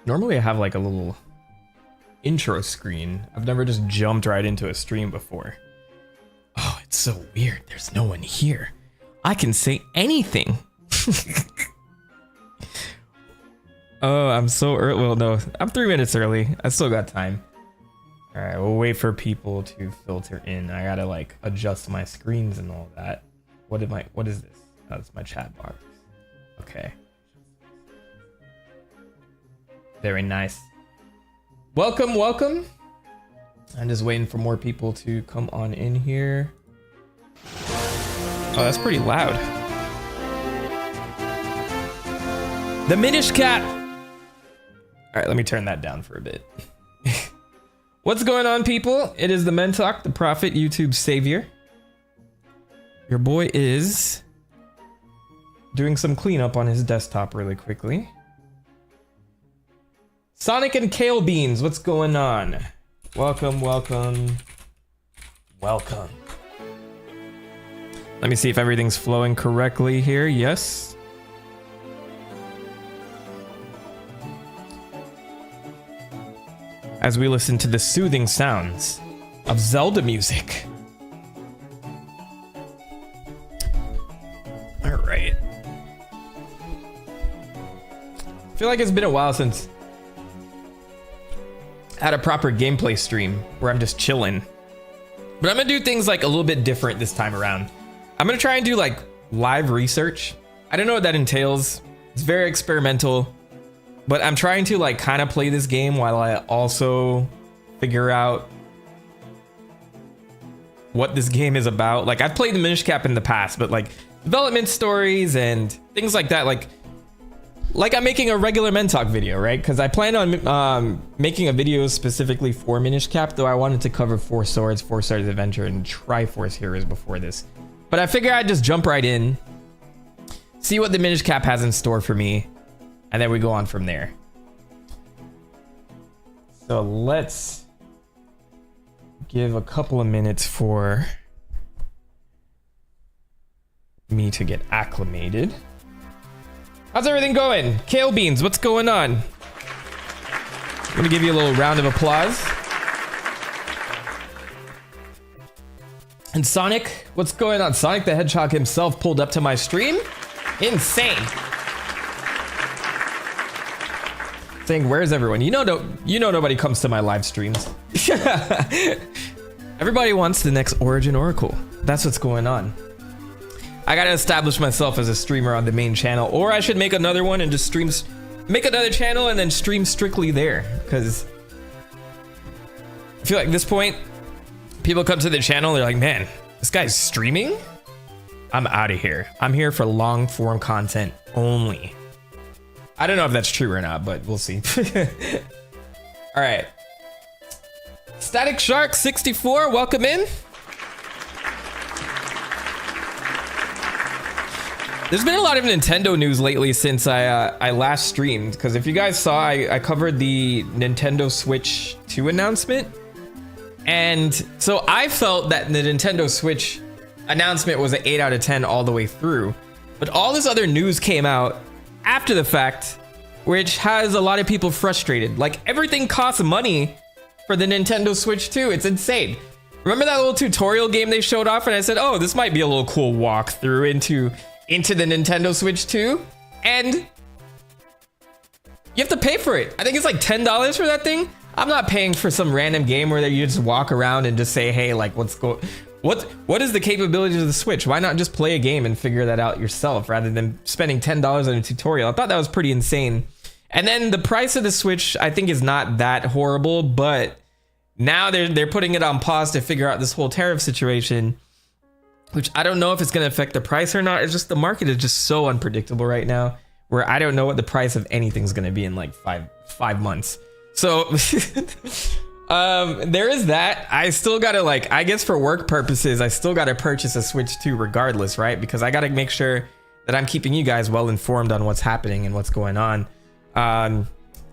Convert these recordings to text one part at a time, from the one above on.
Normally I have like a little intro screen. I've never just jumped right into a stream before. Oh, it's so weird. There's no one here. I can say anything. Oh, I'm so early. Well, no, I'm 3 minutes early. I still got time. All right, we'll wait for people to filter in. I gotta like adjust my screens and all that. What is this? Oh, that's my chat box. Okay. Very nice. Welcome, welcome. I'm just waiting for more people to come on in here. Oh, that's pretty loud. The Minish Cap. All right, let me turn that down for a bit. What's going on, people? It is TheMentok, the Prophet, YouTube savior. Your boy is doing some cleanup on his desktop really quickly. Sonic and Kale Beans, what's going on? Welcome, welcome, welcome. Let me see if everything's flowing correctly here. Yes. As we listen to the soothing sounds of Zelda music. All right. I feel like it's been a while since I had a proper gameplay stream where I'm just chilling. But I'm gonna do things like a little bit different this time around. I'm gonna try and do like live research. I don't know what that entails. It's very experimental. But I'm trying to like kind of play this game while I also figure out what this game is about. Like I've played the Minish Cap in the past, but like development stories and things like that, like I'm making a regular Mentok video, right? Because I plan on making a video specifically for Minish Cap, though I wanted to cover Four Swords Adventure, and Triforce Heroes before this. But I figure I'd just jump right in, see what the Minish Cap has in store for me, and then we go on from there. So let's give a couple of minutes for me to get acclimated. How's everything going? Kale Beans, what's going on? I'm gonna give you a little round of applause. And Sonic, what's going on? Sonic the Hedgehog himself pulled up to my stream? Insane. Saying, where's everyone? You know nobody comes to my live streams. Everybody wants the next Origin Oracle. That's what's going on. I gotta establish myself as a streamer on the main channel, or I should make another one and just make another channel and then stream strictly there. Because I feel like at this point, people come to the channel, they're like, man, this guy's streaming? I'm out of here. I'm here for long form content only. I don't know if that's true or not, but we'll see. All right. Static Shark 64, welcome in. There's been a lot of Nintendo news lately since I last streamed, because if you guys saw, I covered the Nintendo Switch 2 announcement. And so I felt that the Nintendo Switch announcement was an 8 out of 10 all the way through. But all this other news came out after the fact, which has a lot of people frustrated. Like, everything costs money for the Nintendo Switch 2. It's insane. Remember that little tutorial game they showed off, and I said, oh, this might be a little cool walkthrough into the Nintendo Switch 2, and you have to pay for it. I think it's like $10 for that thing. I'm not paying for some random game where you just walk around and just say, hey, like, what is the capabilities of the Switch? Why not just play a game and figure that out yourself rather than spending $10 on a tutorial? I thought that was pretty insane. And then the price of the Switch, I think, is not that horrible, but now they're putting it on pause to figure out this whole tariff situation, which I don't know if it's going to affect the price or not. It's just the market is just so unpredictable right now, where I don't know what the price of anything's going to be in like five months. So there is that. I still got to, like, I guess for work purposes, I still got to purchase a Switch 2 regardless, right? Because I got to make sure that I'm keeping you guys well informed on what's happening and what's going on.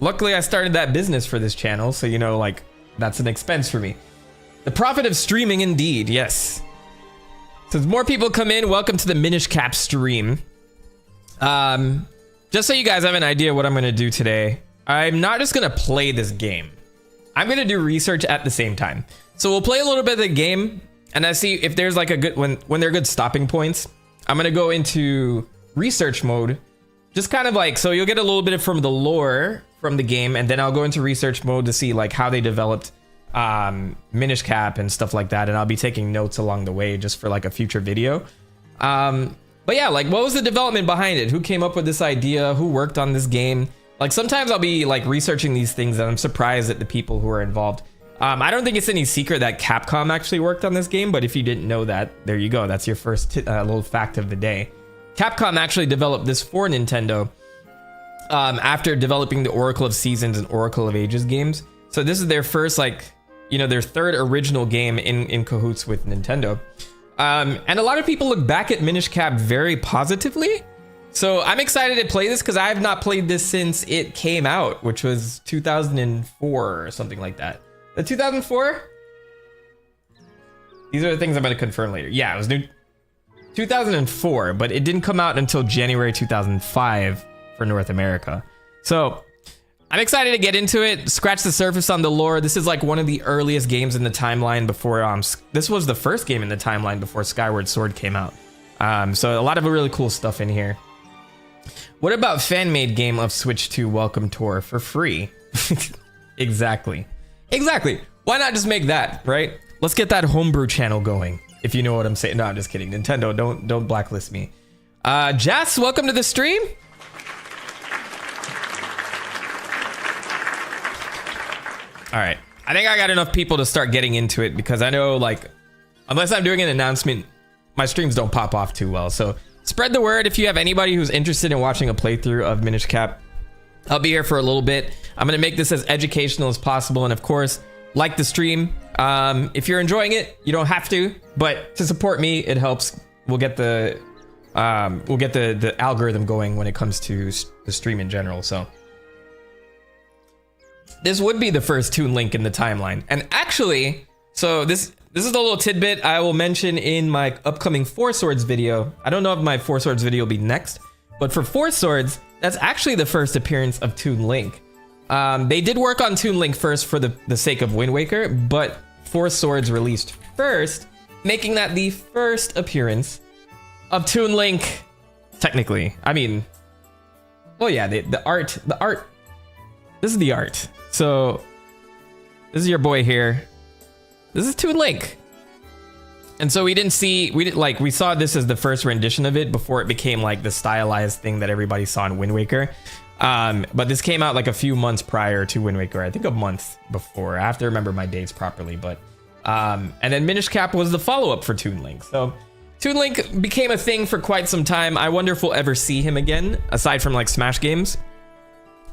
Luckily, I started that business for this channel, so, you know, like, that's an expense for me. The profit of streaming, indeed, yes. So as more people come in, welcome to the Minish Cap stream. Just so you guys have an idea what I'm going to do today. I'm not just gonna play this game. I'm gonna do research at the same time. So we'll play a little bit of the game, and I see if there's like a good when there are good stopping points. I'm gonna go into research mode, just kind of like, so you'll get a little bit from the lore from the game, and then I'll go into research mode to see like how they developed Minish Cap and stuff like that, and I'll be taking notes along the way just for like a future video. But yeah, like what was the development behind it? Who came up with this idea? Who worked on this game? Like sometimes I'll be like researching these things and I'm surprised at the people who are involved. I don't think it's any secret that Capcom actually worked on this game, but if you didn't know that, there you go. That's your first little fact of the day. Capcom actually developed this for Nintendo after developing the Oracle of Seasons and Oracle of Ages games. So this is their first, like, you know, their third original game in cahoots with Nintendo. And a lot of people look back at Minish Cap very positively. So I'm excited to play this because I have not played this since it came out, which was 2004 or something like that. The 2004? These are the things I'm going to confirm later. Yeah, it was new 2004, but it didn't come out until January 2005 for North America. So I'm excited to get into it, scratch the surface on the lore. This is like one of the earliest games in the timeline before, this was the first game in the timeline before Skyward Sword came out. So a lot of really cool stuff in here. What about fan-made game of Switch 2 Welcome Tour for free? Exactly. Why not just make that, right? Let's get that homebrew channel going, if you know what I'm saying. No, I'm just kidding. Nintendo, don't blacklist me. Jas, welcome to the stream. All right, I think I got enough people to start getting into it because I know, like, unless I'm doing an announcement, my streams don't pop off too well. So spread the word if you have anybody who's interested in watching a playthrough of Minish Cap. I'll be here for a little bit. I'm gonna make this as educational as possible, and of course, like the stream. If you're enjoying it, you don't have to, but to support me, it helps. We'll get the algorithm going when it comes to the stream in general. So this would be the first Toon Link in the timeline, and actually, so this is a little tidbit I will mention in my upcoming Four Swords video. I don't know if my Four Swords video will be next, but for Four Swords, that's actually the first appearance of Toon Link. They did work on Toon Link first for the sake of Wind Waker, but Four Swords released first, making that the first appearance of Toon Link, technically. I mean, well, yeah, the art, this is the art. So this is your boy here. This is Toon Link. And so we saw this as the first rendition of it before it became like the stylized thing that everybody saw in Wind Waker. But this came out like a few months prior to Wind Waker. I think a month before. I have to remember my dates properly, but and then Minish Cap was the follow-up for Toon Link. So Toon Link became a thing for quite some time. I wonder if we'll ever see him again, aside from like Smash games.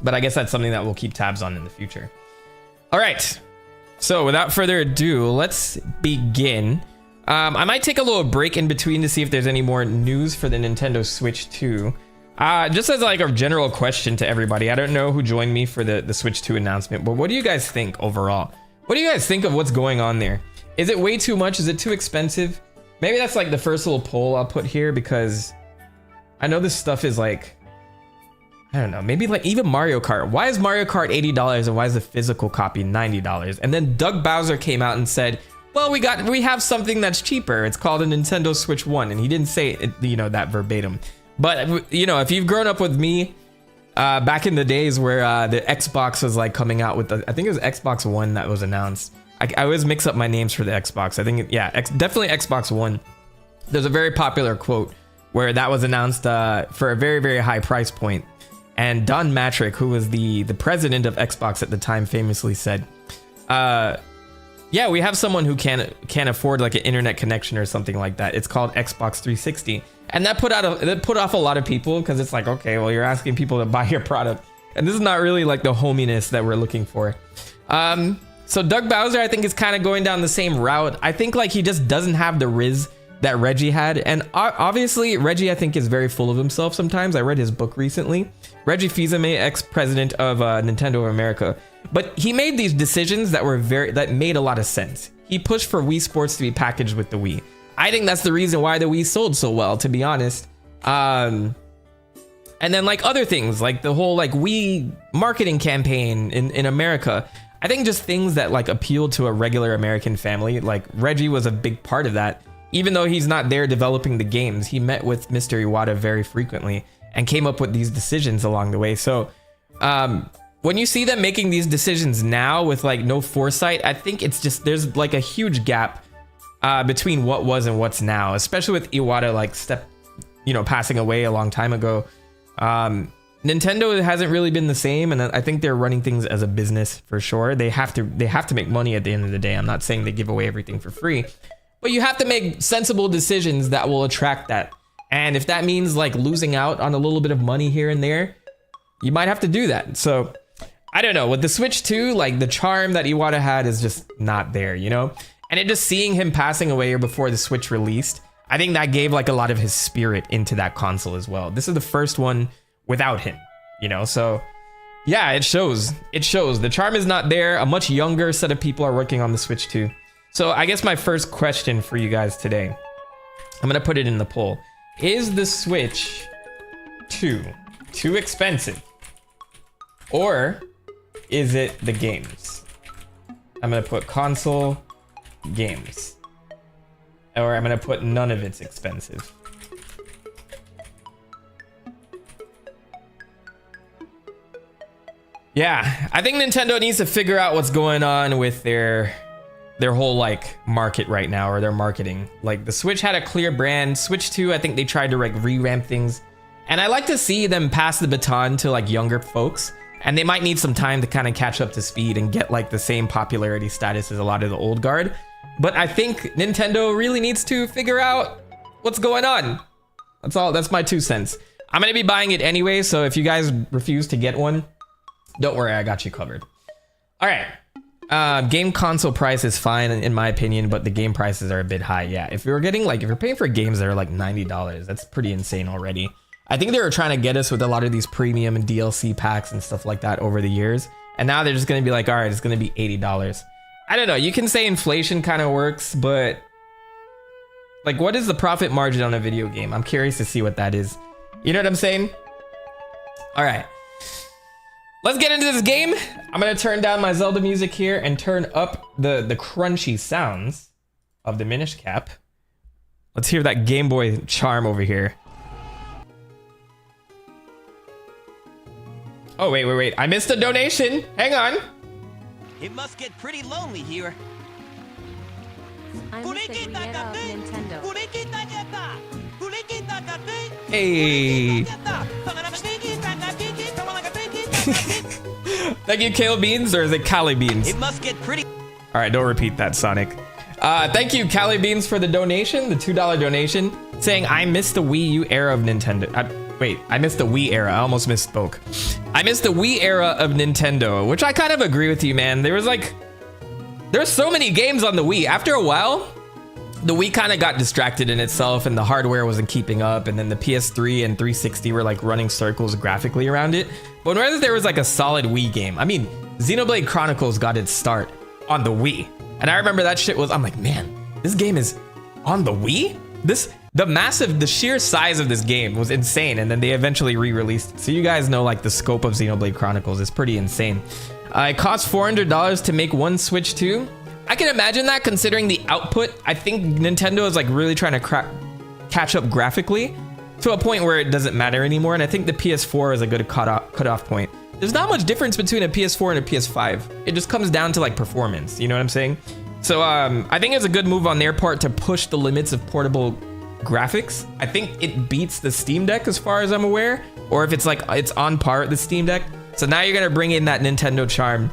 But I guess that's something that we'll keep tabs on in the future. All right. So without further ado, let's begin. I might take a little break in between to see if there's any more news for the Nintendo Switch 2. Just as like a general question to everybody, I don't know who joined me for the Switch 2 announcement, but what do you guys think overall? What do you guys think of what's going on there? Is it way too much? Is it too expensive? Maybe that's like the first little poll I'll put here, because I know this stuff is like, I don't know, maybe like even Mario Kart. Why is Mario Kart $80 and why is the physical copy $90? And then Doug Bowser came out and said, well, we have something that's cheaper. It's called a Nintendo Switch 1. And he didn't say it, you know, that verbatim. But, you know, if you've grown up with me back in the days where the Xbox was like coming out with I think it was Xbox One that was announced. I always mix up my names for the Xbox. I think, yeah, definitely Xbox One. There's a very popular quote where that was announced for a very, very high price point. And Don Matrick, who was the president of Xbox at the time, famously said, yeah, we have someone who can't afford like an internet connection or something like that. It's called Xbox 360. And that put off a lot of people, because it's like, okay, well, you're asking people to buy your product. And this is not really like the hominess that we're looking for. So Doug Bowser, I think, is kind of going down the same route. I think like he just doesn't have the riz that Reggie had. And obviously, Reggie, I think, is very full of himself sometimes. I read his book recently. Reggie Fils-Aimé, ex-president of Nintendo of America. But he made these decisions that made a lot of sense. He pushed for Wii Sports to be packaged with the Wii. I think that's the reason why the Wii sold so well, to be honest. I And then like other things, like the whole like Wii marketing campaign in America. I think just things that like appeal to a regular American family. Like Reggie was a big part of that. Even though he's not there developing the games, he met with Mr. Iwata very frequently and came up with these decisions along the way. So when you see them making these decisions now with like no foresight, I think it's just there's like a huge gap between what was and what's now, especially with Iwata like passing away a long time ago. Nintendo hasn't really been the same, and I think they're running things as a business for sure. They have to make money at the end of the day. I'm not saying they give away everything for free, but you have to make sensible decisions that will attract that. And if that means like losing out on a little bit of money here and there, you might have to do that. So I don't know, with the Switch 2, like the charm that Iwata had is just not there, you know? And it just seeing him passing away before the Switch released, I think that gave like a lot of his spirit into that console as well. This is the first one without him, you know? So yeah, it shows. The charm is not there. A much younger set of people are working on the Switch 2. So I guess my first question for you guys today, I'm gonna put it in the poll. Is the Switch 2 too expensive? Or is it the games? I'm gonna put console, games. Or I'm gonna put none of it's expensive. Yeah, I think Nintendo needs to figure out what's going on with their whole like market right now, or their marketing. Like the Switch had a clear brand. Switch 2, I think they tried to like revamp things. And I like to see them pass the baton to like younger folks. And they might need some time to kind of catch up to speed and get like the same popularity status as a lot of the old guard. But I think Nintendo really needs to figure out what's going on. That's all. That's my 2 cents. I'm going to be buying it anyway. So if you guys refuse to get one, don't worry, I got you covered. All right. Game console price is fine in my opinion, but the game prices are a bit high. Yeah, if you're paying for games that are like $90, that's pretty insane already. I think they were trying to get us with a lot of these premium and DLC packs and stuff like that over the years. And now they're just going to be like, all right, it's going to be $80. I don't know. You can say inflation kind of works, but like, what is the profit margin on a video game? I'm curious to see what that is. You know what I'm saying? All right. Let's get into this game. I'm going to turn down my Zelda music here and turn up the crunchy sounds of the Minish Cap. Let's hear that Game Boy charm over here. Oh, wait. I missed a donation. Hang on. It must get pretty lonely here. I'm the creator of Nintendo. Hey. Thank you, Kale Beans, or is it Cali Beans? It must get pretty. All right, don't repeat that, Sonic. Thank you, Cali Beans, for the donation, the $2 donation, saying I missed the Wii U era of Nintendo. I missed the Wii era. I almost misspoke. I missed the Wii era of Nintendo, which I kind of agree with you, man. There's so many games on the Wii. After a while, the Wii kind of got distracted in itself, and the hardware wasn't keeping up, and then the PS3 and 360 were like running circles graphically around it. But whenever there was like a solid Wii game, I mean, Xenoblade Chronicles got its start on the Wii. And I remember that shit I'm like, man, this game is on the Wii? The sheer size of this game was insane, and then they eventually re-released it. So you guys know like the scope of Xenoblade Chronicles is pretty insane. It costs $400 to make one Switch 2. I can imagine that, considering the output. I think Nintendo is like really trying to catch up graphically to a point where it doesn't matter anymore, and I think the PS4 is a good cutoff point. There's not much difference between a PS4 and a PS5. It just comes down to like performance, you know what I'm saying? So I think it's a good move on their part to push the limits of portable graphics. I think it beats the Steam Deck as far as I'm aware, or if it's on par with the Steam Deck. So now you're gonna bring in that Nintendo charm.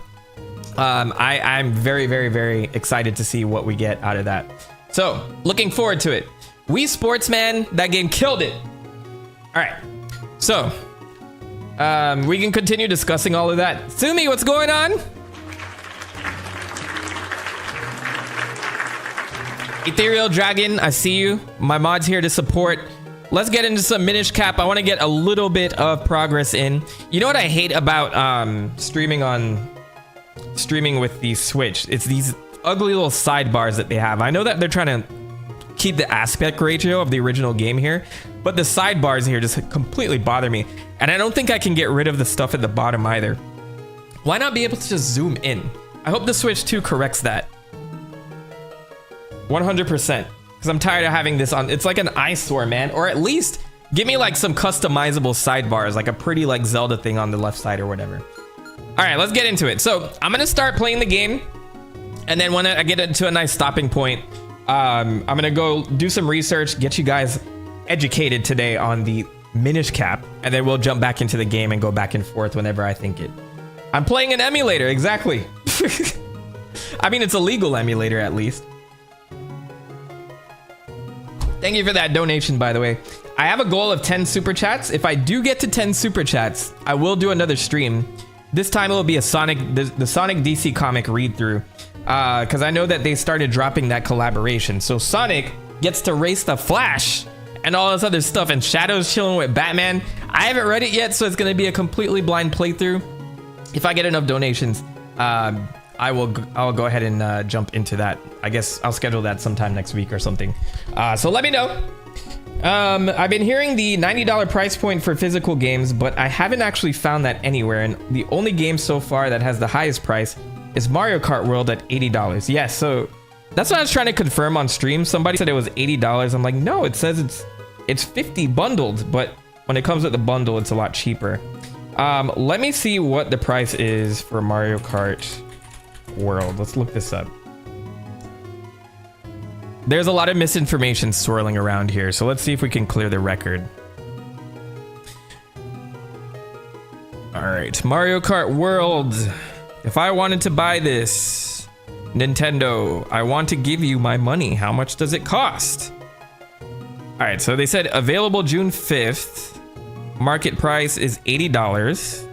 I'm very, very, very excited to see what we get out of that. So looking forward to it. Wii Sports, man, that game killed it. All right, so we can continue discussing all of that. Sumi, what's going on? Ethereal Dragon, I see you. My mod's here to support. Let's get into some Minish Cap. I want to get a little bit of progress in. You know what I hate about streaming with the Switch? It's these ugly little sidebars that they have. I know that they're trying to keep the aspect ratio of the original game here, but the sidebars here just completely bother me. And I don't think I can get rid of the stuff at the bottom either. Why not be able to just zoom in? I hope the Switch 2 corrects that. 100%. Because I'm tired of having this on. It's like an eyesore, man. Or at least give me like some customizable sidebars, like a pretty like Zelda thing on the left side or whatever. All right, let's get into it. So I'm gonna start playing the game, and then when I get into a nice stopping point, I'm gonna go do some research, get you guys educated today on the Minish Cap, and then we'll jump back into the game and go back and forth whenever I think it. I'm playing an emulator, exactly. I mean, it's a legal emulator at least. Thank you for that donation, by the way. I have a goal of 10 super chats. If I do get to 10 super chats, I will do another stream. This time it will be a Sonic, the Sonic DC comic read through, because I know that they started dropping that collaboration. So Sonic gets to race the Flash and all this other stuff, and Shadow's chilling with Batman. I haven't read it yet, so it's gonna be a completely blind playthrough. If I get enough donations, I'll go ahead and jump into that. I guess I'll schedule that sometime next week or something. So let me know. I've been hearing the $90 price point for physical games, but I haven't actually found that anywhere. And the only game so far that has the highest price is Mario Kart World at $80. Yes, so that's what I was trying to confirm on stream. Somebody said it was $80. I'm like, no, it says it's 50 bundled, but when it comes with the bundle, it's a lot cheaper. Let me see what the price is for Mario Kart World. Let's look this up. There's a lot of misinformation swirling around here, so let's see if we can clear the record. All right, Mario Kart World. If I wanted to buy this, Nintendo, I want to give you my money. How much does it cost? All right, so they said available June 5th. Market price is $80.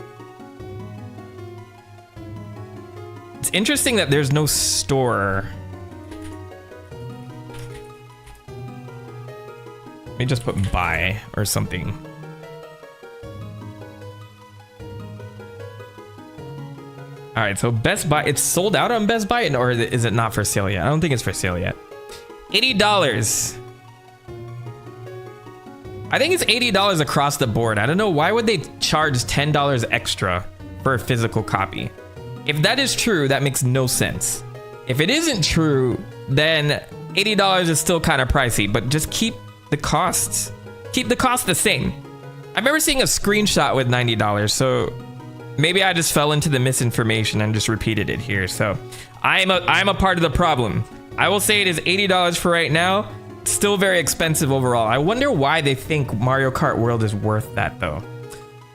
It's interesting that there's no store. Let me just put buy or something. All right, so Best Buy, it's sold out on Best Buy, or is it not for sale yet? I don't think it's for sale yet. $80. I think it's $80 across the board. I don't know, why would they charge $10 extra for a physical copy? If that is true, that makes no sense. If it isn't true, then $80 is still kind of pricey, but just keep the costs. Keep the cost the same. I remember seeing a screenshot with $90, so maybe I just fell into the misinformation and just repeated it here. So I'm a part of the problem. I will say it is $80 for right now. It's still very expensive overall. I wonder why they think Mario Kart World is worth that though.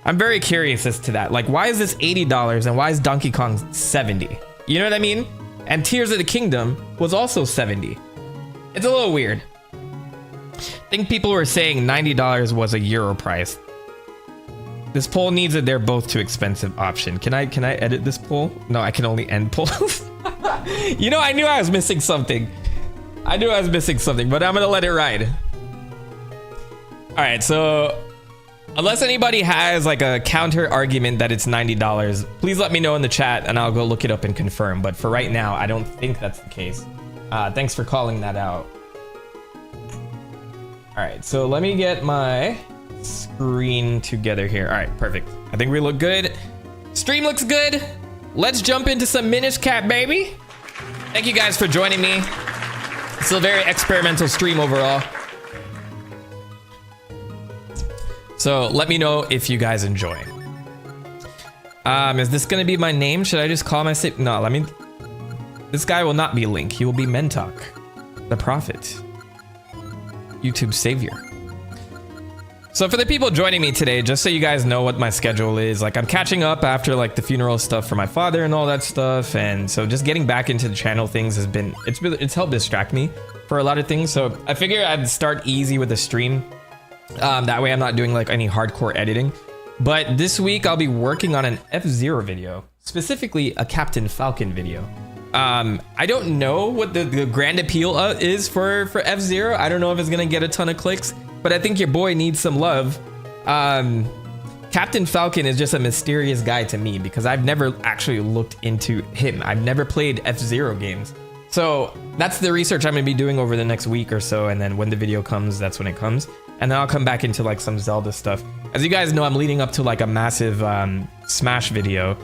I'm very curious as to that. Like, why is this $80 and why is Donkey Kong 70? You know what I mean? And Tears of the Kingdom was also 70. It's a little weird. I think people were saying $90 was a Euro price. This poll needs a they're both too expensive option. Can I edit this poll? No, I can only end polls. You know, I knew I was missing something. I knew I was missing something, but I'm gonna let it ride. All right, so unless anybody has like a counter argument that it's $90, please let me know in the chat and I'll go look it up and confirm. But for right now, I don't think that's the case. Thanks for calling that out. All right, so let me get my screen together here. All right, perfect. I think we look good. Stream looks good. Let's jump into some Minish Cap, baby. Thank you guys for joining me. It's a very experimental stream overall. So let me know if you guys enjoy. Is this gonna be my name? Should I just call myself? No, let me. This guy will not be Link. He will be Mentok, the prophet, YouTube savior. So for the people joining me today, just so you guys know what my schedule is, like I'm catching up after like the funeral stuff for my father and all that stuff, and so just getting back into the channel things has been, it's helped distract me for a lot of things. So I figured I'd start easy with the stream. That way I'm not doing like any hardcore editing. But this week I'll be working on an F-Zero video, specifically a Captain Falcon video. I don't know what the grand appeal is for F-Zero. I don't know if it's gonna get a ton of clicks, but I think your boy needs some love. Captain Falcon is just a mysterious guy to me because I've never actually looked into him. I've never played F-Zero games. So that's the research I'm gonna be doing over the next week or so, and then when the video comes, that's when it comes. and then I'll come back into like some Zelda stuff. As you guys know, I'm leading up to like a massive Smash video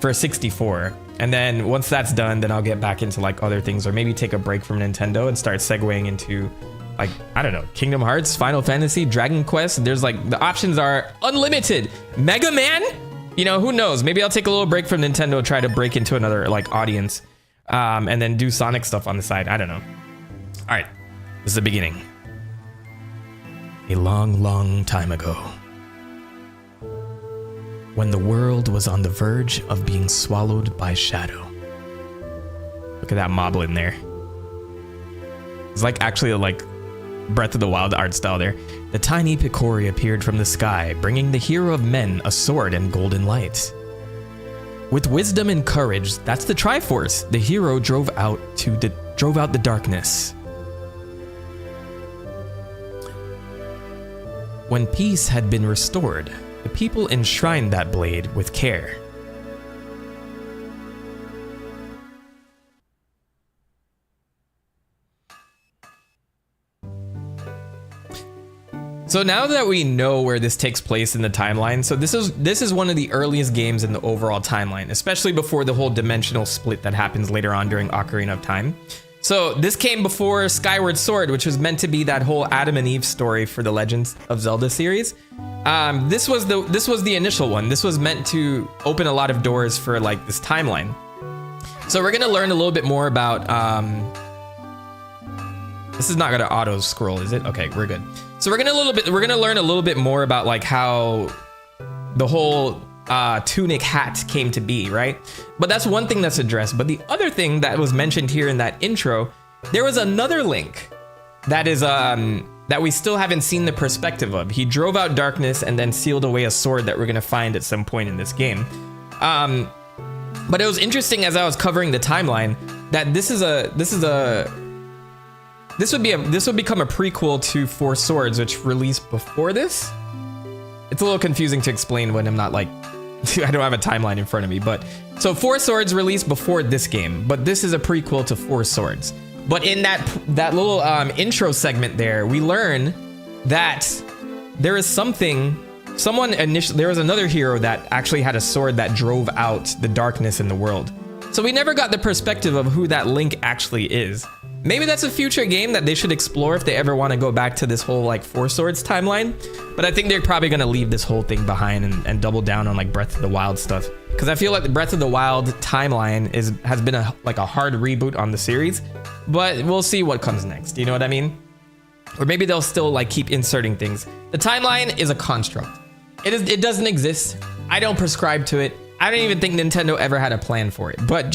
for 64. And then once that's done, then I'll get back into like other things, or maybe take a break from Nintendo and start segueing into like, I don't know, Kingdom Hearts, Final Fantasy, Dragon Quest. There's like, the options are unlimited. Mega Man? You know, who knows? Maybe I'll take a little break from Nintendo, try to break into another like audience, and then do Sonic stuff on the side. I don't know. All right, this is the beginning. A long, long time ago, when the world was on the verge of being swallowed by shadow. Look at that mob in there. It's like actually like Breath of the Wild art style there. The tiny Picori appeared from the sky, bringing the hero of men a sword and golden light. With wisdom and courage, that's the Triforce, the hero drove out the darkness. When peace had been restored, the people enshrined that blade with care. So now that we know where this takes place in the timeline, so this is one of the earliest games in the overall timeline, especially before the whole dimensional split that happens later on during Ocarina of Time. So this came before Skyward Sword, which was meant to be that whole Adam and Eve story for the Legend of Zelda series. This was the initial one. This was meant to open a lot of doors for like this timeline. So we're gonna learn a little bit more about. This is not gonna auto scroll, is it? Okay, we're good. So we're gonna learn a little bit more about like how the whole tunic hat came to be, right? But that's one thing that's addressed. But the other thing that was mentioned here in that intro, there was another Link that is that we still haven't seen the perspective of. He drove out darkness and then sealed away a sword that we're gonna find at some point in this game. But it was interesting as I was covering the timeline that this would become a prequel to Four Swords, which released before this. It's a little confusing to explain when I'm not like, I don't have a timeline in front of me, but so Four Swords released before this game, but this is a prequel to Four Swords. But in that little intro segment there, we learn that there is there was another hero that actually had a sword that drove out the darkness in the world. So we never got the perspective of who that Link actually is. Maybe that's a future game that they should explore if they ever want to go back to this whole like Four Swords timeline. But I think they're probably going to leave this whole thing behind and double down on like Breath of the Wild stuff. Because I feel like the Breath of the Wild timeline has been a hard reboot on the series. But we'll see what comes next. You know what I mean? Or maybe they'll still like keep inserting things. The timeline is a construct. It doesn't exist. I don't prescribe to it. I don't even think Nintendo ever had a plan for it, but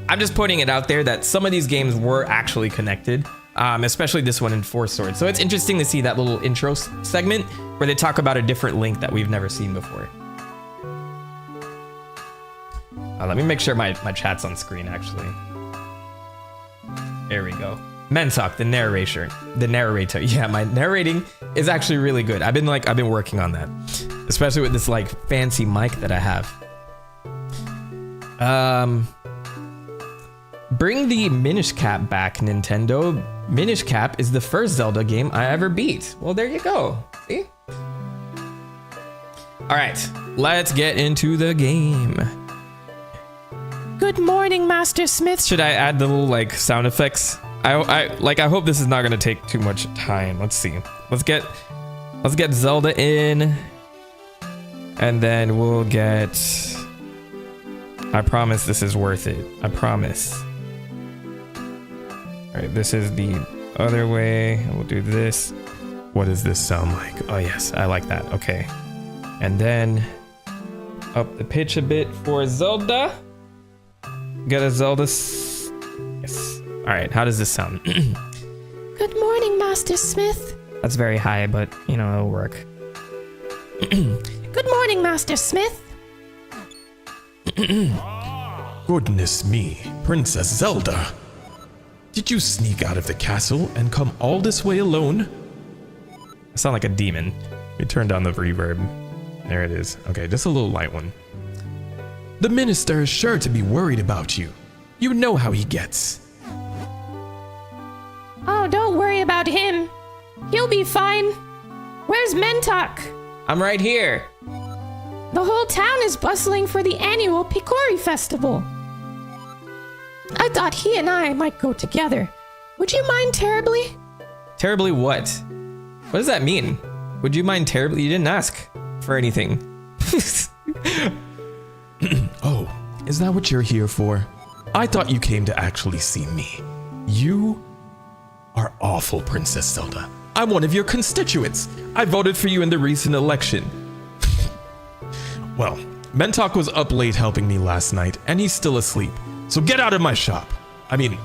I'm just putting it out there that some of these games were actually connected, especially this one in Four Swords. So it's interesting to see that little intro segment where they talk about a different Link that we've never seen before. Let me make sure my chat's on screen actually. There we go. Mentok, the narrator. Yeah, my narrating is actually really good. I've been working on that, especially with this like fancy mic that I have. Bring the Minish Cap back, Nintendo. Minish Cap is the first Zelda game I ever beat. Well, there you go. See? All right, let's get into the game. Good morning, Master Smith. Should I add the little like sound effects? I hope this is not gonna take too much time. Let's see. Let's get Zelda in, and then we'll get. I promise this is worth it. I promise. All right, this is the other way. We'll do this. What does this sound like? Oh yes, I like that. Okay. And then up the pitch a bit for Zelda. Get a Zelda. Yes. All right, how does this sound? Good morning, Master Smith. That's very high, but you know, it'll work. Good morning, Master Smith. Goodness me, Princess Zelda. Did you sneak out of the castle and come all this way alone? I sound like a demon. Let me turn down the reverb. There it is. Okay, just a little light one. The minister is sure to be worried about you. You know how he gets. Oh, don't worry about him. He'll be fine. Where's Mentok? I'm right here. The whole town is bustling for the annual Picori Festival. I thought he and I might go together. Would you mind terribly? Terribly what? What does that mean? Would you mind terribly? You didn't ask for anything. Oh, is that what you're here for? I thought you came to actually see me. You are awful, Princess Zelda. I'm one of your constituents. I voted for you in the recent election. Well, Mentok was up late helping me last night, and he's still asleep. So get out of my shop. I mean,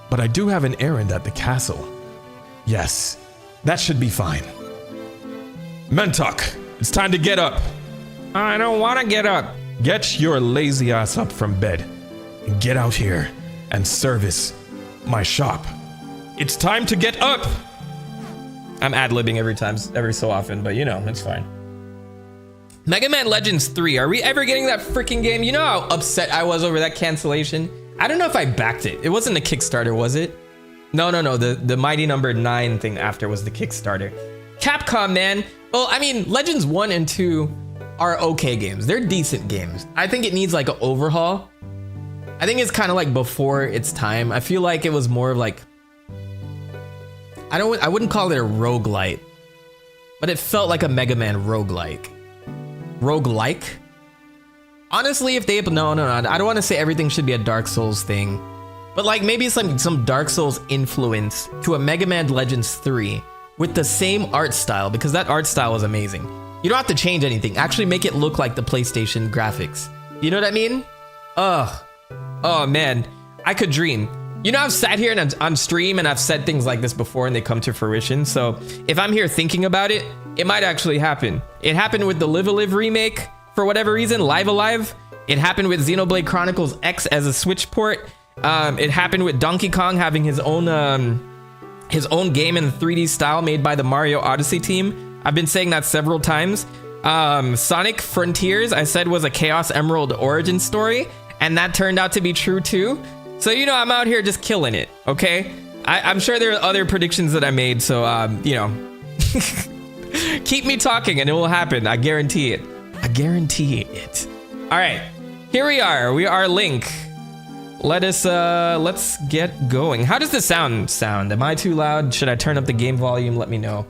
but I do have an errand at the castle. Yes, that should be fine. Mentok, it's time to get up. I don't want to get up. Get your lazy ass up from bed and get out here and service my shop. It's time to get up. I'm ad-libbing every so often, but you know, it's fine. Mega Man Legends 3, are we ever getting that freaking game? You know how upset I was over that cancellation? I don't know if I backed it. It wasn't a Kickstarter, was it? No. The Mighty Number 9 thing after was the Kickstarter. Capcom, man. Well, I mean, Legends 1 and 2 are okay games. They're decent games. I think it needs like an overhaul. I think it's kind of like before its time. I feel like it was more of like, I wouldn't call it a roguelite, but it felt like a Mega Man roguelike. Roguelike? Honestly, if they, no, I don't want to say everything should be a Dark Souls thing, but like maybe some Dark Souls influence to a Mega Man Legends 3 with the same art style, because that art style was amazing. You don't have to change anything. Actually make it look like the PlayStation graphics. You know what I mean? Oh man, I could dream. You know, I've sat here and on stream and I've said things like this before and they come to fruition. So if I'm here thinking about it, it might actually happen. It happened with the Live A Live remake for whatever reason, Live Alive. It happened with Xenoblade Chronicles X as a Switch port. It happened with Donkey Kong having his own game in the 3D style made by the Mario Odyssey team. I've been saying that several times. Sonic Frontiers, I said, was a Chaos Emerald origin story, and that turned out to be true too. So, you know, I'm out here just killing it, okay? I'm sure there are other predictions that I made, so, you know, keep me talking and it will happen. I guarantee it. I guarantee it. All right, here we are. We are Link. Let's get going. How does the sound? Am I too loud? Should I turn up the game volume? Let me know.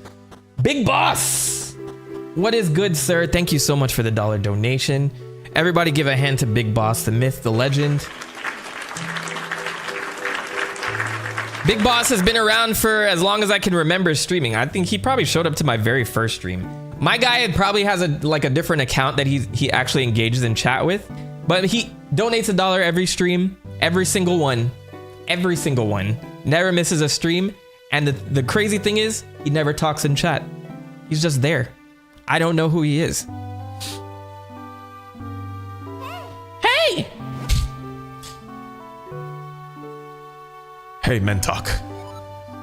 Big Boss! What is good, sir? Thank you so much for the $1 donation. Everybody give a hand to Big Boss, the myth, the legend. Big Boss has been around for as long as I can remember streaming. I think he probably showed up to my very first stream. My guy probably has a different account that he actually engages in chat with, but he donates $1 every stream, every single one, never misses a stream. And the crazy thing is, he never talks in chat. He's just there. I don't know who he is. Hey! Hey, Mentok.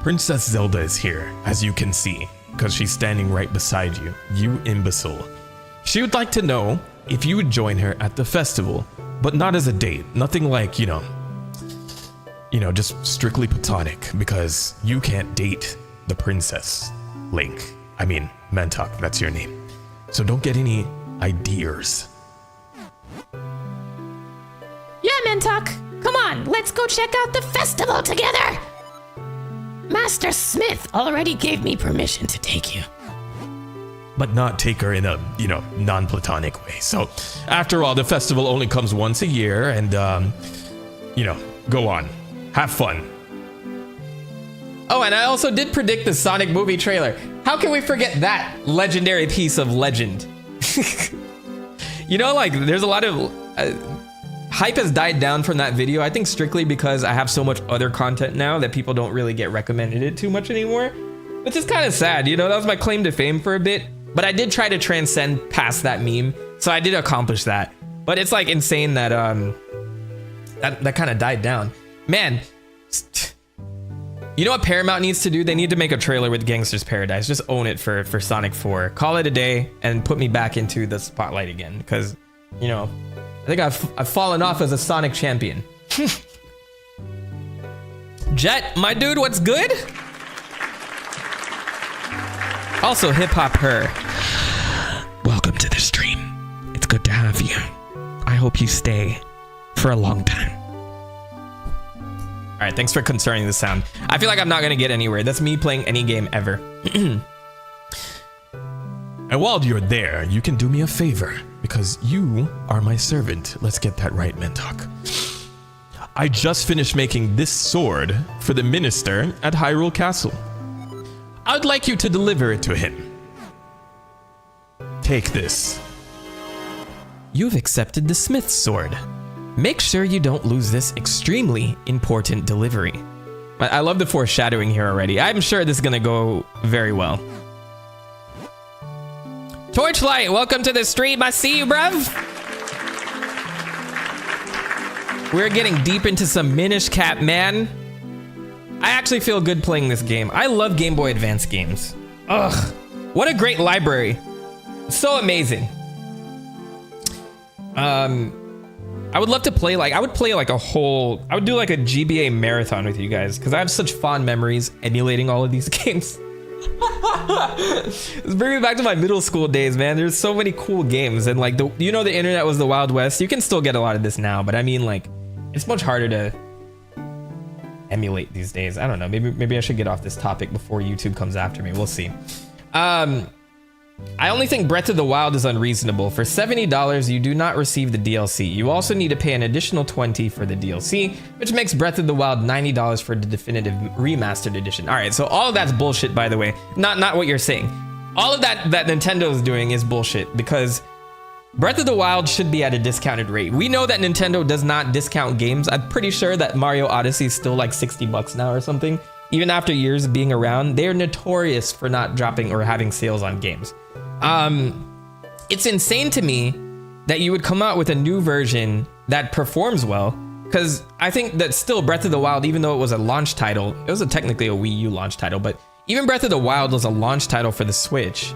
Princess Zelda is here, as you can see, because she's standing right beside you, you imbecile. She would like to know if you would join her at the festival, but not as a date. Nothing like, you know, just strictly platonic, because you can't date the princess, Link. I mean, Mentok, that's your name. So don't get any ideas. Yeah, Mentok. Come on, let's go check out the festival together. Master Smith already gave me permission to take you. But not take her in a, non-platonic way. So, after all, the festival only comes once a year, and, go on. Have fun. Oh, and I also did predict the Sonic movie trailer. How can we forget that legendary piece of legend? There's a lot of... hype has died down from that video, I think strictly because I have so much other content now that people don't really get recommended it too much anymore. Which is kind of sad, that was my claim to fame for a bit. But I did try to transcend past that meme, so I did accomplish that. But it's like insane that that kind of died down. Man, you know what Paramount needs to do? They need to make a trailer with Gangster's Paradise. Just own it for Sonic 4. Call it a day and put me back into the spotlight again, because, I think I've fallen off as a Sonic champion. Jet, my dude, what's good? Also, hip hop her. Welcome to the stream. It's good to have you. I hope you stay for a long time. All right, thanks for concerning the sound. I feel like I'm not gonna get anywhere. That's me playing any game ever. And while you're there, you can do me a favor, because you are my servant. Let's get that right, Mentok. I just finished making this sword for the minister at Hyrule Castle. I'd like you to deliver it to him. Take this. You've accepted the smith's sword. Make sure you don't lose this extremely important delivery. I love the foreshadowing here already. I'm sure this is gonna go very well. Torchlight, welcome to the stream. I see you, bruv. We're getting deep into some Minish Cap, man. I actually feel good playing this game. I love Game Boy Advance games. Ugh, what a great library. So amazing. I would love to play I would play like a whole, I would do like a GBA marathon with you guys because I have such fond memories emulating all of these games. It's bringing me back to my middle school days, man. There's so many cool games, and like the internet was the Wild West. You can still get a lot of this now, but I mean, like, it's much harder to emulate these days. I don't know. Maybe I should get off this topic before YouTube comes after me. We'll see. I only think Breath of the Wild is unreasonable. For $70, you do not receive the DLC. You also need to pay an additional $20 for the DLC, which makes Breath of the Wild $90 for the definitive remastered edition. All right, so all of that's bullshit, by the way. Not what you're saying. All of that Nintendo is doing is bullshit, because Breath of the Wild should be at a discounted rate. We know that Nintendo does not discount games. I'm pretty sure that Mario Odyssey is still like $60 now or something. Even after years of being around, they're notorious for not dropping or having sales on games. It's insane to me that you would come out with a new version that performs well, because I think that still Breath of the Wild, even though it was a launch title, it was technically a Wii U launch title, but even Breath of the Wild was a launch title for the Switch.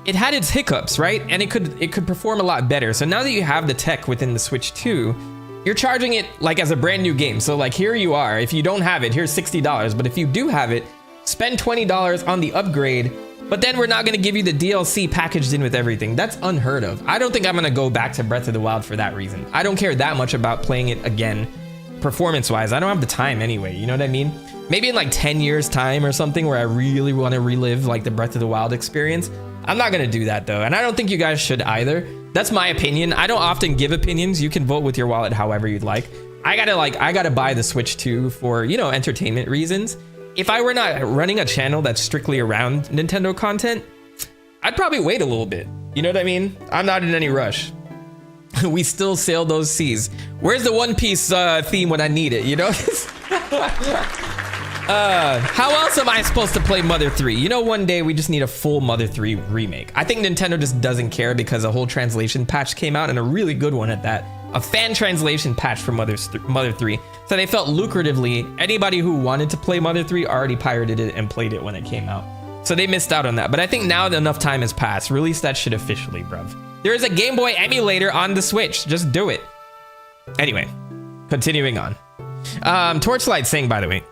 It had its hiccups, right? And it could perform a lot better. So now that you have the tech within the Switch 2, you're charging it like as a brand new game. So like, here you are. If you don't have it, here's $60. But if you do have it, spend $20 on the upgrade, but then we're not gonna give you the DLC packaged in with everything. That's unheard of. I don't think I'm gonna go back to Breath of the Wild for that reason. I don't care that much about playing it again, performance-wise. I don't have the time anyway, you know what I mean? Maybe in like 10 years time or something where I really wanna relive like the Breath of the Wild experience. I'm not gonna do that though, and I don't think you guys should either. That's my opinion. I don't often give opinions. You can vote with your wallet however you'd like. I gotta buy the Switch 2 for, you know, entertainment reasons. If I were not running a channel that's strictly around Nintendo content, I'd probably wait a little bit. You know what I mean? I'm not in any rush. We still sail those seas. Where's the One Piece theme when I need it, you know? How else am I supposed to play Mother 3? You know, one day we just need a full Mother 3 remake. I think Nintendo just doesn't care because a whole translation patch came out, and a really good one at that. A fan translation patch for Mother 3. So they felt lucratively, anybody who wanted to play Mother 3 already pirated it and played it when it came out. So they missed out on that. But I think now that enough time has passed, release that shit officially, bruv. There is a Game Boy emulator on the Switch. Just do it. Anyway, continuing on. Torchlight saying, by the way,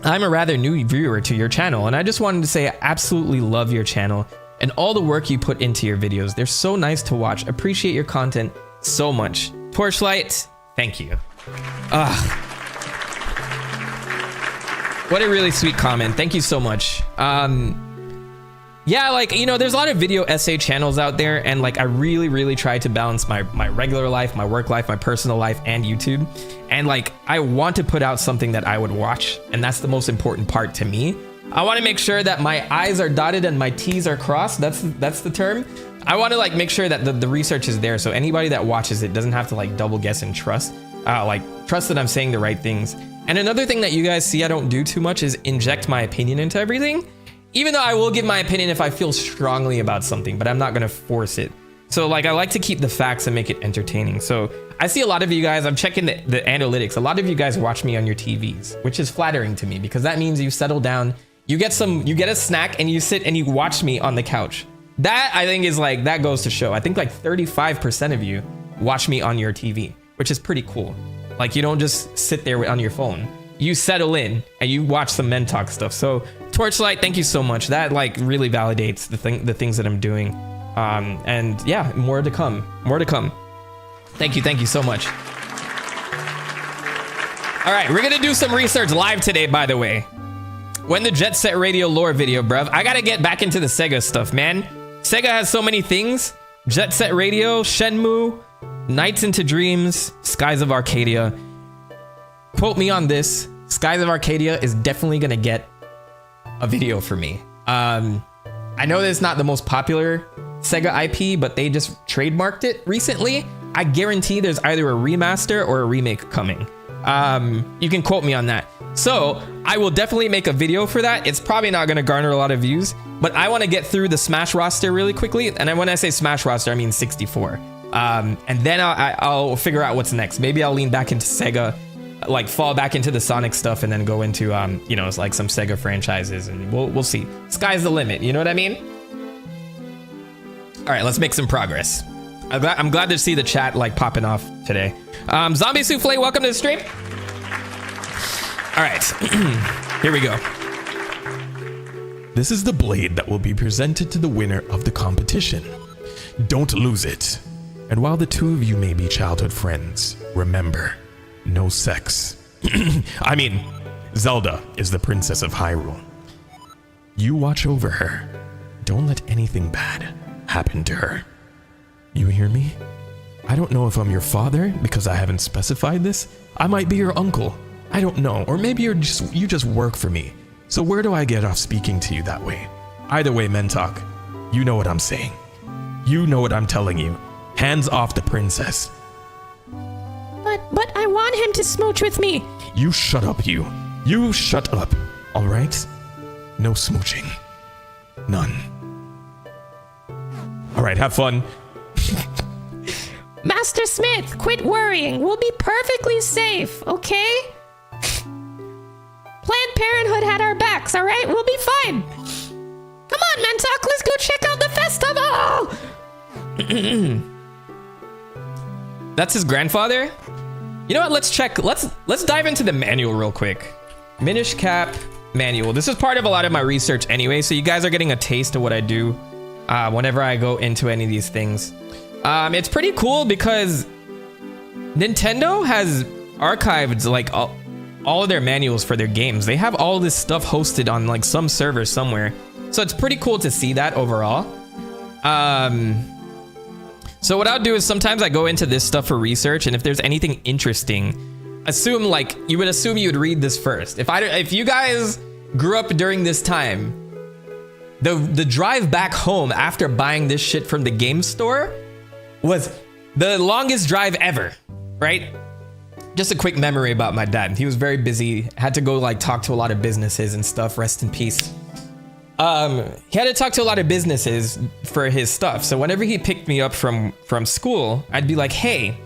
I'm a rather new viewer to your channel, and I just wanted to say I absolutely love your channel and all the work you put into your videos. They're so nice to watch. Appreciate your content so much. Torchlight, thank you. What a really sweet comment. Thank you so much. Yeah, like, you know, there's a lot of video essay channels out there, and like I really try to balance my regular life, my work life, my personal life, and YouTube. And like I want to put out something that I would watch, and that's the most important part to me. I want to make sure that my I's are dotted and my T's are crossed. That's the term. I want to like make sure that the research is there, so anybody that watches it doesn't have to like double guess and trust that I'm saying the right things. And another thing that you guys see I don't do too much is inject my opinion into everything. Even though I will give my opinion if I feel strongly about something, but I'm not gonna force it. So like I like to keep the facts and make it entertaining. So I see a lot of you guys, I'm checking the analytics. A lot of you guys watch me on your TVs, which is flattering to me because that means you settle down, you get a snack, and you sit and you watch me on the couch. That I think is like, that goes to show. I think like 35% of you watch me on your TV, which is pretty cool. Like you don't just sit there on your phone. You settle in and you watch some Mentok stuff. So Torchlight, thank you so much. That like really validates the things that I'm doing. And yeah, more to come. More to come. Thank you so much. All right, we're gonna do some research live today, by the way. When the Jet Set Radio lore video, bruv. I gotta get back into the Sega stuff, man. Sega has so many things. Jet Set Radio, Shenmue, Nights into Dreams, Skies of Arcadia. Quote me on this. Skies of Arcadia is definitely gonna get a video for me. I know that it's not the most popular Sega IP, but they just trademarked it recently. I guarantee there's either a remaster or a remake coming. You can quote me on that. So I will definitely make a video for that. It's probably not going to garner a lot of views, but I want to get through the Smash roster really quickly. And when I say Smash roster, I mean 64. And then I'll figure out what's next. Maybe I'll lean back into Sega, like fall back into the Sonic stuff, and then go into you know, it's like some Sega franchises, and we'll see. Sky's the limit. You know what I mean? All right, let's make some progress. I'm glad to see the chat like popping off today. Zombie Souffle, welcome to the stream. All right, here we go. This is the blade that will be presented to the winner of the competition. Don't lose it. And while the two of you may be childhood friends, remember, no sex. I mean, Zelda is the princess of Hyrule. You watch over her. Don't let anything bad happen to her. You hear me? I don't know if I'm your father because I haven't specified this. I might be your uncle. I don't know. Or maybe you just work for me. So where do I get off speaking to you that way? Either way, Mentok, you know what I'm saying. You know what I'm telling you. Hands off the princess. But I want him to smooch with me. You shut up, you. You shut up. All right? No smooching. None. All right, have fun. Master Smith, quit worrying. We'll be perfectly safe, okay? Planned Parenthood had our backs, all right? We'll be fine. Come on, Mentok, let's go check out the festival. That's his grandfather? You know what? Let's dive into the manual real quick. Minish Cap manual. This is part of a lot of my research anyway, so you guys are getting a taste of what I do whenever I go into any of these things. It's pretty cool because Nintendo has archived like all of their manuals for their games. They have all this stuff hosted on like some server somewhere. So it's pretty cool to see that overall. So what I'll do is sometimes I go into this stuff for research, and if there's anything interesting, you would assume you'd read this first. If you guys grew up during this time, the drive back home after buying this shit from the game store was the longest drive ever, right? Just a quick memory about my dad. He was very busy, had to go like talk to a lot of businesses and stuff, rest in peace. He had to talk to a lot of businesses for his stuff. So whenever he picked me up from school, I'd be like, hey,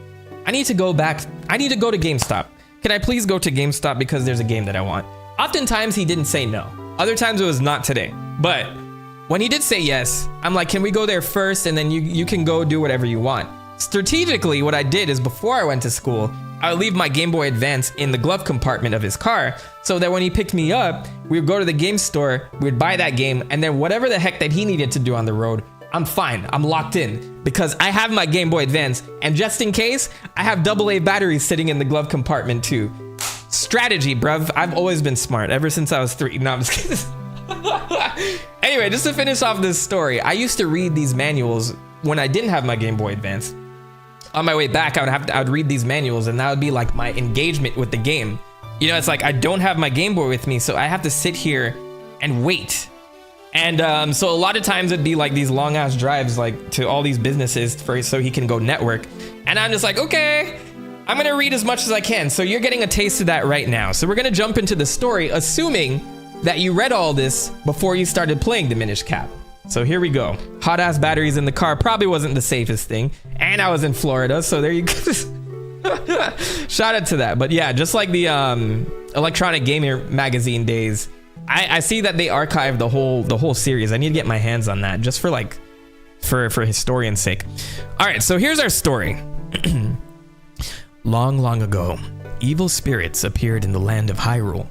I need to go to GameStop. Can I please go to GameStop because there's a game that I want? Oftentimes he didn't say no. Other times it was not today. But when he did say yes, I'm like, can we go there first? And then you can go do whatever you want. Strategically, what I did is before I went to school, I would leave my Game Boy Advance in the glove compartment of his car so that when he picked me up, we would go to the game store, we'd buy that game, and then whatever the heck that he needed to do on the road, I'm fine. I'm locked in because I have my Game Boy Advance, and just in case, I have AA batteries sitting in the glove compartment too. Strategy, bruv. I've always been smart ever since I was 3. No, I'm just kidding. Anyway, just to finish off this story, I used to read these manuals when I didn't have my Game Boy Advance. On my way back, I would read these manuals, and that would be like my engagement with the game. You know, it's like I don't have my Game Boy with me, so I have to sit here and wait. And so a lot of times it'd be like these long ass drives like to all these businesses so he can go network. And I'm just like, okay, I'm gonna read as much as I can. So you're getting a taste of that right now. So we're gonna jump into the story, assuming that you read all this before you started playing the Minish Cap. So here we go. Hot ass batteries in the car probably wasn't the safest thing. And I was in Florida, so there you go. Shout out to that. But yeah, just like the Electronic Gamer magazine days, I see that they archived the whole series. I need to get my hands on that just for historian's sake. All right, so here's our story. Long, long ago, evil spirits appeared in the land of Hyrule.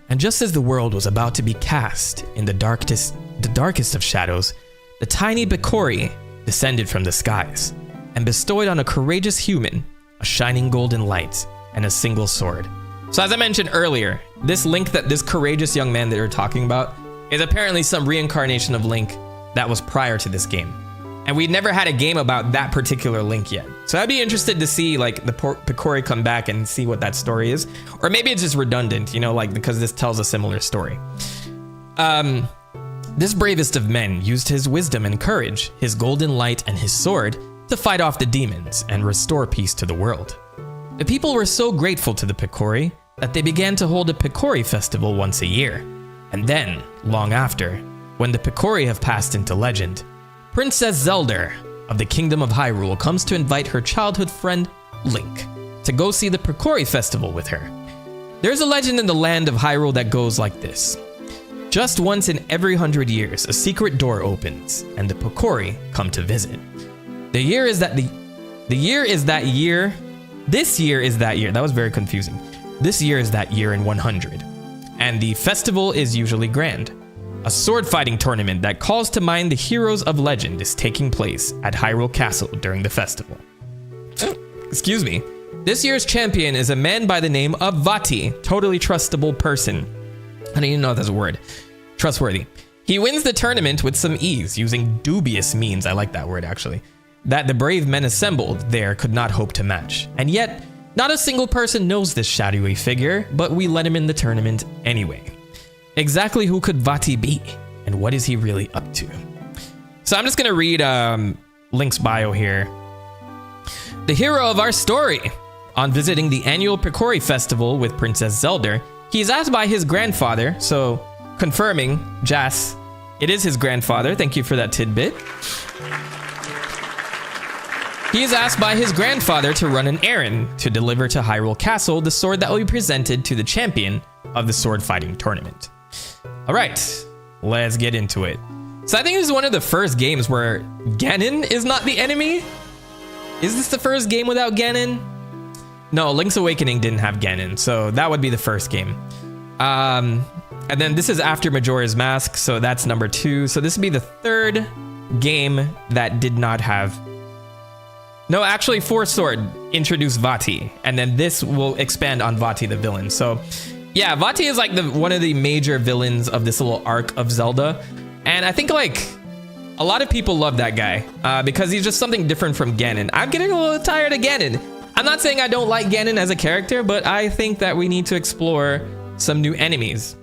And just as the world was about to be cast in the darkest of shadows, the tiny Picori descended from the skies and bestowed on a courageous human a shining golden light and a single sword. So as I mentioned earlier, this courageous young man that you're talking about is apparently some reincarnation of Link that was prior to this game. And we never had a game about that particular Link yet. So I'd be interested to see like the Picori come back and see what that story is. Or maybe it's just redundant, you know, like because this tells a similar story. This bravest of men used his wisdom and courage, his golden light and his sword to fight off the demons and restore peace to the world. The people were so grateful to the Picori that they began to hold a Picori festival once a year. And then, long after, when the Picori have passed into legend, Princess Zelda of the Kingdom of Hyrule comes to invite her childhood friend, Link, to go see the Picori festival with her. There's a legend in the land of Hyrule that goes like this. Just once in every 100 years, a secret door opens, and the Picori come to visit. This year is that year. That was very confusing. This year is that year in 100. And the festival is usually grand. A sword fighting tournament that calls to mind the heroes of legend is taking place at Hyrule Castle during the festival. Excuse me. This year's champion is a man by the name of Vati, totally trustable person. I don't even know if that's a word. Trustworthy. He wins the tournament with some ease, using dubious means, I like that word actually, that the brave men assembled there could not hope to match. And yet, not a single person knows this shadowy figure, but we let him in the tournament anyway. Exactly who could Vati be, and what is he really up to? So I'm just gonna read Link's bio here. The hero of our story. On visiting the annual Picori Festival with Princess Zelda, he is asked by his grandfather, so confirming, Jas, it is his grandfather. Thank you for that tidbit. He is asked by his grandfather to run an errand to deliver to Hyrule Castle the sword that will be presented to the champion of the sword fighting tournament. All right, let's get into it. So I think this is one of the first games where Ganon is not the enemy. Is this the first game without Ganon? No, Link's Awakening didn't have Ganon, so that would be the first game. And then this is after Majora's Mask, so that's number 2. So this would be the third game that did not have... No, actually, Four Sword introduced Vati, and then this will expand on Vati the villain. So yeah, Vati is like one of the major villains of this little arc of Zelda. And I think like a lot of people love that guy because he's just something different from Ganon. I'm getting a little tired of Ganon. I'm not saying I don't like Ganon as a character, but I think that we need to explore some new enemies.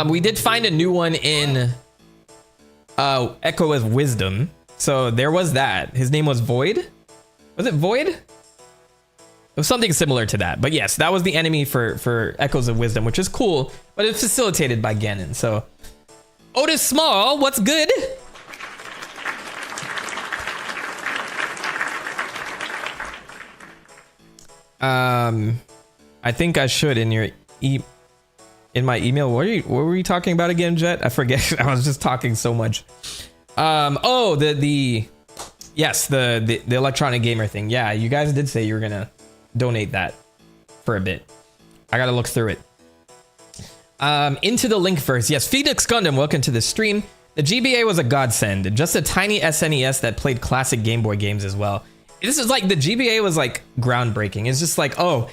We did find a new one in Echo of Wisdom. So there was that. His name was Void. Was it Void? It was something similar to that. But yes, that was the enemy for Echoes of Wisdom, which is cool, but it's facilitated by Ganon. So Otis Small, what's good? I think I should in my email. What were you talking about again, Jet? I forget. I was just talking so much. Oh, the electronic gamer thing. Yeah, you guys did say you were gonna donate that for a bit. I gotta look through it. Into the Link first. Yes, Phoenix Gundam, welcome to the stream. The GBA was a godsend. Just a tiny SNES that played classic Game Boy games as well. This is like, the GBA was like groundbreaking. It's just like, oh,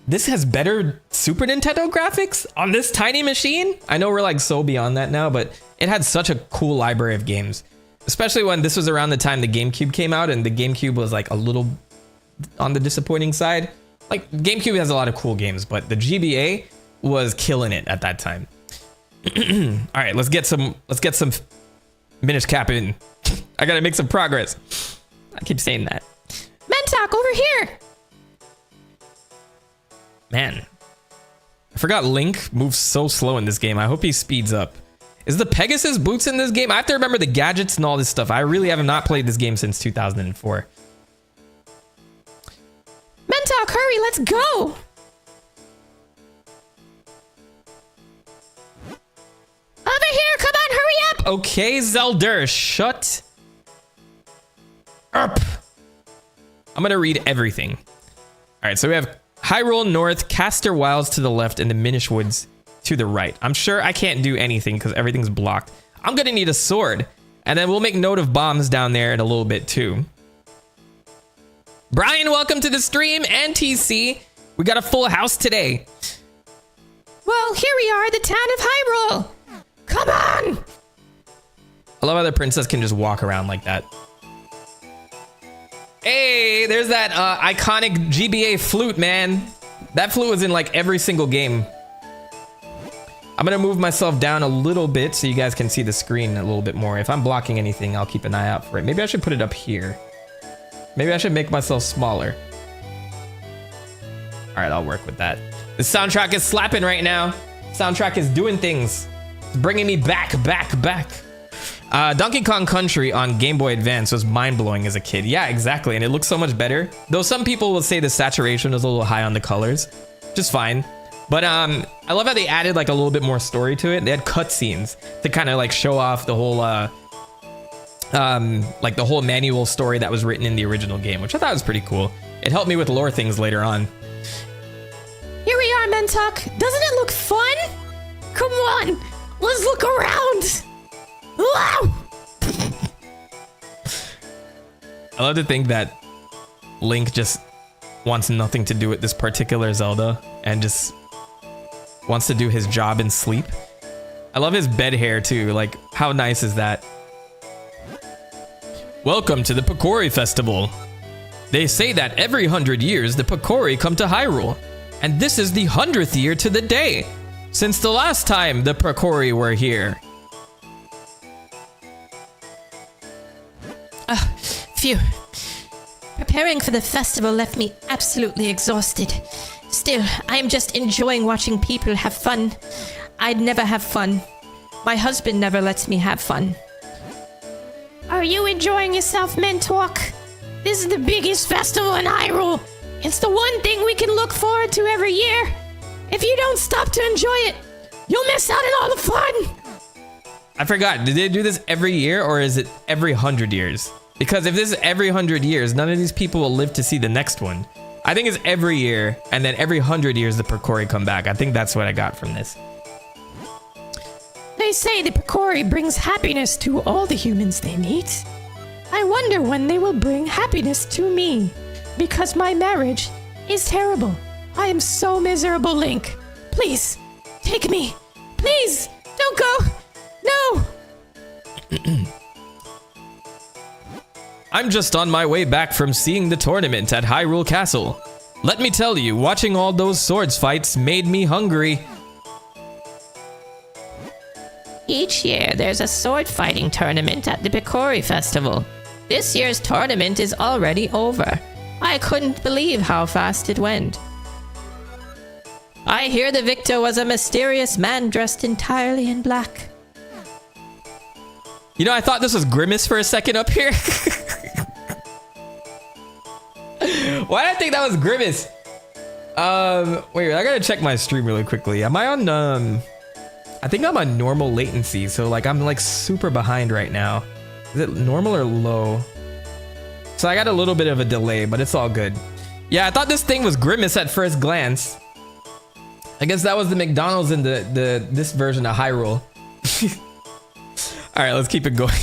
this has better Super Nintendo graphics on this tiny machine? I know we're like so beyond that now, but it had such a cool library of games. Especially when this was around the time the GameCube came out, and the GameCube was like a little on the disappointing side. Like, GameCube has a lot of cool games, but the GBA was killing it at that time. All right, let's get some Minish Cap in. I gotta make some progress. I keep saying that. Mentok, over here! Man, I forgot Link moves so slow in this game. I hope he speeds up. Is the Pegasus boots in this game? I have to remember the gadgets and all this stuff. I really have not played this game since 2004. Mentok, hurry, let's go! Over here, come on, hurry up! Okay, Zelda, shut up. I'm gonna read everything. All right, so we have Hyrule North, Caster Wilds to the left, and the Minish Woods to the right. I'm sure I can't do anything because everything's blocked. I'm gonna need a sword, and then we'll make note of bombs down there in a little bit too. Brian, welcome to the stream, and TC. We got a full house today. Well, here we are, the town of Hyrule. Come on! I love how the princess can just walk around like that. Hey, there's that iconic GBA flute, man. That flute was in like every single game. I'm gonna move myself down a little bit so you guys can see the screen a little bit more. If I'm blocking anything, I'll keep an eye out for it. Maybe I should put it up here. Maybe I should make myself smaller. All right, I'll work with that. The soundtrack is slapping right now. Soundtrack is doing things. It's bringing me back. Donkey Kong Country on Game Boy Advance was mind-blowing as a kid. Yeah, exactly, and it looks so much better. Though some people will say the saturation is a little high on the colors. Just fine. But I love how they added like a little bit more story to it. They had cutscenes to kind of like show off the whole like the whole manual story that was written in the original game, which I thought was pretty cool. It helped me with lore things later on. Here we are, Mentok. Doesn't it look fun? Come on, let's look around. Wow! I love to think that Link just wants nothing to do with this particular Zelda and just wants to do his job and sleep. I love his bed hair too. Like, how nice is that? Welcome to the Picori Festival. They say that every 100 years the Picori come to Hyrule, and this is the 100th year to the day since the last time the Picori were here. Phew. Preparing for the festival left me absolutely exhausted. Still, I am just enjoying watching people have fun. I'd never have fun. My husband never lets me have fun. Are you enjoying yourself, Mentok? This is the biggest festival in Hyrule. It's the one thing we can look forward to every year. If you don't stop to enjoy it, you'll miss out on all the fun. I forgot, did they do this every year or is it every 100 years? Because if this is every 100 years, none of these people will live to see the next one. I think it's every year, and then every 100 years the Picori come back. I think that's what I got from this. They say the Picori brings happiness to all the humans they meet. I wonder when they will bring happiness to me. Because my marriage is terrible. I am so miserable, Link. Please, take me. Please, don't go. No. I'm just on my way back from seeing the tournament at Hyrule Castle. Let me tell you, watching all those swords fights made me hungry. Each year, there's a sword fighting tournament at the Picori Festival. This year's tournament is already over. I couldn't believe how fast it went. I hear the victor was a mysterious man dressed entirely in black. You know, I thought this was Grimace for a second up here. Why did I think that was Grimace? Wait, I gotta check my stream really quickly. Am I on, I think I'm on normal latency, so like I'm like super behind right now. Is it normal or low? So I got a little bit of a delay, but it's all good. Yeah, I thought this thing was Grimace at first glance. I guess that was the McDonald's in this version of Hyrule. All right, let's keep it going.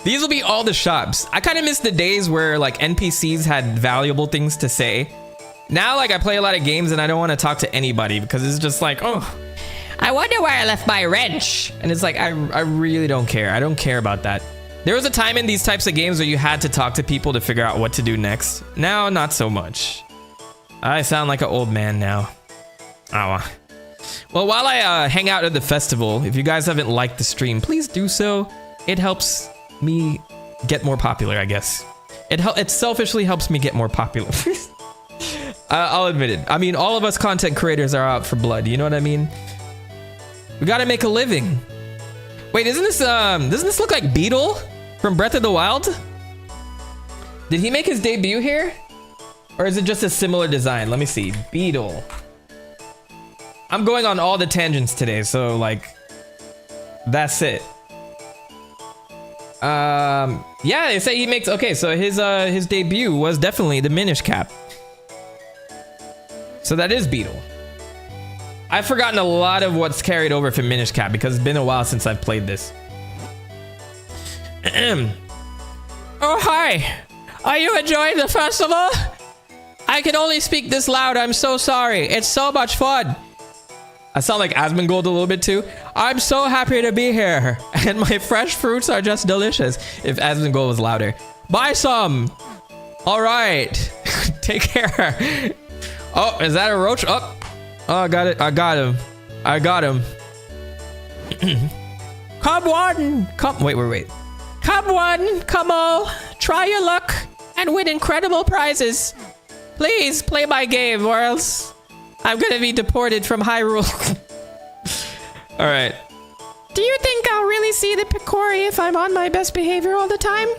These will be all the shops. I kind of miss the days where like NPCs had valuable things to say. Now, like I play a lot of games and I don't want to talk to anybody because it's just like, oh, I wonder where I left my wrench. And it's like, I really don't care. I don't care about that. There was a time in these types of games where you had to talk to people to figure out what to do next. Now, not so much. I sound like an old man now. Oh. Well, while I hang out at the festival, if you guys haven't liked the stream, please do so. It helps me get more popular, I guess. It selfishly helps me get more popular. I'll admit it. I mean, all of us content creators are out for blood. You know what I mean? We gotta make a living. Wait, doesn't this look like Beetle from Breath of the Wild? Did he make his debut here? Or is it just a similar design? Let me see. Beetle. I'm going on all the tangents today, so like, that's it. Yeah, they say he makes, okay, so his debut was definitely the Minish Cap. So that is Beetle. I've forgotten a lot of what's carried over from Minish Cap because it's been a while since I've played this. Oh, hi. Are you enjoying the festival? I can only speak this loud. I'm so sorry. It's so much fun. I sound like Asmongold a little bit too. I'm so happy to be here. And my fresh fruits are just delicious. If Asmongold was louder. Buy some. All right. Take care. Oh, is that a roach? Oh, I got it. I got him. I got him. Come one. Come. Wait. Come one. Come all. Try your luck and win incredible prizes. Please play my game or else I'm gonna be deported from Hyrule. All right. Do you think I'll really see the Picori if I'm on my best behavior all the time?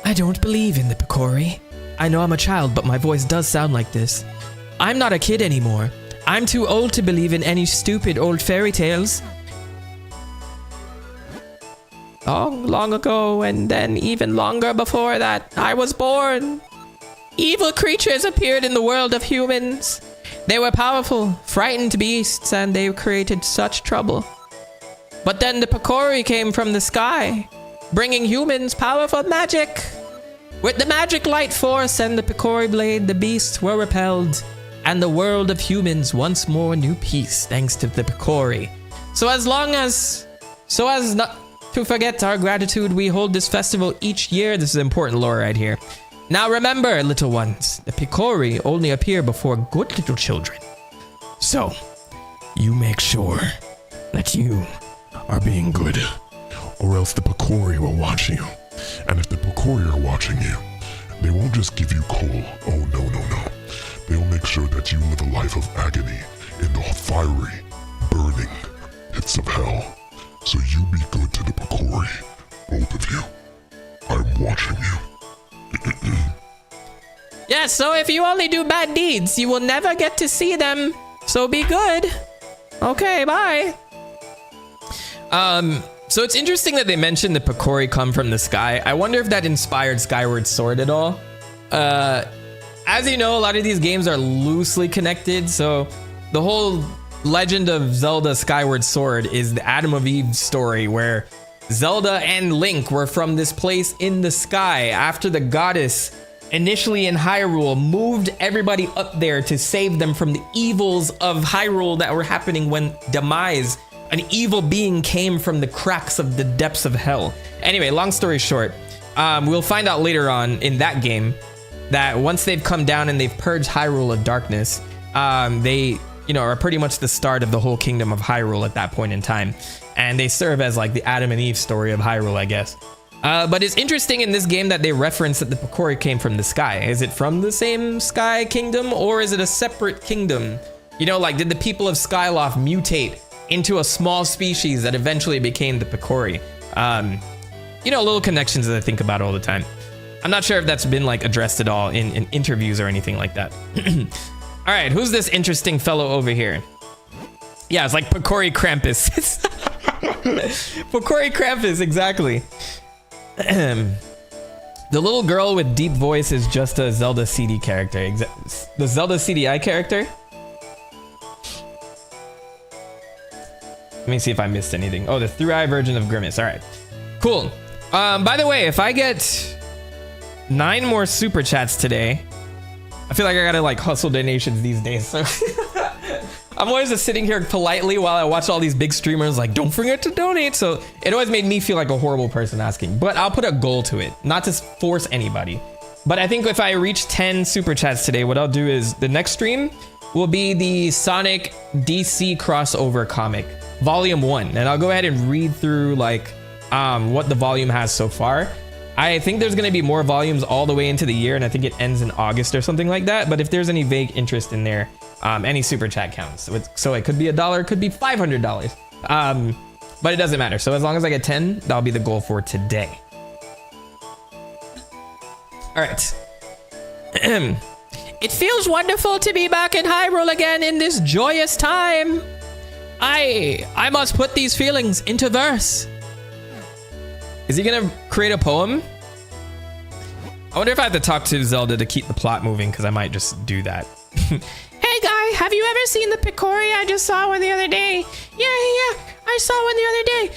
I don't believe in the Picori. I know I'm a child, but my voice does sound like this. I'm not a kid anymore. I'm too old to believe in any stupid old fairy tales. Long ago, and then even longer before that, I was born. Evil creatures appeared in the world of humans. They were powerful, frightened beasts, and they created such trouble. But then the Picori came from the sky, bringing humans powerful magic. With the magic light force and the Picori blade, the beasts were repelled, and the world of humans once more knew peace thanks to the Picori. So as not to forget our gratitude, we hold this festival each year. This is important lore right here. Now remember, little ones, the Picori only appear before good little children. So, you make sure that you are being good, or else the Picori will watch you. And if the Picori are watching you, they won't just give you coal. Oh, no. They'll make sure that you live a life of agony in the fiery, burning pits of hell. So you be good to the Picori, both of you. I'm watching you. Yeah, so if you only do bad deeds, you will never get to see them. So be good. Okay, bye. So it's interesting that they mentioned the Picori come from the sky. I wonder if that inspired Skyward Sword at all. As you know, a lot of these games are loosely connected. So the whole Legend of Zelda Skyward Sword is the Adam of Eve story where Zelda and Link were from this place in the sky after the goddess initially in Hyrule moved everybody up there to save them from the evils of Hyrule that were happening when Demise, an evil being, came from the cracks of the depths of hell. Anyway, long story short, we'll find out later on in that game that once they've come down and they've purged Hyrule of darkness, they are pretty much the start of the whole kingdom of Hyrule at that point in time. And they serve as like the Adam and Eve story of Hyrule, I guess. But it's interesting in this game that they reference that the Picori came from the sky. Is it from the same sky kingdom or is it a separate kingdom? Like did the people of Skyloft mutate into a small species that eventually became the Picori? Little connections that I think about all the time. I'm not sure if that's been like addressed at all in interviews or anything like that. All right, who's this interesting fellow over here? Yeah, it's like Picori Krampus. Picori Krampus, exactly. The little girl with deep voice is just a Zelda CD character. The Zelda CDI character? Let me see if I missed anything. Oh, the three-eye version of Grimace. All right, cool. By the way, if I get 9 more super chats today, I feel like I gotta like hustle donations these days. So I'm always just sitting here politely while I watch all these big streamers like, don't forget to donate. So it always made me feel like a horrible person asking, but I'll put a goal to it, not to force anybody. But I think if I reach 10 super chats today, what I'll do is the next stream will be the Sonic DC crossover comic, volume 1. And I'll go ahead and read through like what the volume has so far. I think there's going to be more volumes all the way into the year, and I think it ends in August or something like that. But if there's any vague interest in there, any super chat counts. So it could be $1, it could be $500. But it doesn't matter. So as long as I get 10, that'll be the goal for today. All right. It feels wonderful to be back in Hyrule again in this joyous time. I must put these feelings into verse. Is he gonna create a poem? I wonder if I have to talk to Zelda to keep the plot moving, because I might just do that. Hey guys, Hi, have you ever seen the Picori? I just saw one the other day. Yeah, I saw one the other day.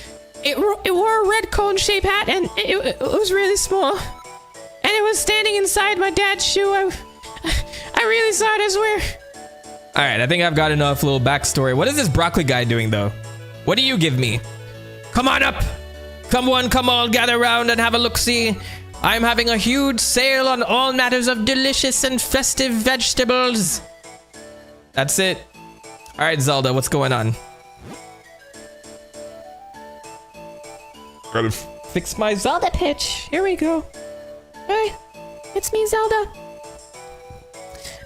It wore a red cone-shaped hat, and it was really small. And it was standing inside my dad's shoe. I really saw it, I swear. All right, I think I've got enough little backstory. What is this broccoli guy doing, though? What do you give me? Come on up. Come one, come all, gather round and have a look-see. I'm having a huge sale on all matters of delicious and festive vegetables. That's it. All right, Zelda, what's going on? Gotta Fix my Zelda pitch. Here we go. Hey, it's me, Zelda.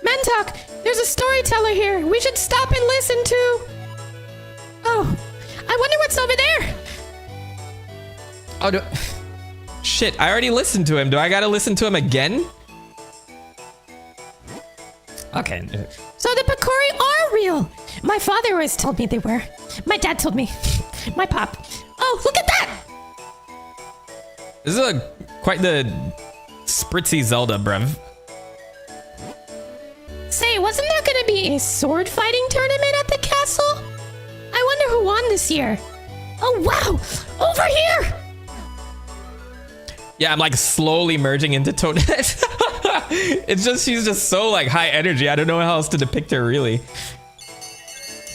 Mentok, there's a storyteller here. We should stop and listen to. Oh, I wonder what's over there. Oh, shit, I already listened to him. Do I gotta listen to him again? Okay. So the Picori are real. My father always told me they were. My dad told me. My pop. Oh, look at that. This is quite the spritzy Zelda, bruv. Say, wasn't there gonna be a sword fighting tournament at the castle? I wonder who won this year. Oh, wow. Over here. Yeah, I'm like slowly merging into Toadette. It's just, she's just so like high energy. I don't know how else to depict her really.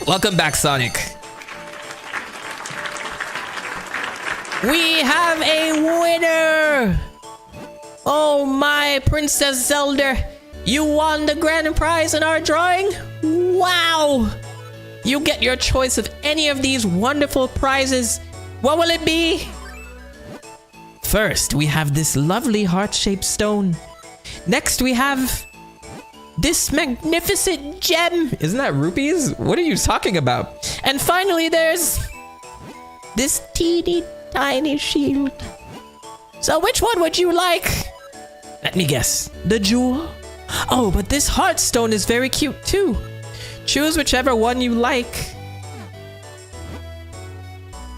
Welcome back, Sonic. We have a winner. Oh my, Princess Zelda. You won the grand prize in our drawing. Wow. You get your choice of any of these wonderful prizes. What will it be? First, we have this lovely heart-shaped stone. Next, we have this magnificent gem. Isn't that rupees? What are you talking about? And finally, there's this teeny tiny shield. So which one would you like? Let me guess. The jewel? Oh, but this heart stone is very cute too. Choose whichever one you like.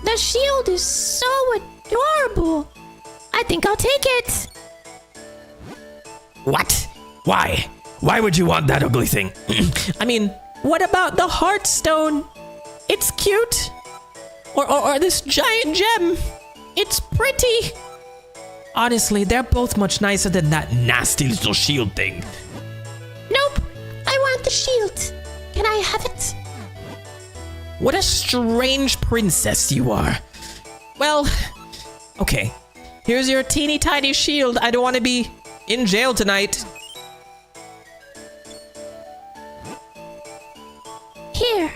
The shield is so adorable. I think I'll take it. What? Why? Why would you want that ugly thing? I mean, what about the heart stone? It's cute. Or this giant gem. It's pretty. Honestly, they're both much nicer than that nasty little shield thing. Nope. I want the shield. Can I have it? What a strange princess you are. Well, okay. Here's your teeny tiny shield. I don't want to be in jail tonight. Here,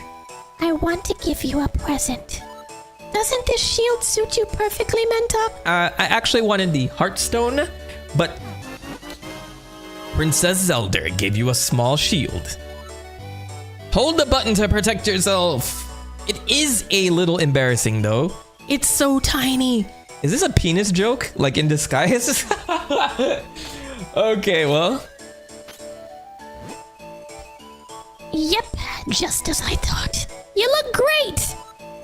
I want to give you a present. Doesn't this shield suit you perfectly, Mentok? I actually wanted the Heartstone, but Princess Zelda gave you a small shield. Hold the button to protect yourself. It is a little embarrassing, though. It's so tiny. Is this a penis joke, like in disguise? Okay, well. Yep, just as I thought. You look great!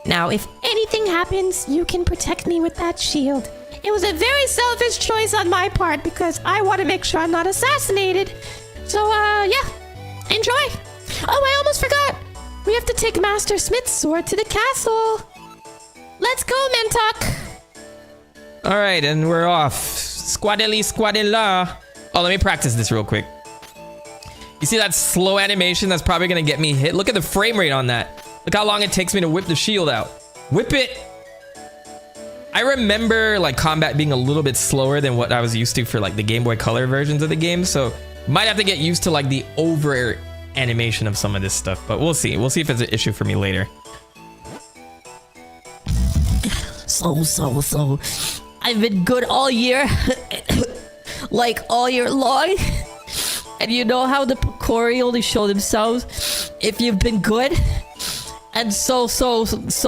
Now, if anything happens, you can protect me with that shield. It was a very selfish choice on my part because I want to make sure I'm not assassinated. So, yeah, enjoy. Oh, I almost forgot. We have to take Master Smith's sword to the castle. Let's go, Mentok. All right, and we're off. Squadilly, squadilla. Oh, let me practice this real quick. You see that slow animation that's probably gonna get me hit? Look at the frame rate on that. Look how long it takes me to whip the shield out. Whip it. I remember like combat being a little bit slower than what I was used to for like the Game Boy Color versions of the game. So might have to get used to like the over animation of some of this stuff, but we'll see. We'll see if it's an issue for me later. So. I've been good all year. Like all year long. And you know how the Picori only show themselves if you've been good? And so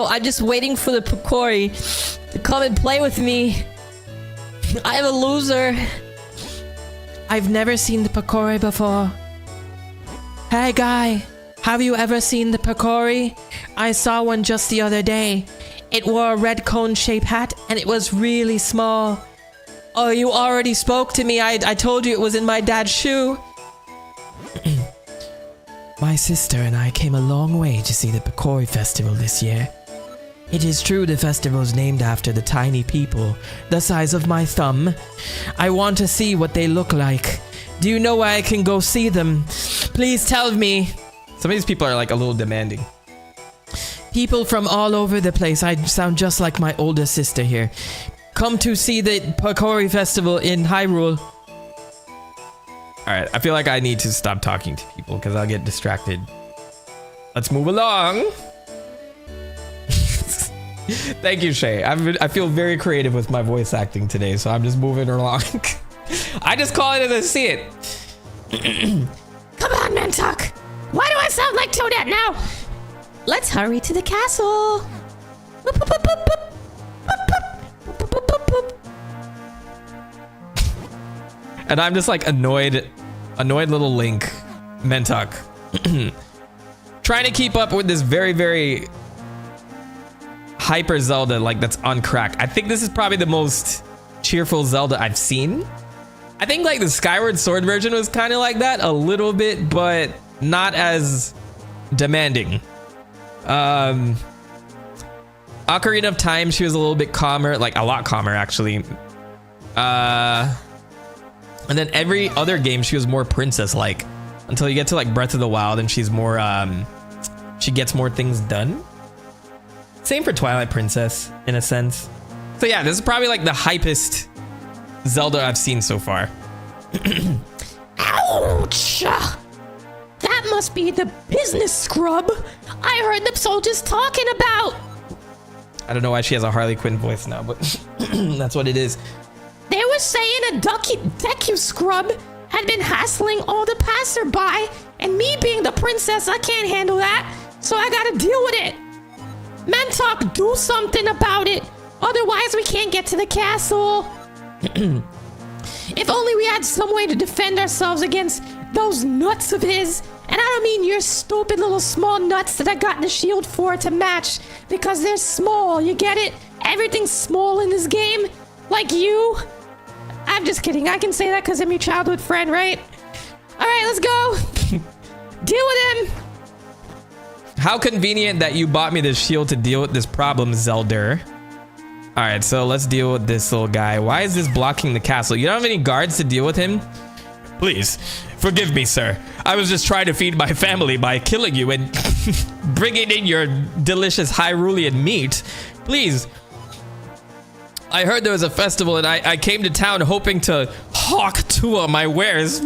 I'm just waiting for the Picori to come and play with me. I'm a loser. I've never seen the Picori before. Hey guy, have you ever seen the Picori? I saw one just the other day. It wore a red cone-shaped hat and it was really small. Oh, you already spoke to me. I told you it was in my dad's shoe. My sister and I came a long way to see the Pokori Festival this year. It is true the festival is named after the tiny people, the size of my thumb. I want to see what they look like. Do you know where I can go see them? Please tell me. Some of these people are like a little demanding. People from all over the place. I sound just like my older sister here. Come to see the Pokori Festival in Hyrule. Alright, I feel like I need to stop talking to people because I'll get distracted. Let's move along. Thank you, Shay. I feel very creative with my voice acting today, so I'm just moving along. I just call it as I see it. Come on, Mentok. Why do I sound like Toadette now? Let's hurry to the castle. Boop, boop, boop, boop, boop. Boop, boop, boop, boop, boop, boop. And I'm just like annoyed little Link, Mentok. Trying to keep up with this very, very hyper Zelda, like that's on crack. I think this is probably the most cheerful Zelda I've seen. I think like the Skyward Sword version was kind of like that a little bit, but not as demanding. Ocarina of Time, she was a little bit calmer, like a lot calmer actually. And then every other game she was more princess-like until you get to like Breath of the Wild and she's more she gets more things done. Same for Twilight Princess in a sense. So yeah, this is probably like the hypest Zelda I've seen so far. Ouch! That must be the business scrub I heard the soldiers talking about. I don't know why she has a Harley Quinn voice now, but that's what it is. They were saying a Deku scrub had been hassling all the passerby, and me being the princess, I can't handle that, so I gotta deal with it. Mentok, do something about it, otherwise we can't get to the castle. If only we had some way to defend ourselves against those nuts of his. And I don't mean your stupid little small nuts that I got the shield for to match, because they're small, you get it? Everything's small in this game, like you. I'm just kidding, I can say that because I'm your childhood friend, right? Alright, let's go. Deal with him. How convenient that you bought me this shield to deal with this problem, Zelda. Alright, so let's deal with this little guy. Why is this blocking the castle? You don't have any guards to deal with him? Please, forgive me, sir. I was just trying to feed my family by killing you and bringing in your delicious Hyrulean meat. Please. I heard there was a festival and I came to town hoping to hawk two of my wares.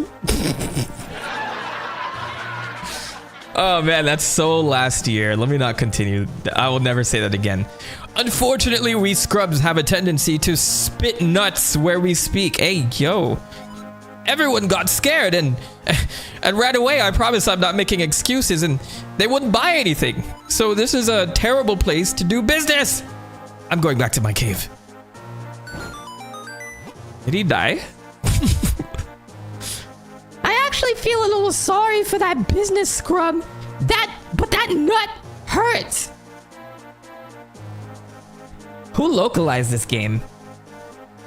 Oh man, that's so last year. Let me not continue. I will never say that again. Unfortunately, we scrubs have a tendency to spit nuts where we speak. Hey, yo. Everyone got scared and ran away. I promise I'm not making excuses, and they wouldn't buy anything. So this is a terrible place to do business. I'm going back to my cave. Did he die? I actually feel a little sorry for that business scrub. But that nut hurts. Who localized this game?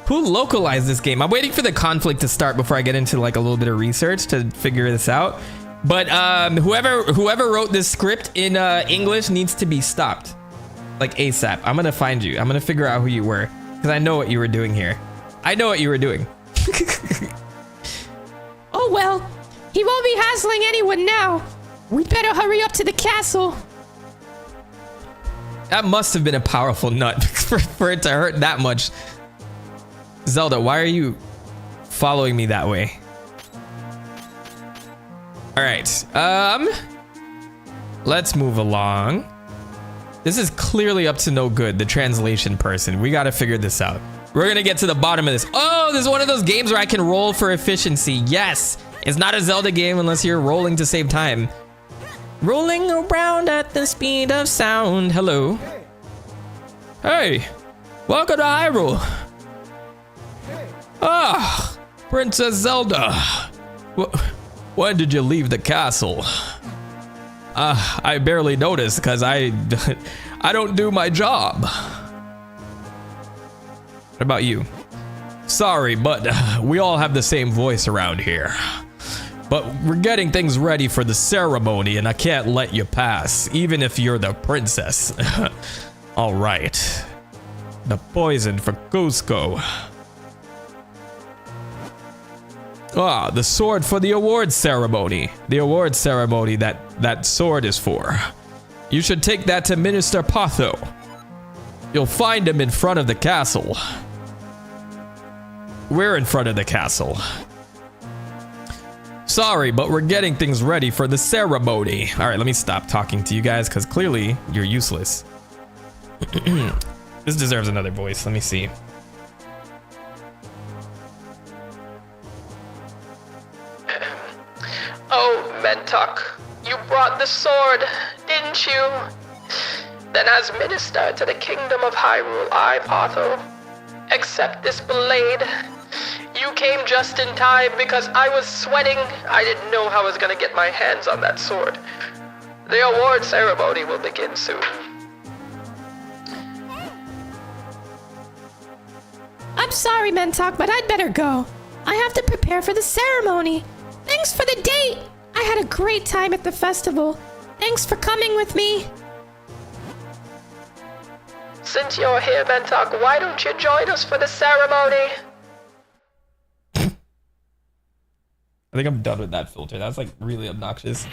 Who localized this game? I'm waiting for the conflict to start before I get into like a little bit of research to figure this out. But whoever wrote this script in English needs to be stopped. Like ASAP. I'm gonna find you. I'm gonna figure out who you were. Because I know what you were doing here. I know what you were doing. Oh well, he won't be hassling anyone now. We better hurry up to the castle. That must have been a powerful nut for it to hurt that much. Zelda, why are you following me that way? All right, let's move along. This is clearly up to no good, the translation person. We gotta figure this out. We're gonna get to the bottom of this. Oh, this is one of those games where I can roll for efficiency. Yes, it's not a Zelda game unless you're rolling to save time. Rolling around at the speed of sound. Hello. Hey, welcome to Hyrule. Ah, Princess Zelda. When did you leave the castle? I barely noticed because I don't do my job. What about you? Sorry, but we all have the same voice around here. But we're getting things ready for the ceremony, and I can't let you pass, even if you're the princess. All right. The poison for Cusco. Ah, the sword for the award ceremony. The award ceremony that sword is for. You should take that to Minister Patho. You'll find him in front of the castle. We're in front of the castle. Sorry, but we're getting things ready for the ceremony. All right, let me stop talking to you guys because clearly you're useless. This deserves another voice. Let me see. Oh, Mentok, you brought the sword, didn't you? Then as minister to the kingdom of Hyrule, I, Patho, accept this blade. You came just in time because I was sweating. I didn't know how I was gonna get my hands on that sword. The award ceremony will begin soon. I'm sorry, Mentok, but I'd better go. I have to prepare for the ceremony. Thanks for the date. I had a great time at the festival. Thanks for coming with me. Since you're here, Mentok, why don't you join us for the ceremony? I think I'm done with that filter. That's like really obnoxious.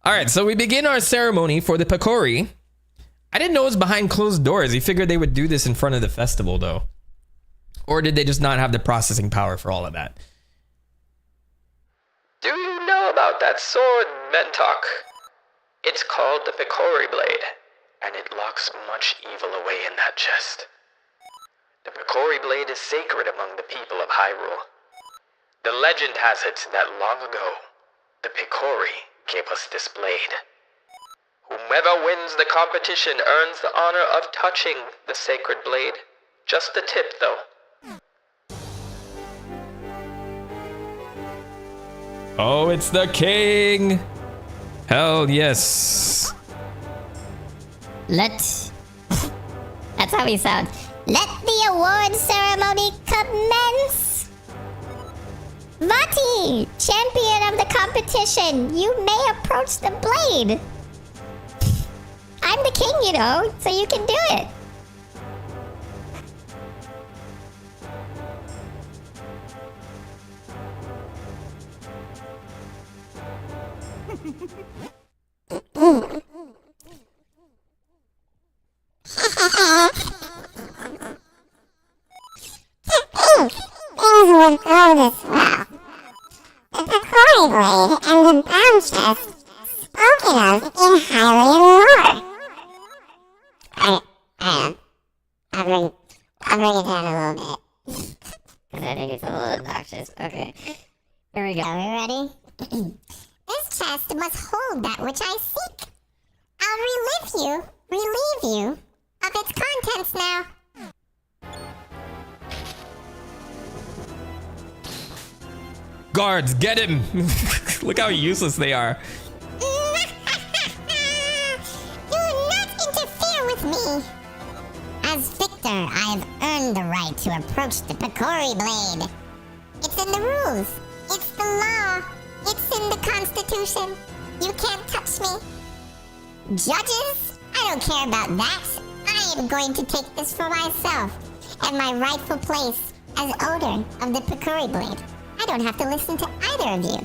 All right, so we begin our ceremony for the Pakori. I didn't know it was behind closed doors. You figured they would do this in front of the festival, though. Or did they just not have the processing power for all of that? Do you know about that sword, Mentok? It's called the Pakori Blade, and it locks much evil away in that chest. The Pakori Blade is sacred among the people of Hyrule. The legend has it that long ago, the Pakori gave us this blade. Whomever wins the competition earns the honor of touching the sacred blade. Just the tip, though. Oh, it's the king! Hell yes. That's how we sound. Let the award ceremony commence! Vati, champion of the competition, you may approach the blade. I'm the king, you know, so you can do it. Things would go this well. The Pakori Blade and the Bound Chest spoken of in Hylian lore. I'll bring it down a little bit. Because I think it's a little obnoxious. Okay. Here we go. Are we ready? This chest must hold that which I seek. I'll relieve you of its contents now. Guards, get him! Look how useless they are. Do not interfere with me. As victor, I have earned the right to approach the Pakori Blade. It's in the rules. It's the law. It's in the Constitution. You can't touch me. Judges, I don't care about that. I am going to take this for myself and my rightful place as owner of the Pakori Blade. I don't have to listen to either of you.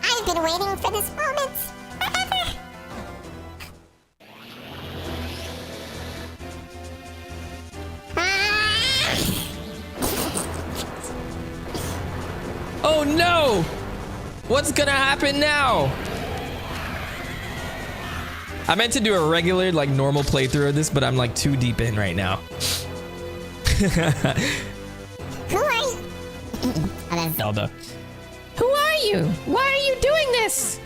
I've been waiting for this moment forever. Oh no! What's gonna happen now? I meant to do a regular, like normal playthrough of this, but I'm like too deep in right now. Who are you? Zelda. Who are you? Why are you doing this?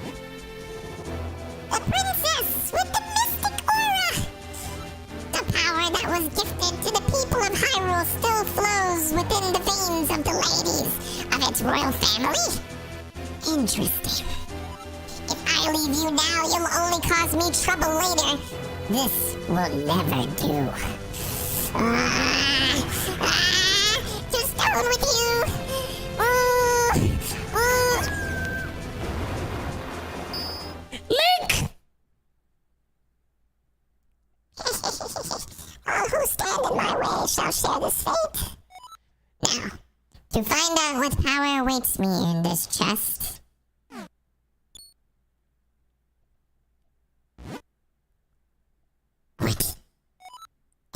The princess with the mystic aura! The power that was gifted to the people of Hyrule still flows within the veins of the ladies of its royal family? Interesting. If I leave you now, you'll only cause me trouble later. This will never do. To stone with you! Sweet! Now, to find out what power awaits me in this chest... What?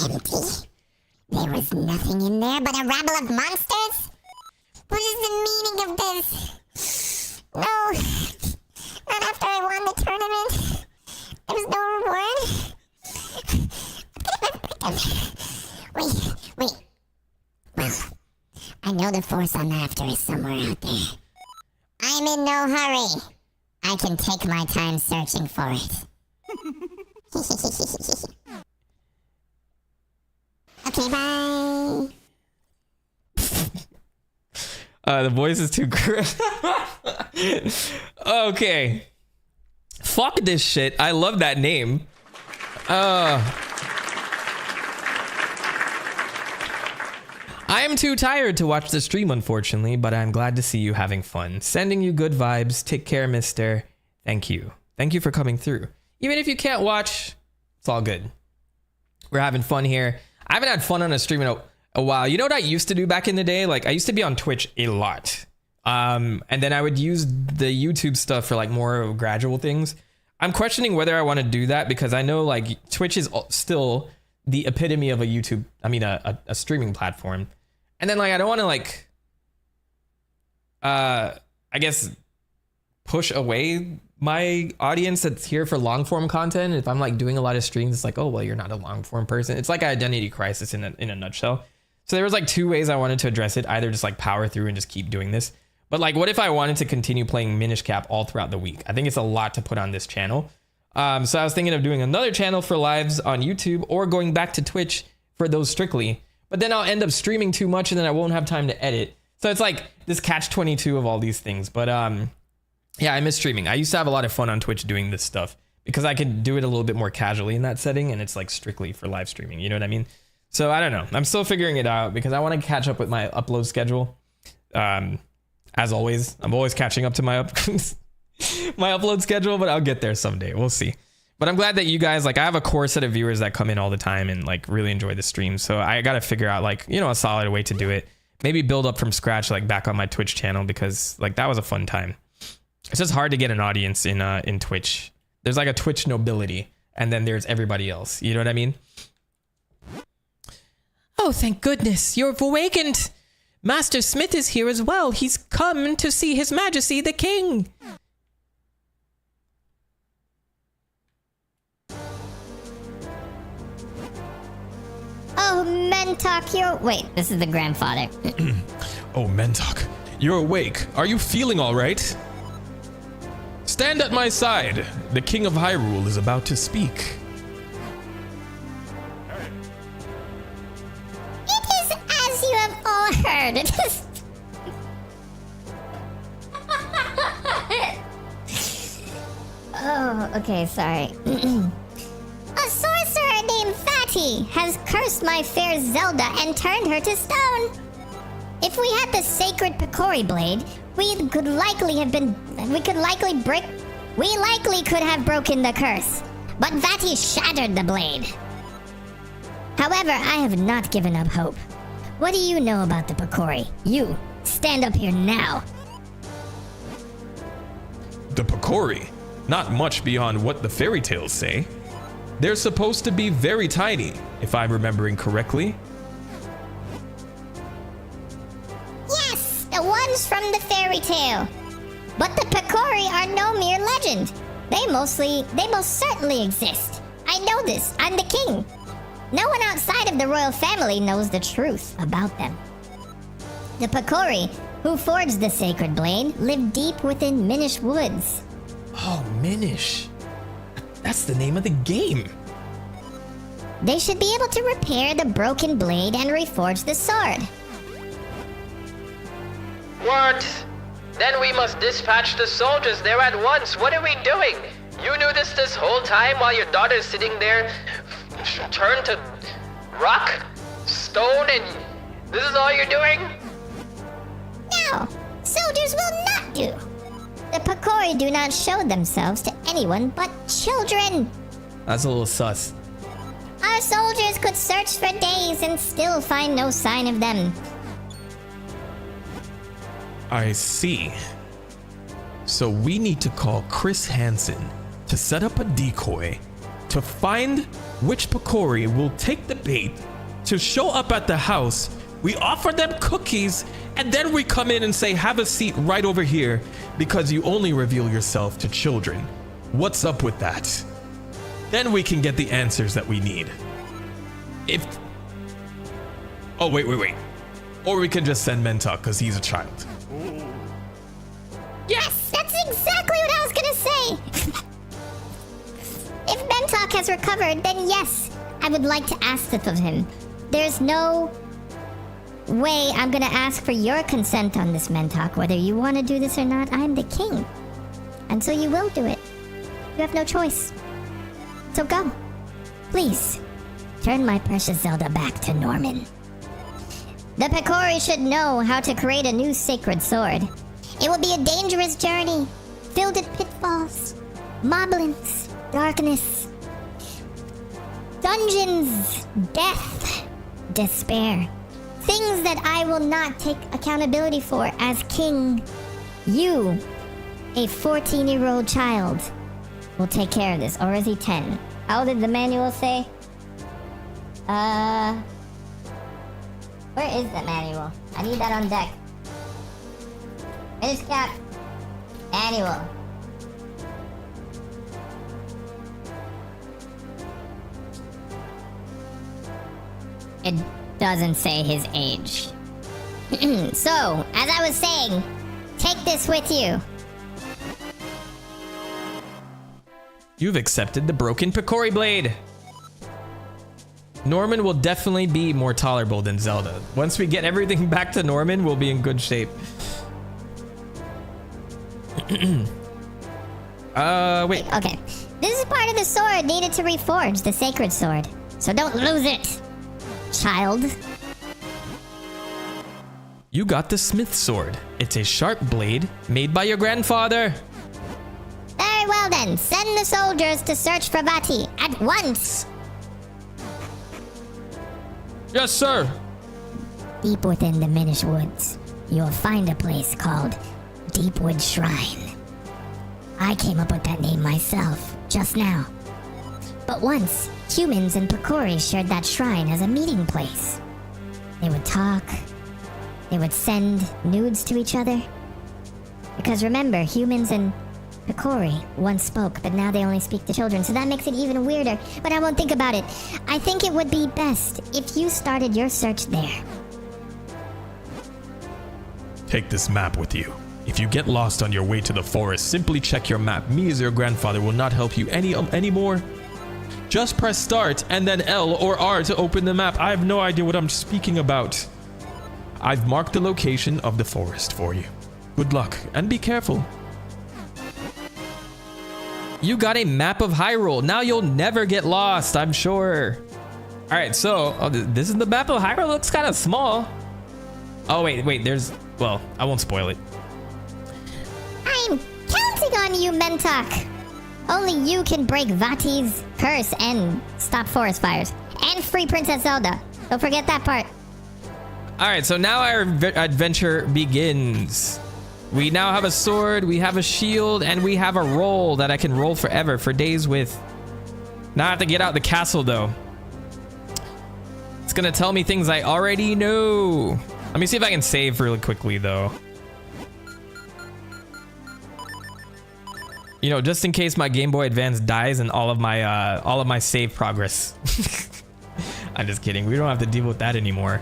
Empty? There was nothing in there but a rabble of monsters? What is the meaning of this? No, not after I won the tournament. There was no reward. Wait. Well, I know the force I'm after is somewhere out there. I'm in no hurry. I can take my time searching for it. Okay, bye. The voice is too crisp. Okay. Fuck this shit. I love that name. I am too tired to watch the stream, unfortunately, but I'm glad to see you having fun. Sending you good vibes. Take care, mister. Thank you. Thank you for coming through. Even if you can't watch, it's all good. We're having fun here. I haven't had fun on a stream in a while. You know what I used to do back in the day? Like, I used to be on Twitch a lot. And then I would use the YouTube stuff for like more gradual things. I'm questioning whether I want to do that because I know like Twitch is still the epitome of a streaming platform. And then like, I don't want to like, I guess push away my audience that's here for long form content. If I'm like doing a lot of streams, it's like, oh, well, you're not a long form person. It's like an identity crisis in a nutshell. So there was like two ways I wanted to address it. Either just like power through and just keep doing this. But like, what if I wanted to continue playing Minish Cap all throughout the week? I think it's a lot to put on this channel. So I was thinking of doing another channel for lives on YouTube or going back to Twitch for those strictly. But then I'll end up streaming too much and then I won't have time to edit. So it's like this catch-22 of all these things. But yeah, I miss streaming. I used to have a lot of fun on Twitch doing this stuff because I could do it a little bit more casually in that setting. And it's like strictly for live streaming. You know what I mean? So I don't know. I'm still figuring it out because I want to catch up with my upload schedule. As always, I'm always catching up to my upload schedule, but I'll get there someday. We'll see. But I'm glad that you guys, like, I have a core set of viewers that come in all the time and like really enjoy the stream. So I got to figure out like, you know, a solid way to do it. Maybe build up from scratch, like back on my Twitch channel, because like that was a fun time. It's just hard to get an audience in Twitch. There's like a Twitch nobility and then there's everybody else. You know what I mean? Oh, thank goodness. You've awakened. Master Smith is here as well. He's come to see His Majesty the King. Oh, Mentok, you're... Wait, this is the grandfather. Oh, Mentok, you're awake. Are you feeling all right? Stand at my side. The King of Hyrule is about to speak. It is as you have all heard. It is... Oh, okay, sorry. A sorcerer named Fatty has cursed my fair Zelda and turned her to stone. If we had the sacred Picori blade, we likely could have broken the curse. But Fatty shattered the blade. However, I have not given up hope. What do you know about the Picori? You, stand up here now. The Picori? Not much beyond what the fairy tales say. They're supposed to be very tiny, if I'm remembering correctly. Yes, the ones from the fairy tale. But the Picori are no mere legend. They most certainly exist. I know this. I'm the king. No one outside of the royal family knows the truth about them. The Picori, who forged the sacred blade, live deep within Minish Woods. Oh, Minish. That's the name of the game. They should be able to repair the broken blade and reforge the sword. What? Then we must dispatch the soldiers there at once. What are we doing? You knew this whole time while your daughter's sitting there, turned to rock, stone, and this is all you're doing? No, soldiers will not do. The Picori do not show themselves to anyone but children. That's a little sus. Our soldiers could search for days and still find no sign of them. I see. So we need to call Chris Hansen to set up a decoy to find which Picori will take the bait to show up at the house. We offer them cookies and then we come in and say, have a seat right over here because you only reveal yourself to children. What's up with that? Then we can get the answers that we need. Oh, wait. Or we can just send Mentok because he's a child. Yes, that's exactly what I was gonna say. If Mentok has recovered, then yes, I would like to ask this of him. There's no way I'm gonna ask for your consent on this, Mentok. Whether you want to do this or not, I'm the king. And so you will do it. You have no choice. So go. Please, turn my precious Zelda back to Norman. The Picori should know how to create a new sacred sword. It will be a dangerous journey, filled with pitfalls, moblins, darkness, dungeons, death, despair. Things that I will not take accountability for as king. You, a 14-year-old child, will take care of this. Or is he 10? How did the manual say? Where is the manual? I need that on deck. Minish Cap. Manual. It doesn't say his age. So, as I was saying, take this with you. You've accepted the broken Picori blade. Norman will definitely be more tolerable than Zelda. Once we get everything back to Norman, we'll be in good shape. Wait. Okay. This is part of the sword needed to reforge the sacred sword. So don't lose it, child. You got the smith sword. It's a sharp blade made by your grandfather. Very well then. Send the soldiers to search for Vati at once. Yes, sir. Deep within the Minish Woods, you'll find a place called Deepwood Shrine. I came up with that name myself, just now. But once, humans and Picori shared that shrine as a meeting place. They would talk. They would send nudes to each other. Because remember, humans and Picori once spoke, but now they only speak to children, so that makes it even weirder. But I won't think about it. I think it would be best if you started your search there. Take this map with you. If you get lost on your way to the forest, simply check your map. Me as your grandfather will not help you anymore. Just press start and then L or R to open the map. I have no idea what I'm speaking about. I've marked the location of the forest for you. Good luck and be careful. You got a map of Hyrule. Now you'll never get lost, I'm sure. All right, so this is the map of Hyrule. Looks kind of small. Oh, wait, there's... Well, I won't spoil it. I'm counting on you, Mentok. Only you can break Vati's curse and stop forest fires. And free Princess Zelda. Don't forget that part. All right, so now our adventure begins. We now have a sword, we have a shield, and we have a roll that I can roll forever, for days with. Now I have to get out the castle, though. It's gonna tell me things I already know. Let me see if I can save really quickly, though. You know, just in case my Game Boy Advance dies and all of my save progress. I'm just kidding. We don't have to deal with that anymore.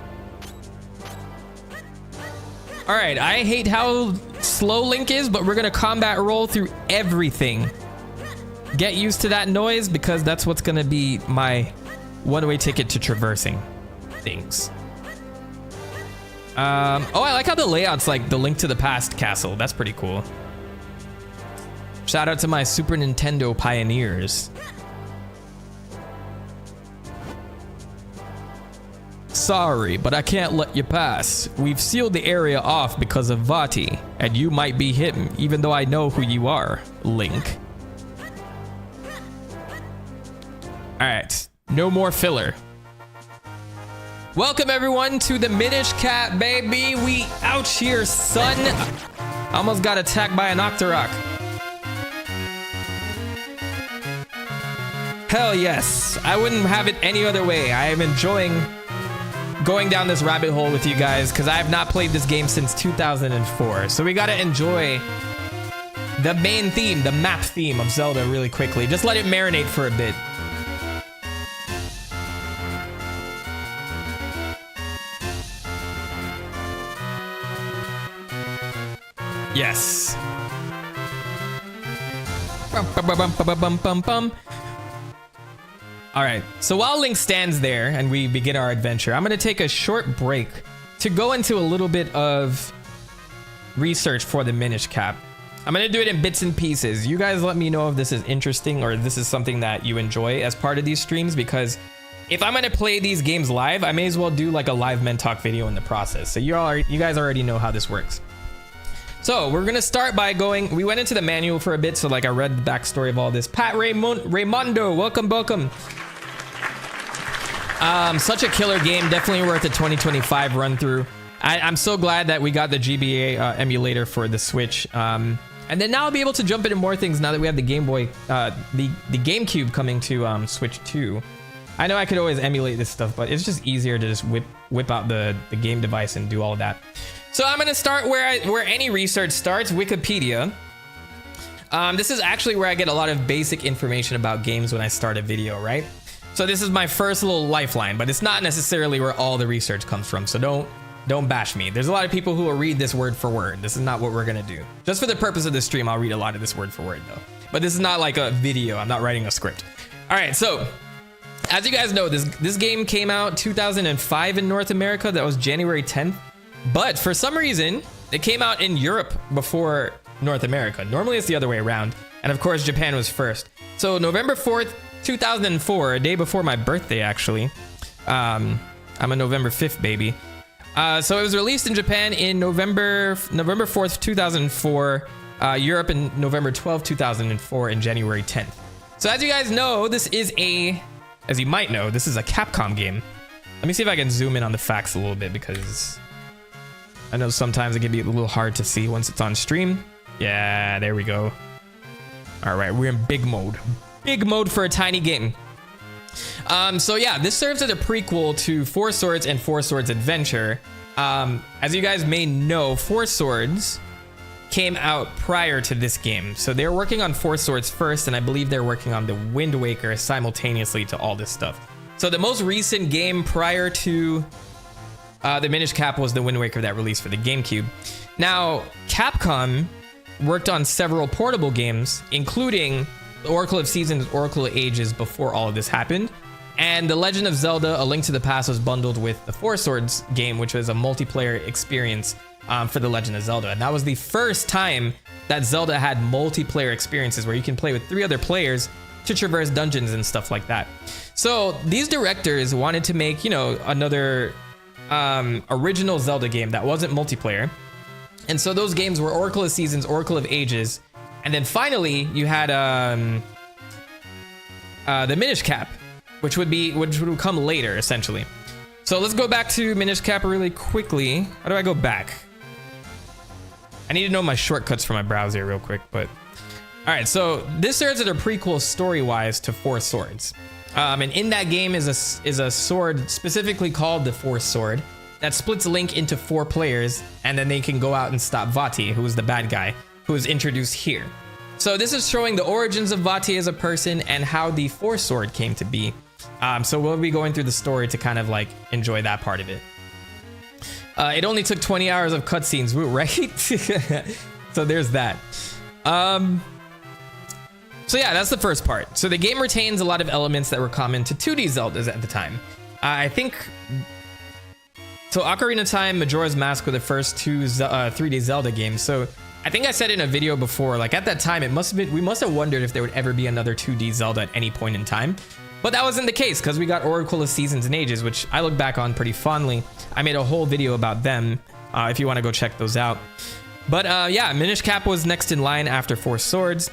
All right, I hate how slow Link is, but we're gonna combat roll through everything. Get used to that noise because that's what's gonna be my one-way ticket to traversing things. Oh, I like how the layout's like the Link to the Past castle. That's pretty cool. Shout out to my Super Nintendo pioneers. Sorry, but I can't let you pass. We've sealed the area off because of Vati, and you might be him, even though I know who you are, Link. Alright, No more filler. Welcome everyone to the Minish Cap, baby. We out here, son. Almost got attacked by an Octorok. Hell yes. I wouldn't have it any other way. I am enjoying going down this rabbit hole with you guys because I have not played this game since 2004. So we gotta enjoy the main theme, the map theme of Zelda really quickly. Just let it marinate for a bit. Yes. All right, so while Link stands there and we begin our adventure, I'm gonna take a short break to go into a little bit of research for the Minish Cap. I'm gonna do it in bits and pieces. You guys let me know if this is interesting or this is something that you enjoy as part of these streams, because if I'm gonna play these games live, I may as well do like a live Mentok video in the process. So you guys already know how this works. So we're gonna start by we went into the manual for a bit, so like I read the backstory of all this. Pat Raymondo, welcome. Such a killer game, definitely worth a 2025 run through. I'm so glad that we got the GBA emulator for the Switch. And then now I'll be able to jump into more things now that we have the Game Boy, the GameCube coming to Switch 2. I know I could always emulate this stuff, but it's just easier to just whip out the game device and do all of that. So I'm gonna start where any research starts, Wikipedia. This is actually where I get a lot of basic information about games when I start a video, right? So this is my first little lifeline, but it's not necessarily where all the research comes from. So don't bash me. There's a lot of people who will read this word for word. This is not what we're gonna do. Just for the purpose of this stream, I'll read a lot of this word for word though. But this is not like a video. I'm not writing a script. All right, so as you guys know, this game came out 2005 in North America. That was January 10th. But for some reason, it came out in Europe before North America. Normally it's the other way around. And of course, Japan was first. So November 4th, 2004, a day before my birthday, actually. I'm a November 5th baby. So it was released in Japan in November 4th, 2004. Europe in November 12th, 2004, and January 10th. So as you guys know, as you might know, this is a Capcom game. Let me see if I can zoom in on the facts a little bit, because I know sometimes it can be a little hard to see once it's on stream. Yeah, there we go. All right, we're in big mode. Big mode for a tiny game. So yeah, this serves as a prequel to Four Swords and Four Swords Adventure. As you guys may know, Four Swords came out prior to this game. So they're working on Four Swords first, and I believe they're working on the Wind Waker simultaneously to all this stuff. So the most recent game prior to the Minish Cap was the Wind Waker that released for the GameCube. Now, Capcom worked on several portable games, including Oracle of Seasons, Oracle of Ages before all of this happened. And The Legend of Zelda, A Link to the Past was bundled with the Four Swords game, which was a multiplayer experience for The Legend of Zelda. And that was the first time that Zelda had multiplayer experiences where you can play with 3 other players to traverse dungeons and stuff like that. So these directors wanted to make, another original Zelda game that wasn't multiplayer. And so those games were Oracle of Seasons, Oracle of Ages, and then finally you had the Minish Cap, which would come later essentially. So let's go back to Minish Cap really quickly. How do I go back? I need to know my shortcuts for my browser real quick, but all right. So this serves as a prequel story-wise to Four Swords. And in that game is a sword specifically called the Fourth Sword that splits Link into 4 players, and then they can go out and stop Vati, who is the bad guy, who is introduced here. So this is showing the origins of Vati as a person and how the Fourth Sword came to be. So we'll be going through the story to kind of like enjoy that part of it. It only took 20 hours of cutscenes, right? So there's that. So yeah, that's the first part. So the game retains a lot of elements that were common to 2D Zeldas at the time. I think, so Ocarina of Time, Majora's Mask were the first 2 3D Zelda games. So I think I said in a video before, like at that time, we must have wondered if there would ever be another 2D Zelda at any point in time. But that wasn't the case, because we got Oracle of Seasons and Ages, which I look back on pretty fondly. I made a whole video about them, if you want to go check those out. But yeah, Minish Cap was next in line after Four Swords,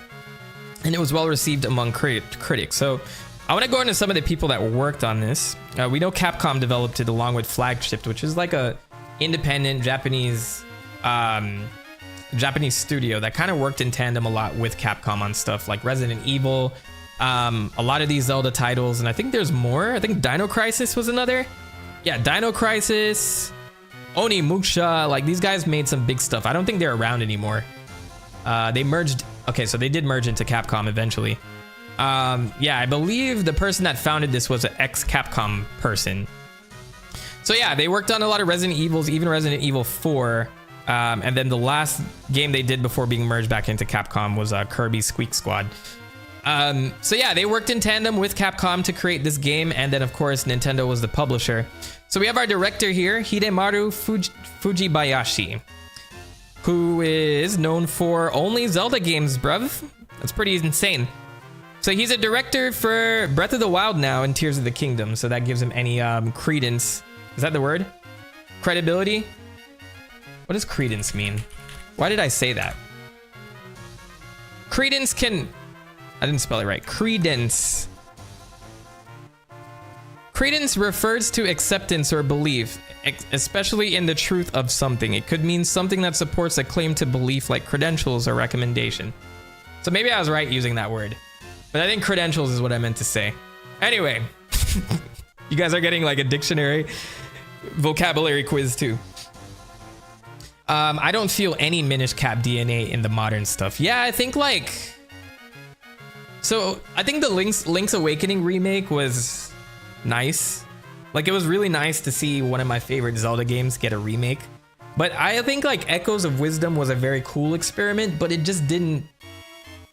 and it was well received among critics. So I want to go into some of the people that worked on this. We know Capcom developed it along with Flagship, which is like a independent Japanese studio that kind of worked in tandem a lot with Capcom on stuff like Resident Evil, a lot of these Zelda titles, and I think there's more. I think Dino Crisis was another. Yeah, Dino Crisis, Onimusha, like these guys made some big stuff. I don't think they're around anymore. They merged. Okay, so they did merge into Capcom eventually. Yeah, I believe the person that founded this was an ex-Capcom person. So yeah, they worked on a lot of Resident Evils, even Resident Evil 4. And then the last game they did before being merged back into Capcom was Kirby Squeak Squad. So yeah, they worked in tandem with Capcom to create this game, and then of course Nintendo was the publisher. So we have our director here, Hidemaru Fujibayashi, who is known for only Zelda games, bruv. That's pretty insane. So he's a director for Breath of the Wild now and Tears of the Kingdom, so that gives him any credence. Is that the word? Credibility? What does credence mean? Why did I say that? Credence can... I didn't spell it right. Credence. Credence refers to acceptance or belief, especially in the truth of something. It could mean something that supports a claim to belief, like credentials or recommendation. So maybe I was right using that word, but I think credentials is what I meant to say. Anyway, you guys are getting like a dictionary vocabulary quiz too. I don't feel any Minish Cap DNA in the modern stuff. Yeah, I think like... So I think the Link's Awakening remake was nice. Like it was really nice to see one of my favorite Zelda games get a remake. But I think like Echoes of Wisdom was a very cool experiment, but it just didn't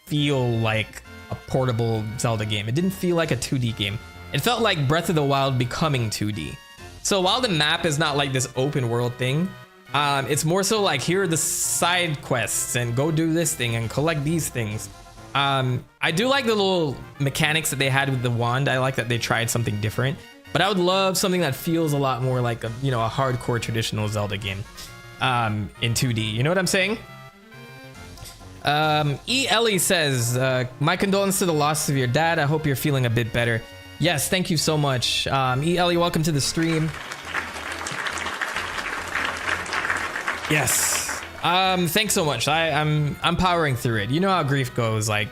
feel like a portable Zelda game. It didn't feel like a 2D game. It felt like Breath of the Wild becoming 2D. So while the map is not like this open world thing, it's more so like here are the side quests and go do this thing and collect these things. I do like the little mechanics that they had with the wand. I like that they tried something different, but I would love something that feels a lot more like a, you know, a hardcore traditional Zelda game in 2D. You know what I'm saying? E. Ellie says, my condolences to the loss of your dad. I hope you're feeling a bit better. Yes, thank you so much. E. Ellie, welcome to the stream. Yes. Thanks so much. I'm powering through it. You know how grief goes, like,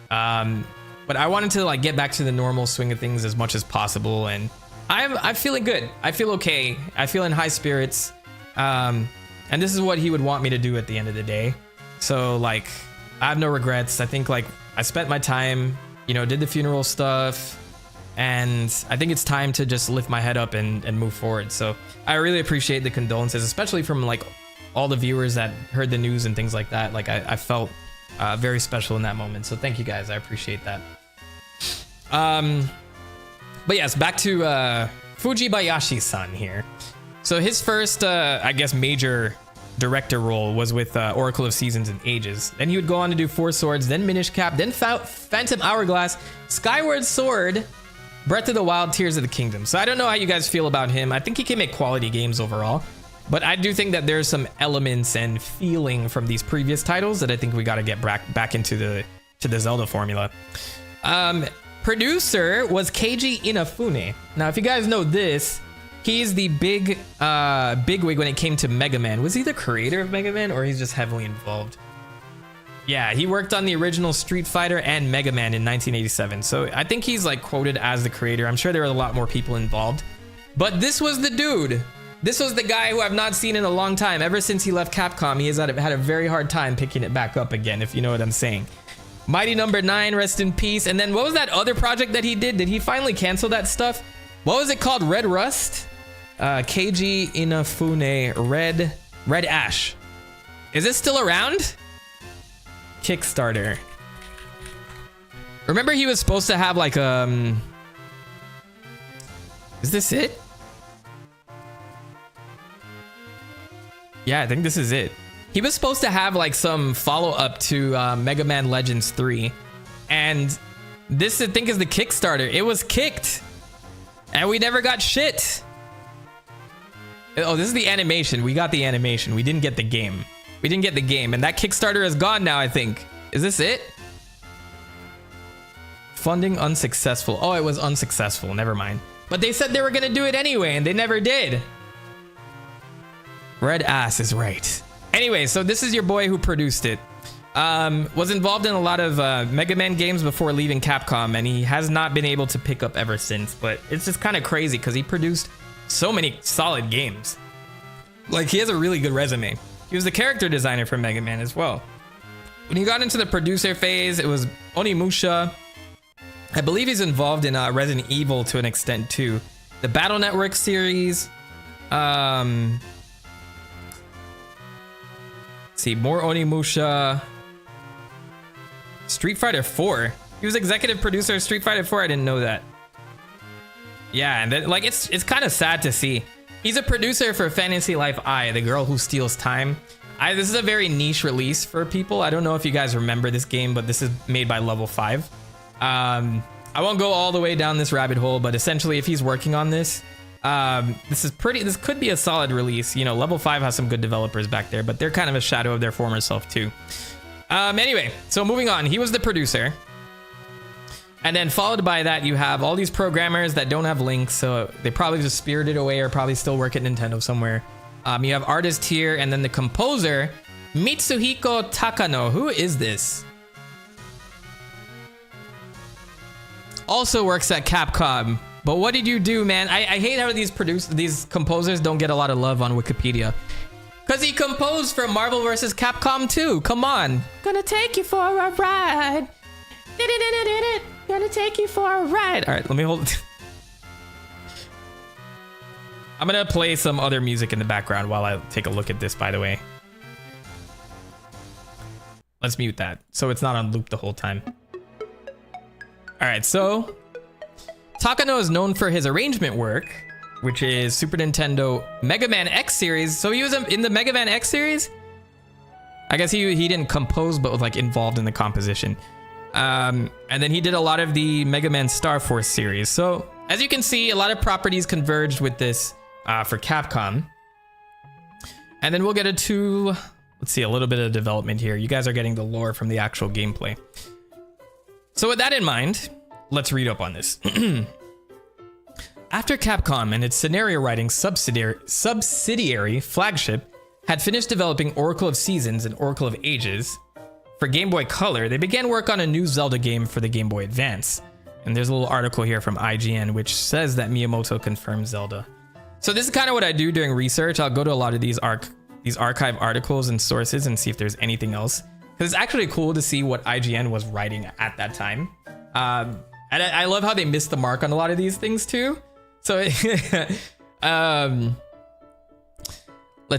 but I wanted to like get back to the normal swing of things as much as possible, and I'm feeling good. I feel okay. I feel in high spirits. And this is what he would want me to do at the end of the day. So like, I have no regrets. I think like I spent my time, you know, did the funeral stuff, and I think it's time to just lift my head up and move forward. So I really appreciate the condolences, especially from like all the viewers that heard the news and things like that. Like I felt very special in that moment. So thank you guys. I appreciate that. But yes, back to Fujibayashi-san here. So his first, I guess, major director role was with Oracle of Seasons and Ages. Then he would go on to do Four Swords, then Minish Cap, then Phantom Hourglass, Skyward Sword, Breath of the Wild, Tears of the Kingdom. So I don't know how you guys feel about him. I think he can make quality games overall, but I do think that there's some elements and feeling from these previous titles that I think we got to get back into the Zelda formula. Producer was Keiji Inafune. Now, if you guys know this, he's the bigwig when it came to Mega Man. Was he the creator of Mega Man, or he's just heavily involved? Yeah, he worked on the original Street Fighter and Mega Man in 1987. So I think he's like quoted as the creator. I'm sure there are a lot more people involved, but this was the dude. This was the guy who I've not seen in a long time. Ever since he left Capcom, he has had a very hard time picking it back up again, if you know what I'm saying. Mighty Number 9, rest in peace. And then what was that other project that he did? Did he finally cancel that stuff? What was it called? Red Rust? Keiji Inafune, Red Ash. Is it still around? Kickstarter. Remember he was supposed to have like is this it? Yeah, I think this is it. He was supposed to have like some follow-up to Mega Man Legends 3. And this, I think, is the Kickstarter. It was kicked. And we never got shit. Oh, this is the animation. We got the animation. We didn't get the game. We didn't get the game. And that Kickstarter is gone now, I think. Is this it? funding unsuccessful. Oh, it was unsuccessful. Never mind. But they said they were gonna do it anyway, and they never did. Red ass is right. Anyway, so this is your boy who produced it. Was involved in a lot of Mega Man games before leaving Capcom, and he has not been able to pick up ever since. But it's just kind of crazy because he produced so many solid games. Like, he has a really good resume. He was the character designer for Mega Man as well. When he got into the producer phase, it was Onimusha. I believe he's involved in Resident Evil to an extent too. The Battle Network series. Let's see, more Onimusha. Street Fighter 4. He was executive producer of Street Fighter 4. I didn't know that. Yeah, and then, like, it's kind of sad to see. He's a producer for Fantasy Life I, The Girl Who Steals Time. This is a very niche release for people. I don't know if you guys remember this game, but this is made by Level 5. I won't go all the way down this rabbit hole, but essentially, if he's working on this, this could be a solid release. You know, Level 5 has some good developers back there, but they're kind of a shadow of their former self too. Anyway, so moving on, he was the producer. And then followed by that, you have all these programmers that don't have links, so they probably just spirited away or probably still work at Nintendo somewhere. You have artist here, and then the composer, Mitsuhiko Takano. Who is this? Also works at Capcom. But what did you do, man? I hate how these composers don't get a lot of love on Wikipedia. Because he composed for Marvel vs. Capcom 2. Come on. Gonna take you for a ride. Gonna take you for a ride. All right, let me hold it. I'm gonna play some other music in the background while I take a look at this, by the way. Let's mute that so it's not on loop the whole time. All right, so Takano is known for his arrangement work, which is Super Nintendo Mega Man X series. So he was in the Mega Man X series? I guess he didn't compose, but was like involved in the composition. And then he did a lot of the Mega Man Star Force series. So as you can see, a lot of properties converged with this for Capcom. And then we'll get into, let's see, a little bit of development here. You guys are getting the lore from the actual gameplay. So with that in mind, let's read up on this. After Capcom and its scenario writing subsidiary Flagship had finished developing Oracle of Seasons and Oracle of Ages for Game Boy Color, they began work on a new Zelda game for the Game Boy Advance. And there's a little article here from IGN which says that Miyamoto confirmed Zelda. So this is kind of what I do during research. I'll go to a lot of these archive articles and sources and see if there's anything else. Because it's actually cool to see what IGN was writing at that time. And I love how they missed the mark on a lot of these things too. So, let's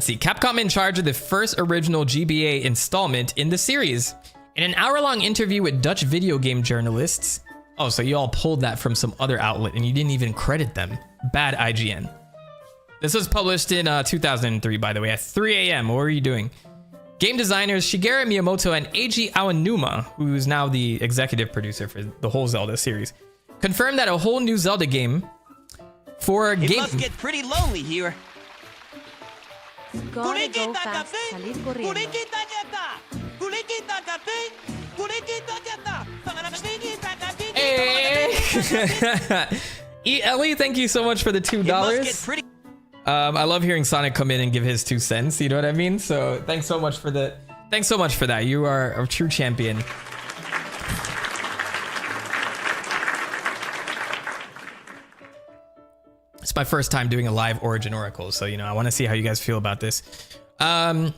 see. Capcom in charge of the first original GBA installment in the series. In an hour-long interview with Dutch video game journalists. Oh, so you all pulled that from some other outlet and you didn't even credit them. Bad IGN. This was published in 2003, by the way, at 3 a.m. What were you doing? Game designers Shigeru Miyamoto and Eiji Aonuma, who is now the executive producer for the whole Zelda series, confirmed that a whole new Zelda game for It must get pretty lonely here. Gotta go fast, salir corriendo. Hey. Ellie, thank you so much for the $2. I love hearing Sonic come in and give his 2 cents. You know what I mean? So thanks so much for that. You are a true champion. It's my first time doing a live Origin Oracle, so you know I want to see how you guys feel about this. So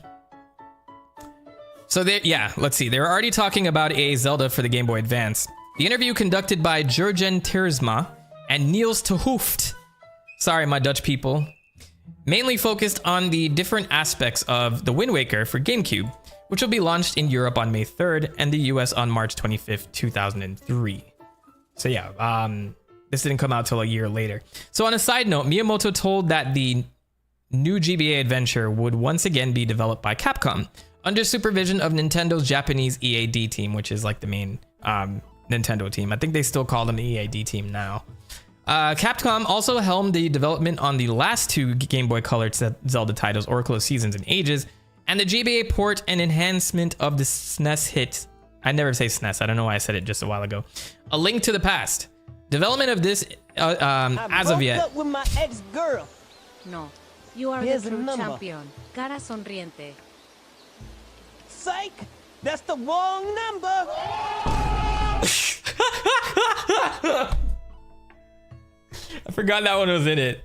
let's see. They were already talking about a Zelda for the Game Boy Advance. The interview conducted by Jurgen Tersma and Niels te Hooft. Sorry, my Dutch people. Mainly focused on the different aspects of the Wind Waker for GameCube, which will be launched in Europe on May 3rd and the US on March 25th, 2003. So yeah, this didn't come out till a year later. So on a side note, Miyamoto told that the new GBA adventure would once again be developed by Capcom under supervision of Nintendo's Japanese EAD team, which is like the main Nintendo team. I think they still call them the EAD team now. Capcom also helmed the development on the last 2 Game Boy Color Zelda titles, Oracle of Seasons and Ages, and the GBA port and enhancement of the SNES hit I never say SNES. I don't know why I said it just a while ago. A Link to the Past. Development of this, as of yet. Up with my ex-girl. No, you are Here's the a true number. champion. Cara sonriente. Psych! That's the wrong number! I forgot that one was in it.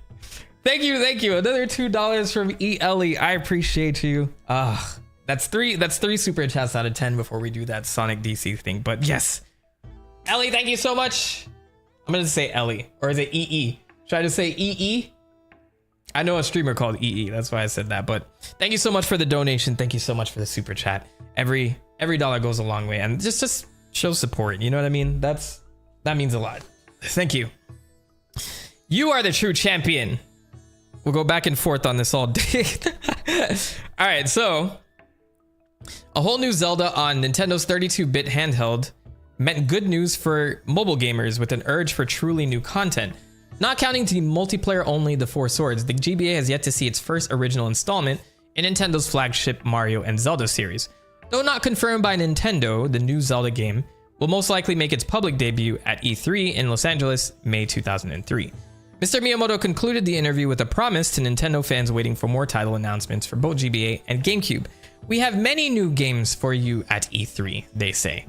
Thank you. Another $2 from E-Ellie. I appreciate you. That's three super chats out of 10 before we do that Sonic DC thing. But yes. Ellie, thank you so much. I'm gonna say Ellie. Or is it EE? Should I just say EE? I know a streamer called EE. That's why I said that. But thank you so much for the donation. Thank you so much for the super chat. Every dollar goes a long way. And just show support. You know what I mean? That means a lot. Thank you. You are the true champion. We'll go back and forth on this all day. All right, so a whole new Zelda on Nintendo's 32-bit handheld meant good news for mobile gamers with an urge for truly new content. Not counting the multiplayer only The Four Swords, the GBA has yet to see its first original installment in Nintendo's flagship Mario and Zelda series. Though not confirmed by Nintendo, the new Zelda game will most likely make its public debut at E3 in Los Angeles, May 2003. Mr. Miyamoto concluded the interview with a promise to Nintendo fans waiting for more title announcements for both GBA and GameCube. We have many new games for you at E3, they say.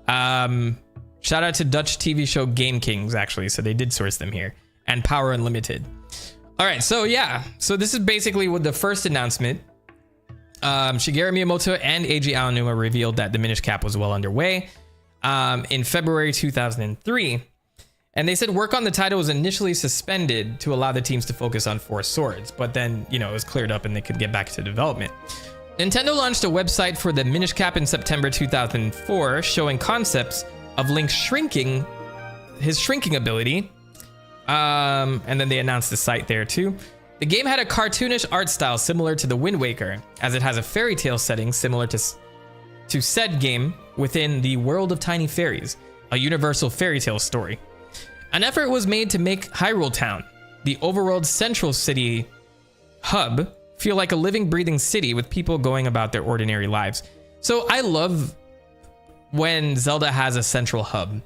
Shout out to Dutch TV show Game Kings, actually, so they did source them here. And Power Unlimited. All right, so yeah. So this is basically what the first announcement. Shigeru Miyamoto and Eiji Aonuma revealed that the Minish Cap was well underway in February 2003. And they said work on the title was initially suspended to allow the teams to focus on Four Swords, but then, it was cleared up and they could get back to development. Nintendo launched a website for the Minish Cap in September 2004, showing concepts of Link's shrinking ability. And then they announced the site there too. The game had a cartoonish art style similar to the Wind Waker, as it has a fairy tale setting similar to said game within the world of Tiny Fairies, a universal fairy tale story. An effort was made to make Hyrule Town, the overworld central city hub, feel like a living, breathing city with people going about their ordinary lives. So I love when Zelda has a central hub.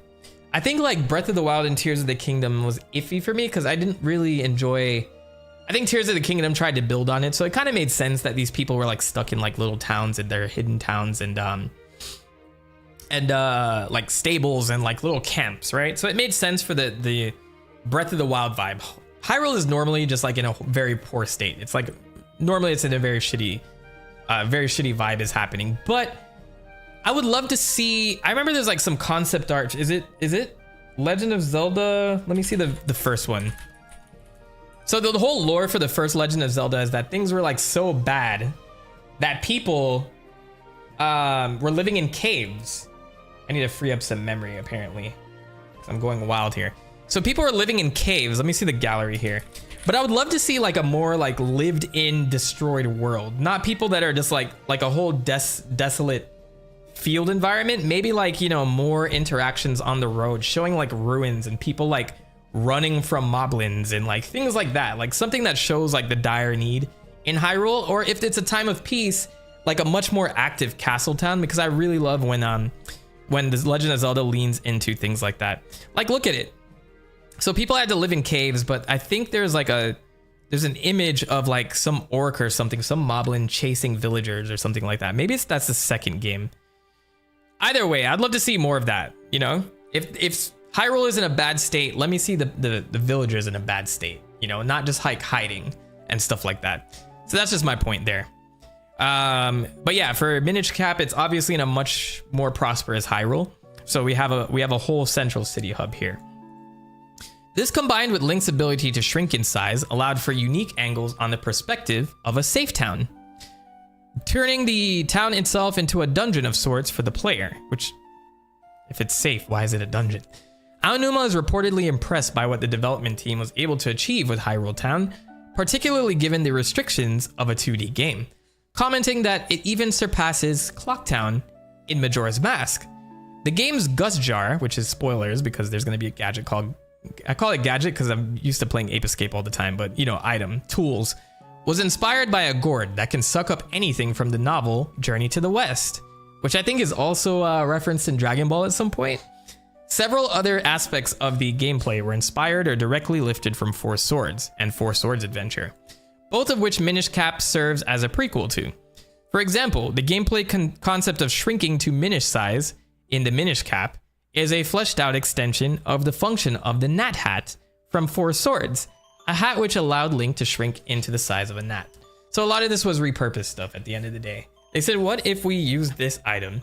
I think like Breath of the Wild and Tears of the Kingdom was iffy for me because I didn't really enjoy... I think Tears of the Kingdom tried to build on it, so it kind of made sense that these people were like stuck in like little towns and their hidden towns and like stables and like little camps, right? So it made sense for the Breath of the Wild vibe. Hyrule is normally just like in a very poor state. It's like normally it's in a very shitty vibe is happening. But I would love to see. I remember there's like some concept art. Is it Legend of Zelda? Let me see the first one. So the whole lore for the first Legend of Zelda is that things were like so bad that people were living in caves. I need to free up some memory apparently. I'm going wild here. So people are living in caves. Let me see the gallery here. But I would love to see like a more like lived in destroyed world. Not people that are just like a whole desolate field environment. Maybe like, more interactions on the road, showing like ruins and people like running from moblins and like things like that. Like something that shows like the dire need in Hyrule. Or if it's a time of peace, like a much more active castle town, because I really love when the Legend of Zelda leans into things like that. Like look at it. So people had to live in caves, but I think there's an image of like some orc or something, some moblin chasing villagers or something like that. Maybe that's the second game. Either way, I'd love to see more of that. If Hyrule is in a bad state, let me see the villagers in a bad state. Not just like hiding and stuff like that. So that's just my point there. But yeah, for Minish Cap, it's obviously in a much more prosperous Hyrule. So we have a whole central city hub here. This combined with Link's ability to shrink in size allowed for unique angles on the perspective of a safe town, turning the town itself into a dungeon of sorts for the player, which, if it's safe, why is it a dungeon? Aonuma is reportedly impressed by what the development team was able to achieve with Hyrule Town, particularly given the restrictions of a 2D game, commenting that it even surpasses Clock Town in Majora's Mask. The game's Gus Jar, which is spoilers because there's going to be a gadget called... I call it gadget because I'm used to playing Ape Escape all the time, but item, tools, was inspired by a gourd that can suck up anything from the novel Journey to the West, which I think is also referenced in Dragon Ball at some point. Several other aspects of the gameplay were inspired or directly lifted from Four Swords and Four Swords Adventure, both of which Minish Cap serves as a prequel to. For example, the gameplay concept of shrinking to Minish size in the Minish Cap is a fleshed out extension of the function of the Gnat Hat from Four Swords, a hat which allowed Link to shrink into the size of a gnat. So a lot of this was repurposed stuff at the end of the day. They said, what if we used this item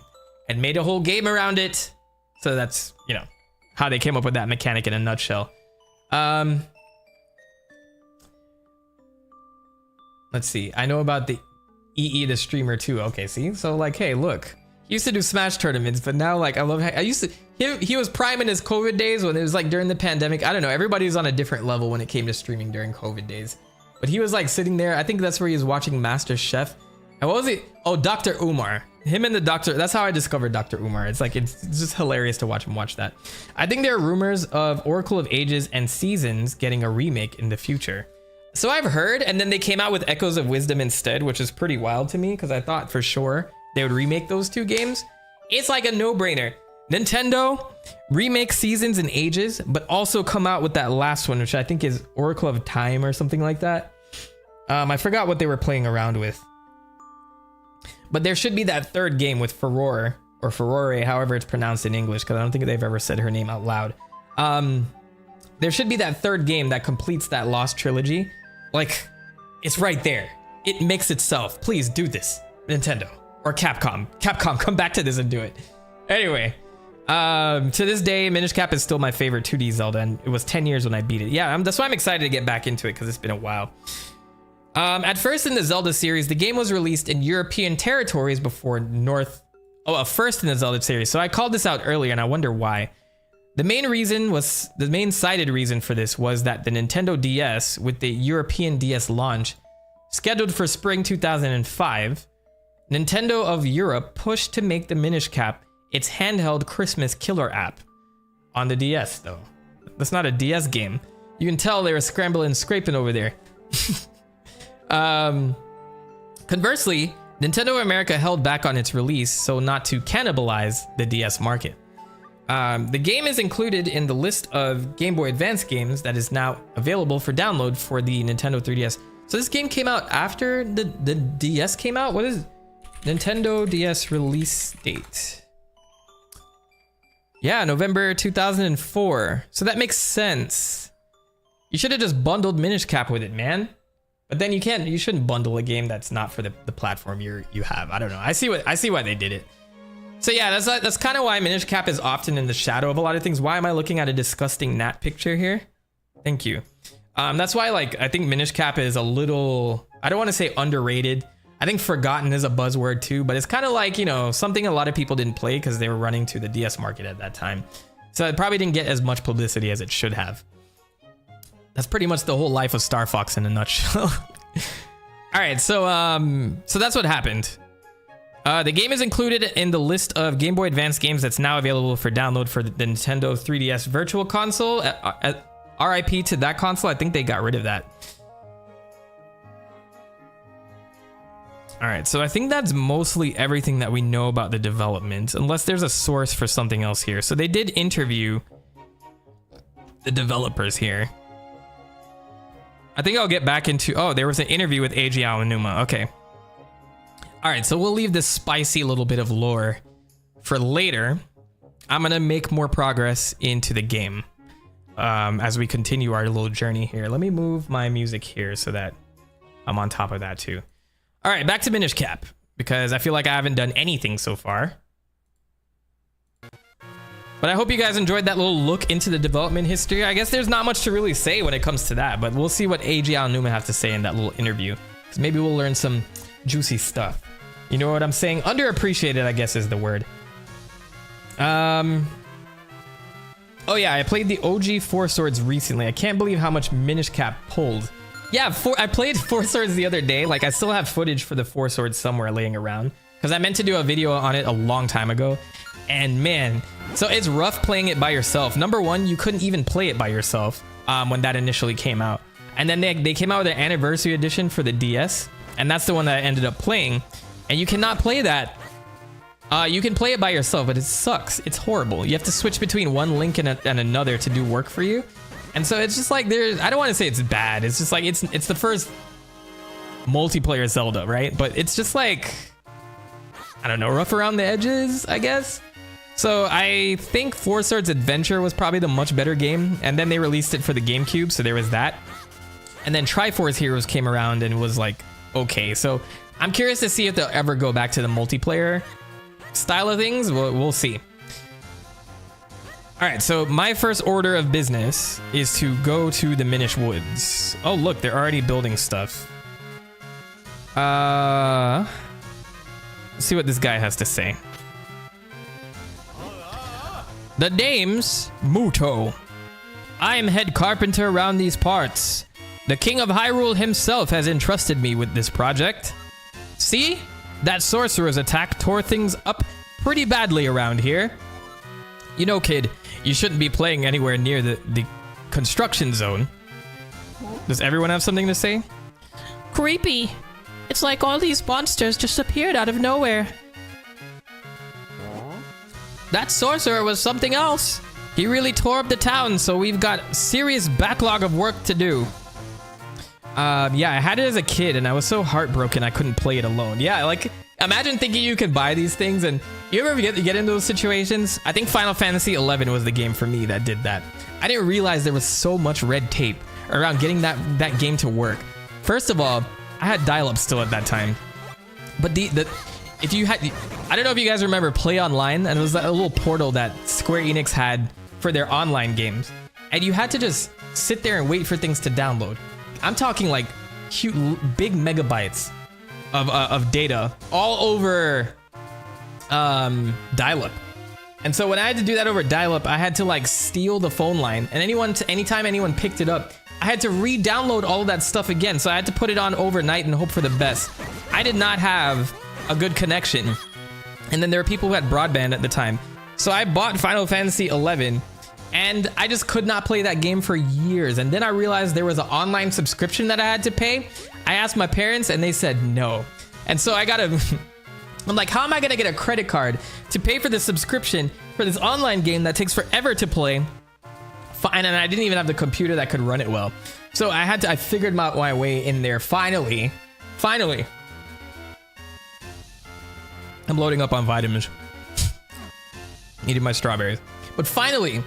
and made a whole game around it? So that's, you know, how they came up with that mechanic in a nutshell. Let's see. I know about the EE the streamer too. Okay, see? So like, hey, look. He used to do Smash tournaments, but now like I love how he was prime in his COVID days when it was like during the pandemic. I don't know. Everybody's on a different level when it came to streaming during COVID days. But he was like sitting there. I think that's where he was watching Master Chef. And what was it? Oh, Dr. Umar. Him and the doctor, that's how I discovered Dr. Umar. It's like, it's just hilarious to watch him watch that. I think there are rumors of Oracle of Ages and Seasons getting a remake in the future. So I've heard, and then they came out with Echoes of Wisdom instead, which is pretty wild to me because I thought for sure they would remake those two games. It's like a no-brainer. Nintendo, remake Seasons and Ages, but also come out with that last one, which I think is Oracle of Time or something like that. I forgot what they were playing around with. But there should be that third game with Furore, or Furore, however it's pronounced in English, because I don't think they've ever said her name out loud. There should be that third game that completes that Lost Trilogy. Like, it's right there. It makes itself. Please do this, Nintendo. Or Capcom. Capcom, come back to this and do it. Anyway, to this day, Minish Cap is still my favorite 2D Zelda, and it was 10 years when I beat it. Yeah, that's why I'm excited to get back into it, because it's been a while. At first in the Zelda series, the game was released in European territories before first in the Zelda series. So I called this out earlier and I wonder why. The main cited reason for this was that the Nintendo DS, with the European DS launch scheduled for spring 2005, Nintendo of Europe pushed to make the Minish Cap its handheld Christmas killer app. On the DS though. That's not a DS game. You can tell they were scrambling and scraping over there. Conversely, Nintendo America held back on its release so not to cannibalize the DS market. The game is included in the list of Game Boy Advance games that is now available for download for the Nintendo 3DS. So this game came out after the DS came out? What is Nintendo DS release date? Yeah, November 2004. So that makes sense. You should have just bundled Minish Cap with it, man. But then you shouldn't bundle a game that's not for the platform you have. I don't know. I see why they did it. So yeah, that's kind of why Minish Cap is often in the shadow of a lot of things. Why am I looking at a disgusting gnat picture here? Thank you. That's why I think Minish Cap is a little, I don't want to say underrated. I think forgotten is a buzzword too, but it's kind of like, you know, something a lot of people didn't play because they were running to the DS market at that time. So it probably didn't get as much publicity as it should have. That's pretty much the whole life of Star Fox in a nutshell. All right, so that's what happened. The game is included in the list of Game Boy Advance games that's now available for download for the Nintendo 3DS Virtual Console. RIP to that console. I think they got rid of that. All right, so I think that's mostly everything that we know about the development, unless there's a source for something else here. So they did interview the developers here. I think I'll get back into... Oh, there was an interview with Eiji Aonuma. Okay. All right, so we'll leave this spicy little bit of lore for later. I'm going to make more progress into the game as we continue our little journey here. Let me move my music here so that I'm on top of that too. All right, back to Minish Cap, because I feel like I haven't done anything so far. But I hope you guys enjoyed that little look into the development history. I guess there's not much to really say when it comes to that, but we'll see what Eiji Aonuma has to say in that little interview, because maybe we'll learn some juicy stuff. You know what I'm saying? Underappreciated, I guess, is the word. Oh yeah, I played the OG Four Swords recently. I can't believe how much Minish Cap pulled. Yeah, I played Four Swords the other day. Like, I still have footage for the Four Swords somewhere laying around, because I meant to do a video on it a long time ago. And man, so it's rough playing it by yourself. Number one, you couldn't even play it by yourself when that initially came out. And then they came out with an anniversary edition for the DS, and that's the one that I ended up playing. And you cannot play that You can play it by yourself, but it sucks. It's horrible. You have to switch between one link and another to do work for you. And so it's just like I don't want to say it's bad. It's just like it's the first multiplayer Zelda, right? But it's just like, I don't know, rough around the edges, I guess. So I think Four Swords Adventure was probably the much better game, and then they released it for the GameCube, so there was that. And then Triforce Heroes came around and was like, okay. So I'm curious to see if they'll ever go back to the multiplayer style of things. We'll see. All right, so my first order of business is to go to the Minish Woods. Oh, look, they're already building stuff. Let's see what this guy has to say. The name's Muto. I am head carpenter around these parts. The King of Hyrule himself has entrusted me with this project. See? That sorcerer's attack tore things up pretty badly around here. You know, kid, you shouldn't be playing anywhere near the construction zone. Does everyone have something to say? Creepy. It's like all these monsters just appeared out of nowhere. That sorcerer was something else. He really tore up the town, so we've got serious backlog of work to do. Yeah, I had it as a kid, and I was so heartbroken I couldn't play it alone. Yeah, like, imagine thinking you could buy these things, and you ever get in those situations? I think Final Fantasy XI was the game for me that did that. I didn't realize there was so much red tape around getting that game to work. First of all, I had dial-up still at that time. But if you had, I don't know if you guys remember Play Online, and it was that little portal that Square Enix had for their online games. And you had to just sit there and wait for things to download. I'm talking like huge, big megabytes of data all over dial-up. And so when I had to do that over dial-up, I had to like steal the phone line, and anytime anyone picked it up, I had to re-download all of that stuff again. So I had to put it on overnight and hope for the best. I did not have a good connection. And then there were people who had broadband at the time. So I bought Final Fantasy XI, and I just could not play that game for years. And then I realized there was an online subscription that I had to pay. I asked my parents, and they said no. And so I'm like, how am I gonna get a credit card to pay for this subscription for this online game that takes forever to play? And I didn't even have the computer that could run it well. So I figured my way in there. Finally. I'm loading up on vitamins. Eating my strawberries. But finally,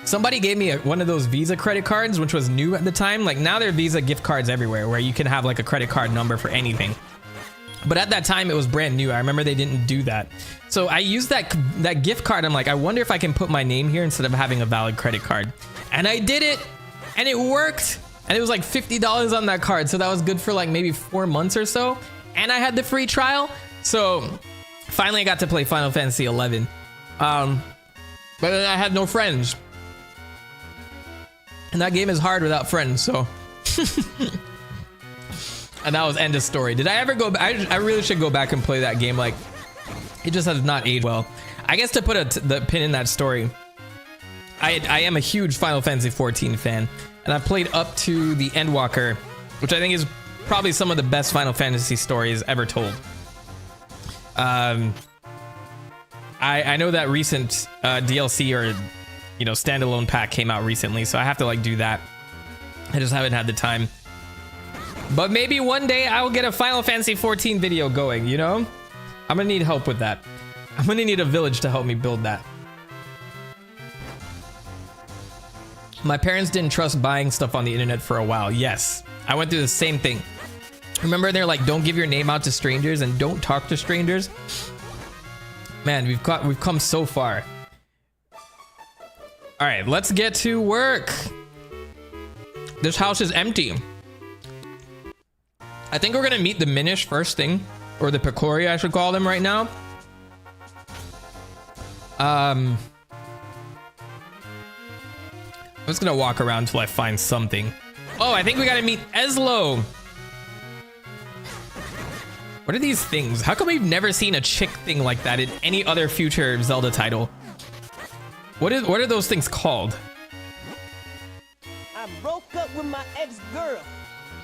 somebody gave me one of those Visa credit cards, which was new at the time. Like, now there are Visa gift cards everywhere where you can have like a credit card number for anything. But at that time, it was brand new. I remember they didn't do that. So I used that gift card. I'm like, I wonder if I can put my name here instead of having a valid credit card. And I did it, and it worked. And it was like $50 on that card. So that was good for like maybe 4 months or so. And I had the free trial. So finally I got to play Final Fantasy XI. But then I had no friends. And that game is hard without friends, so. And that was end of story. Did I ever go back? I really should go back and play that game. Like, it just has not aged well. I guess to put the pin in that story, I am a huge Final Fantasy XIV fan. And I've played up to the Endwalker, which I think is probably some of the best Final Fantasy stories ever told. I know that recent DLC or standalone pack came out recently, so I have to like do that. I just haven't had the time. But maybe one day I will get a Final Fantasy XIV video going, you know? I'm gonna need help with that. I'm gonna need a village to help me build that. My parents didn't trust buying stuff on the internet for a while. Yes, I went through the same thing. Remember, they're like, don't give your name out to strangers and don't talk to strangers. Man, we've come so far. All right, let's get to work. This house is empty. I think we're gonna meet the Minish first thing, or the Picori, I should call them right now. I'm just gonna walk around until I find something. Oh, I think we gotta meet Eslo. What are these things? How come we've never seen a chick thing like that in any other future Zelda title? What are those things called? I broke up with my ex-girl.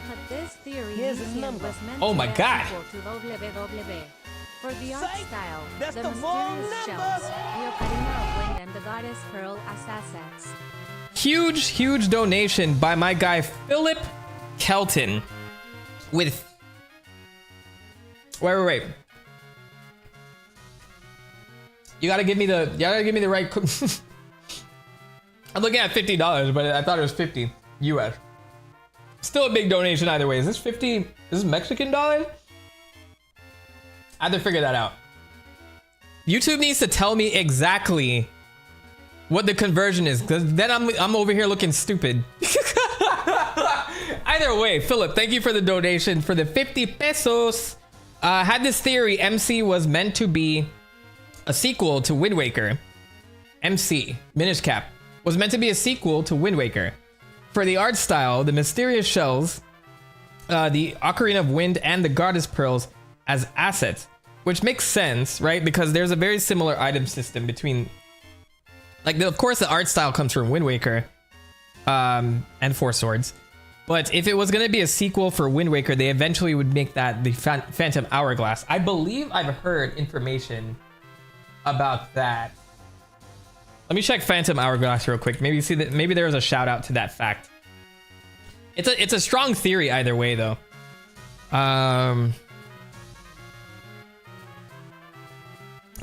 But this theory Here's his number. was meant Oh to my get God. people to www. For the art Psych! style, That's the the wrong mysterious number! shells, the Ocarina of Wind and the Goddess Pearl as assets. Huge donation by my guy Philip Kelton with wait. You gotta give me the right I'm looking at $50, but I thought it was 50 US. Still a big donation either way. Is this 50? Is this Mexican dollars? I have to figure that out. YouTube needs to tell me exactly what the conversion is, because then I'm over here looking stupid. Either way, Philip, thank you for the donation for the 50 pesos. Had this theory MC was meant to be a sequel to Wind Waker. MC, Minish Cap, was meant to be a sequel to Wind Waker. For the art style, the mysterious shells, the Ocarina of Wind and the Goddess Pearls as assets, which makes sense, right? Because there's a very similar item system between, like, of course, the art style comes from Wind Waker and Four Swords. But if it was going to be a sequel for Wind Waker, they eventually would make that the Phantom Hourglass. I believe I've heard information about that. Let me check Phantom Hourglass real quick. Maybe see that. Maybe there was a shout out to that fact. It's a strong theory either way, though.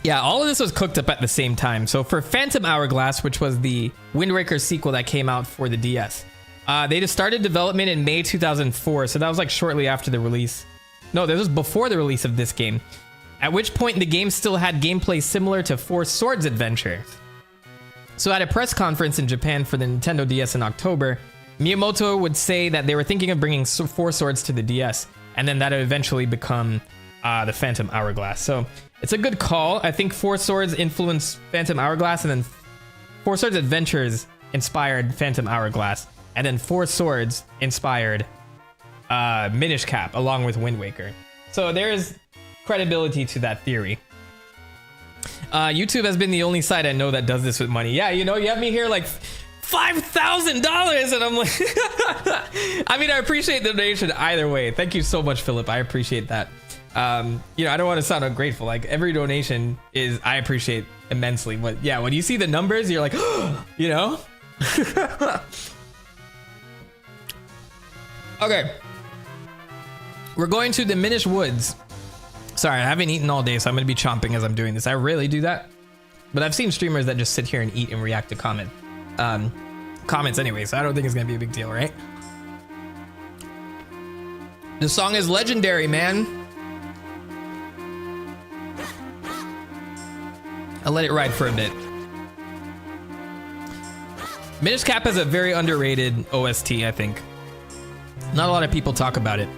Yeah, all of this was cooked up at the same time. So for Phantom Hourglass, which was the Wind Waker sequel that came out for the DS, they just started development in May 2004. So that was like shortly after the release. No, this was before the release of this game. At which point the game still had gameplay similar to Four Swords Adventure. So at a press conference in Japan for the Nintendo DS in October, Miyamoto would say that they were thinking of bringing Four Swords to the DS, and then that would eventually become the Phantom Hourglass. So it's a good call. I think Four Swords influenced Phantom Hourglass, and then Four Swords Adventures inspired Phantom Hourglass, and then Four Swords inspired Minish Cap along with Wind Waker. So there's credibility to that theory. YouTube has been the only site I know that does this with money. Yeah, you know, you have me here like $5,000, and I'm like, I mean, I appreciate the donation either way. Thank you so much, Philip. I appreciate that. You know, I don't want to sound ungrateful. Like, every donation I appreciate immensely. But yeah, when you see the numbers, you're like, you know? Okay. We're going to the Minish Woods. Sorry, I haven't eaten all day, so I'm going to be chomping as I'm doing this. I rarely do that. But I've seen streamers that just sit here and eat and react to comments anyway, so I don't think it's going to be a big deal, right? The song is legendary, man. I'll let it ride for a bit. Minish Cap has a very underrated OST, I think. Not a lot of people talk about it.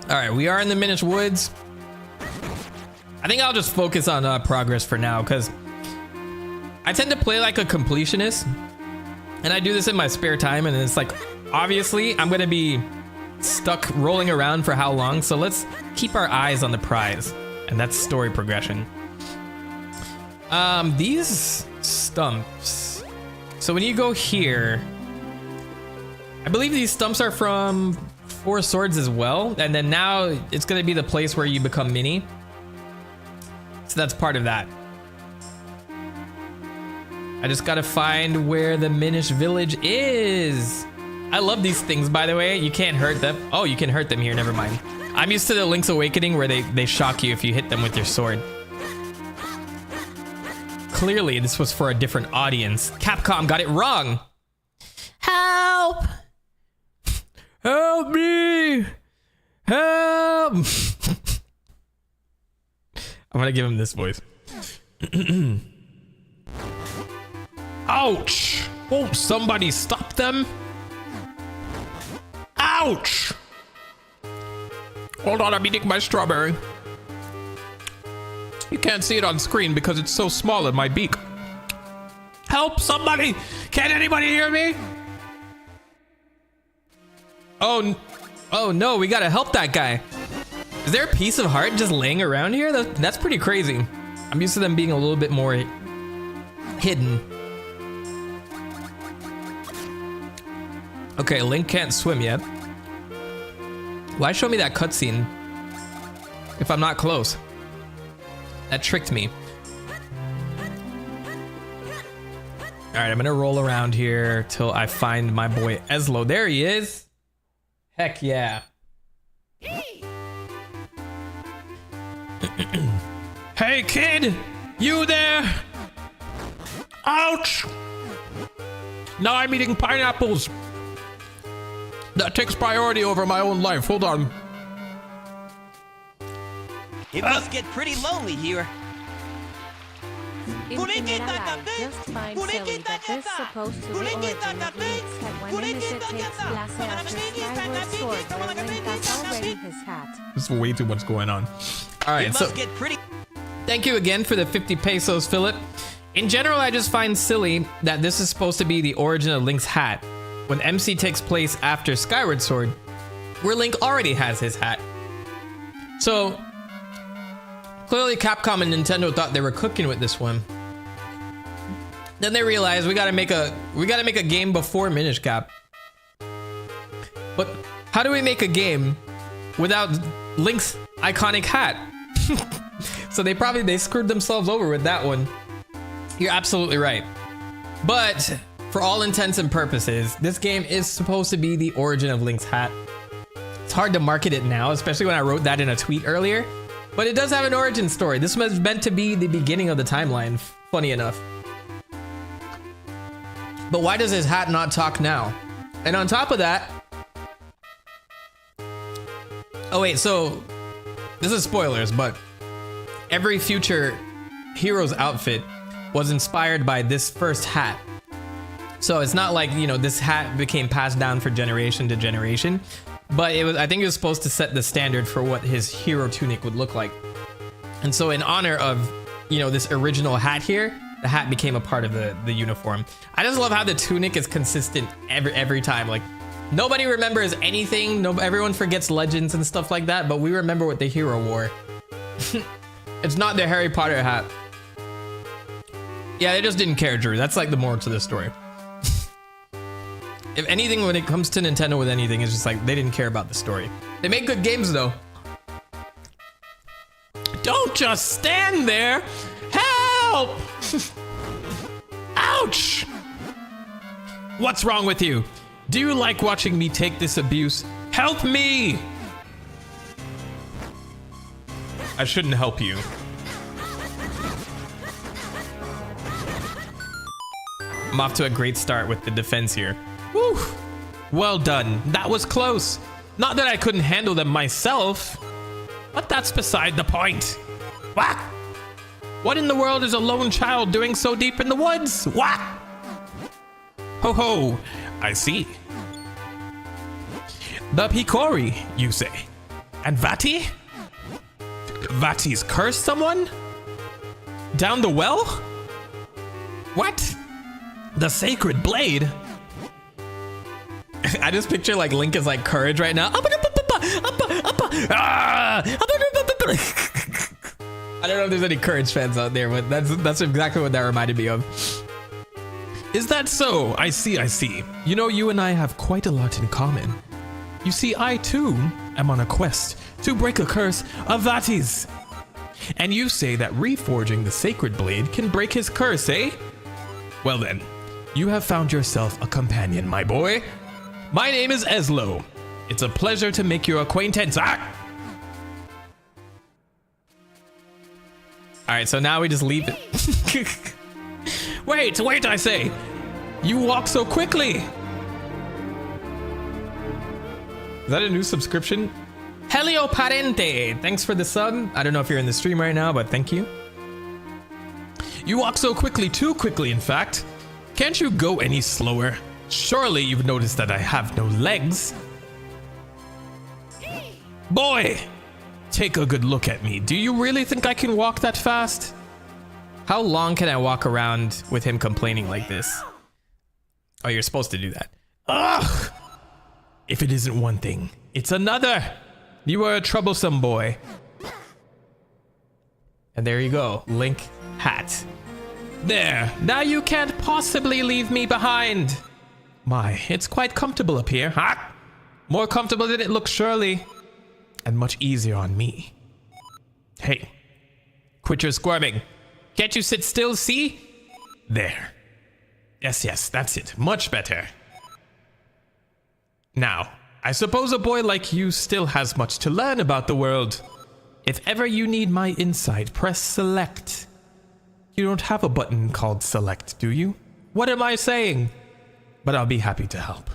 All right, we are in the Minish Woods. I think I'll just focus on progress for now, because I tend to play like a completionist, and I do this in my spare time, and it's like, obviously, I'm going to be stuck rolling around for how long, so let's keep our eyes on the prize, and that's story progression. These stumps. So when you go here, I believe these stumps are from Four Swords as well, and then now it's going to be the place where you become Mini. So that's part of that. I just got to find where the Minish village is. I love these things, by the way. You can't hurt them. Oh, you can hurt them here. Never mind. I'm used to the Link's Awakening where they shock you if you hit them with your sword. Clearly, this was for a different audience. Capcom got it wrong. Help! Help me! Help! I'm gonna give him this voice. Ouch! Won't somebody stop them? Ouch! Hold on, I'm eating my strawberry. You can't see it on screen because it's so small in my beak. Help somebody! Can anybody hear me? Oh no, we gotta help that guy. Is there a piece of heart just laying around here? That's pretty crazy. I'm used to them being a little bit more hidden. Okay, Link can't swim yet. Why show me that cutscene if I'm not close? That tricked me. All right, I'm gonna roll around here till I find my boy Eslo. There he is. Heck yeah. Hey kid, you there? Ouch! Now I'm eating pineapples. That takes priority over my own life. Hold on. It must get pretty lonely here. In Canada Live, just find silly that this supposed to be origin of Link's head when Minish Cap takes glass after Skyward Sword where Link has already his hat. There's way too much going on. All right, It so must get pretty. thank you again for the 50 pesos, Philip. In general, I just find silly that this is supposed to be the origin of Link's hat when MC takes place after Skyward Sword, where Link already has his hat. So clearly Capcom and Nintendo thought they were cooking with this one. Then they realized we gotta make a game before Minish Cap. But how do we make a game without Link's iconic hat? So they screwed themselves over with that one. You're absolutely right. But for all intents and purposes, this game is supposed to be the origin of Link's hat. It's hard to market it now, especially when I wrote that in a tweet earlier. But it does have an origin story. This was meant to be the beginning of the timeline, funny enough. But why does his hat not talk now? And on top of that... Oh wait, so... This is spoilers, but... Every future hero's outfit was inspired by this first hat. So it's not like, you know, this hat became passed down for generation to generation. But I think it was supposed to set the standard for what his hero tunic would look like. And so in honor of, you know, this original hat here, the hat became a part of the uniform. I just love how the tunic is consistent every time. Like, nobody remembers anything. Everyone forgets legends and stuff like that, but we remember what the hero wore. It's not the Harry Potter hat. Yeah, they just didn't care, Drew. That's like the moral to the story. If anything, when it comes to Nintendo with anything, it's just like they didn't care about the story. They make good games though. Don't just stand there. Help! Ouch! What's wrong with you? Do you like watching me take this abuse? Help me! I shouldn't help you. I'm off to a great start with the defense here. Woo! Well done. That was close. Not that I couldn't handle them myself, but that's beside the point. What? What in the world is a lone child doing so deep in the woods? What? Ho ho, I see. The Picori, you say? And Vati? Vati's cursed someone? Down the well? What? The sacred blade? I just picture like Link is like Courage right now. I don't know if there's any Courage fans out there, but that's exactly what that reminded me of. Is that so? I see. You know, you and I have quite a lot in common. You see, I too am on a quest to break a curse of Vati's. And you say that reforging the sacred blade can break his curse, eh? Well then, you have found yourself a companion, my boy. My name is Eslo. It's a pleasure to make your acquaintance. Ah! All right, so now we just leave it. Wait, I say. You walk so quickly. Is that a new subscription? Helio Parente, thanks for the sub. I don't know if you're in the stream right now, but thank you. You walk so quickly, too quickly, in fact. Can't you go any slower? Surely you've noticed that I have no legs. Boy, take a good look at me. Do you really think I can walk that fast? How long can I walk around with him complaining like this? Oh, you're supposed to do that. Ugh! If it isn't one thing, it's another. You are a troublesome boy. And there you go, Link hat. There, now you can't possibly leave me behind. My, it's quite comfortable up here, huh? More comfortable than it looks, surely. and much easier on me. Hey, quit your squirming. Can't you sit still, see? There. Yes, that's it. Much better. Now, I suppose a boy like you still has much to learn about the world. If ever you need my insight, press select. You don't have a button called select, do you? What am I saying? But I'll be happy to help.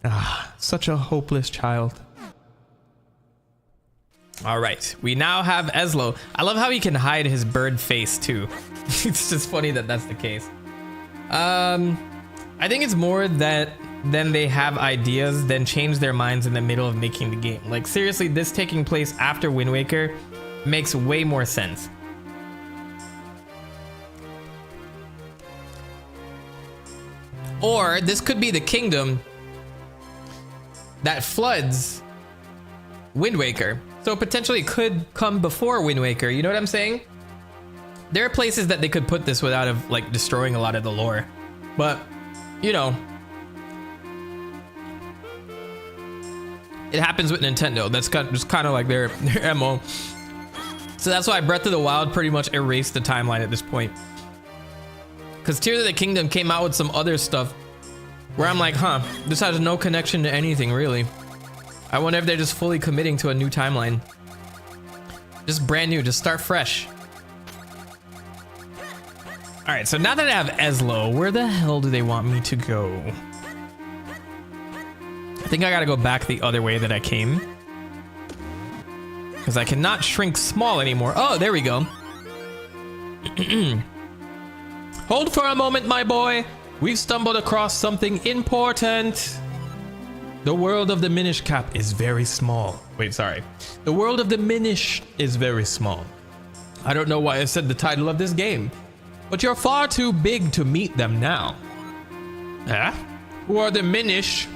Ah, such a hopeless child. All right, we now have Eslo. I love how he can hide his bird face too. It's just funny that that's the case. I think it's more that then they have ideas, then change their minds in the middle of making the game. Like seriously, this taking place after Wind Waker makes way more sense. Or this could be the kingdom that floods Wind Waker. So potentially it could come before Wind Waker. You know what I'm saying? There are places that they could put this without of like destroying a lot of the lore. But, you know, it happens with Nintendo. That's just kind of like their MO. So that's why Breath of the Wild pretty much erased the timeline at this point. Because Tears of the Kingdom came out with some other stuff where I'm like, huh, this has no connection to anything really. I wonder if they're just fully committing to a new timeline. Just brand new, just start fresh. All right, so now that I have Eslo, where the hell do they want me to go? I think I gotta go back the other way that I came. Because I cannot shrink small anymore. Oh, there we go. Hold for a moment, my boy. We've stumbled across something important. The world of the Minish Cap is very small. Wait, sorry. The world of the Minish is very small. I don't know why I said the title of this game, but you're far too big to meet them now. Huh? Who are the Minish?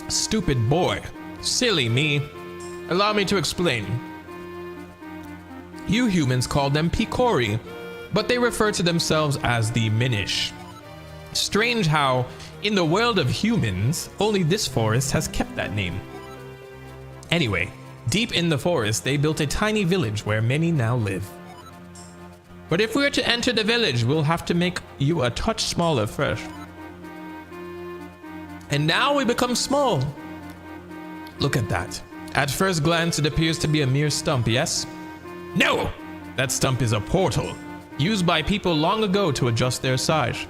Stupid boy. Silly me. Allow me to explain. You humans call them Picori, but they refer to themselves as the Minish. Strange how, in the world of humans, only this forest has kept that name. Anyway, deep in the forest, they built a tiny village where many now live. But if we're to enter the village, we'll have to make you a touch smaller first. And now we become small. Look at that. At first glance, it appears to be a mere stump, yes? No! That stump is a portal, used by people long ago to adjust their size.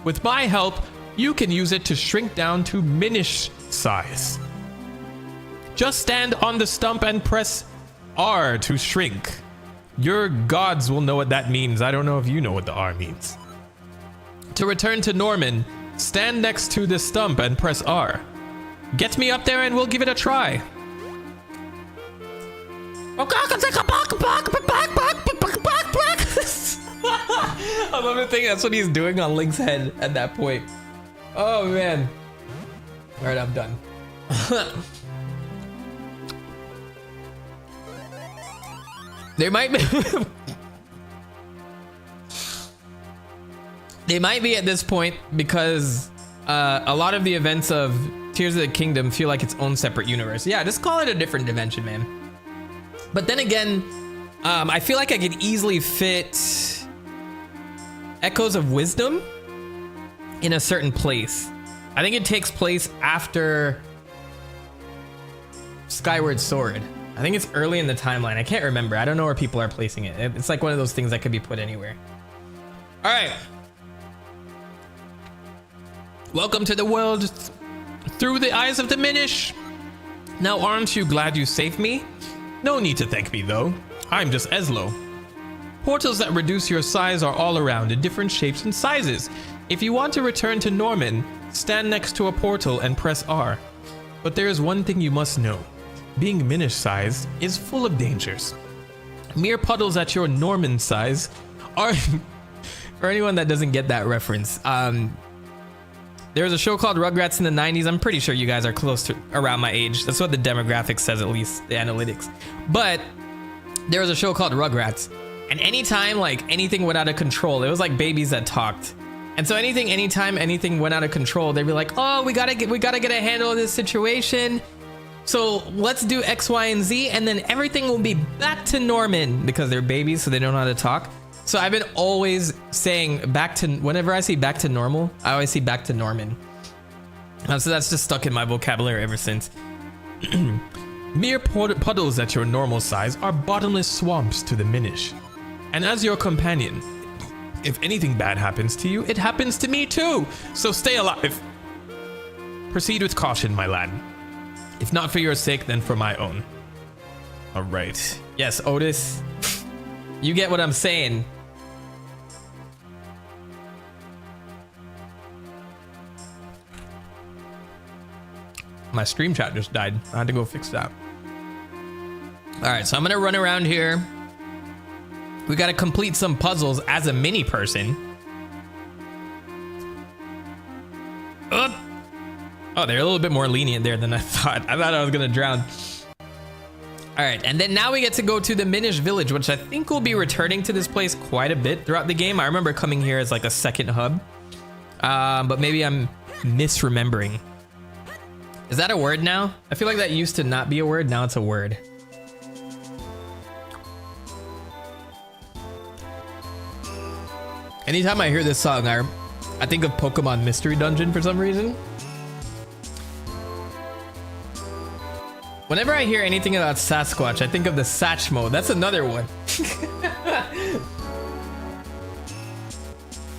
With my help, you can use it to shrink down to Minish size. Just stand on the stump and press R to shrink. Your gods will know what that means. I don't know if you know what the R means. To return to Norman, stand next to the stump and press R. Get me up there and we'll give it a try. I love the thing. That's what he's doing on Link's head at that point. Oh man. All right, I'm done. There might be they might be at this point because a lot of the events of Tears of the Kingdom feel like its own separate universe. Yeah, just call it a different dimension, man. But then again, I feel like I could easily fit Echoes of Wisdom in a certain place. I think it takes place after Skyward Sword. I think it's early in the timeline. I can't remember. I don't know where people are placing it. It's like one of those things that could be put anywhere. All right. Welcome to the world through the eyes of the Minish. Now, aren't you glad you saved me? No need to thank me, though. I'm just Eslo. Portals that reduce your size are all around in different shapes and sizes. If you want to return to Norman, stand next to a portal and press R. But there is one thing you must know. Being Minish-sized is full of dangers. Mere puddles at your Norman size are... For anyone that doesn't get that reference, there was a show called Rugrats in the 90s. I'm pretty sure you guys are close to around my age. That's what the demographics says, at least, the analytics. But there was a show called Rugrats. And anytime like anything went out of control, it was like babies that talked. And so anytime anything went out of control, they'd be like, oh, we gotta get a handle of this situation. So let's do X, Y, and Z, and then everything will be back to Norman because they're babies, so they don't know how to talk. So I've been always saying back to, whenever I see back to normal, I always see back to Norman. So that's just stuck in my vocabulary ever since. Mere puddles at your normal size are bottomless swamps to the Minish. And as your companion, if anything bad happens to you, it happens to me too. So stay alive. Proceed with caution, my lad. If not for your sake, then for my own. All right. Yes, Otis. You get what I'm saying. My stream chat just died. I had to go fix that. All right, so I'm gonna run around here. We gotta complete some puzzles as a mini person. Oh, they're a little bit more lenient there than I thought. I thought I was gonna drown. All right, and then now we get to go to the Minish village, which I think we'll be returning to this place quite a bit throughout the game. I remember coming here as like a second hub, but maybe I'm misremembering. Is that a word now? I feel like that used to not be a word. Now it's a word. Anytime I hear this song, I think of Pokemon Mystery Dungeon for some reason. Whenever I hear anything about Sasquatch, I think of the Satchmo. That's another one.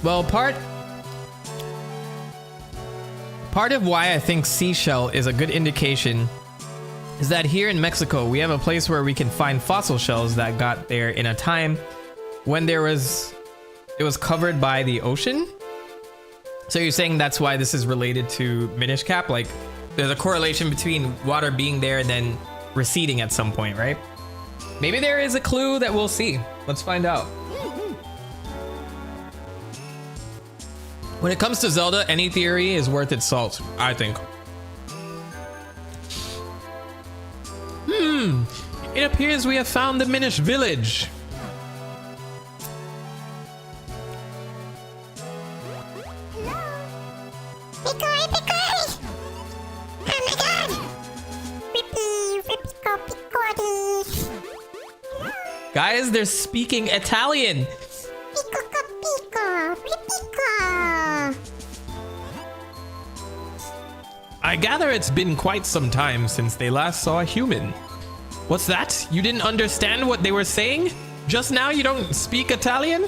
Well, part of why I think seashell is a good indication is that here in Mexico, we have a place where we can find fossil shells that got there in a time when it was covered by the ocean. So you're saying that's why this is related to Minish Cap? Like, there's a correlation between water being there and then receding at some point, right? Maybe there is a clue that we'll see. Let's find out. When it comes to Zelda, any theory is worth its salt, I think. It appears we have found the Minish village. Picory, picory! Oh my god! Rippy, rippico, picory! Guys, they're speaking Italian. Pico, pico, rippico! I gather it's been quite some time since they last saw a human. What's that? You didn't understand what they were saying? Just now you don't speak Italian?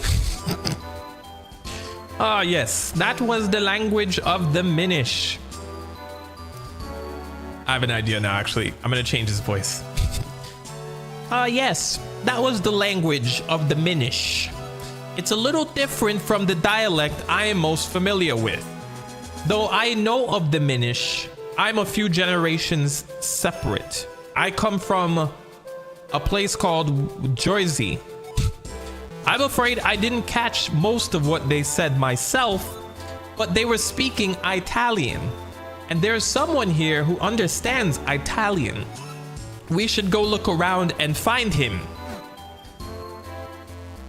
Ah, yes, that was the language of the Minish. I have an idea now, actually. I'm gonna change his voice. Ah, yes, that was the language of the Minish. It's a little different from the dialect I am most familiar with. Though I know of the Minish, I'm a few generations separate. I come from a place called Jersey. I'm afraid I didn't catch most of what they said myself, but they were speaking Italian. And there's someone here who understands Italian. We should go look around and find him.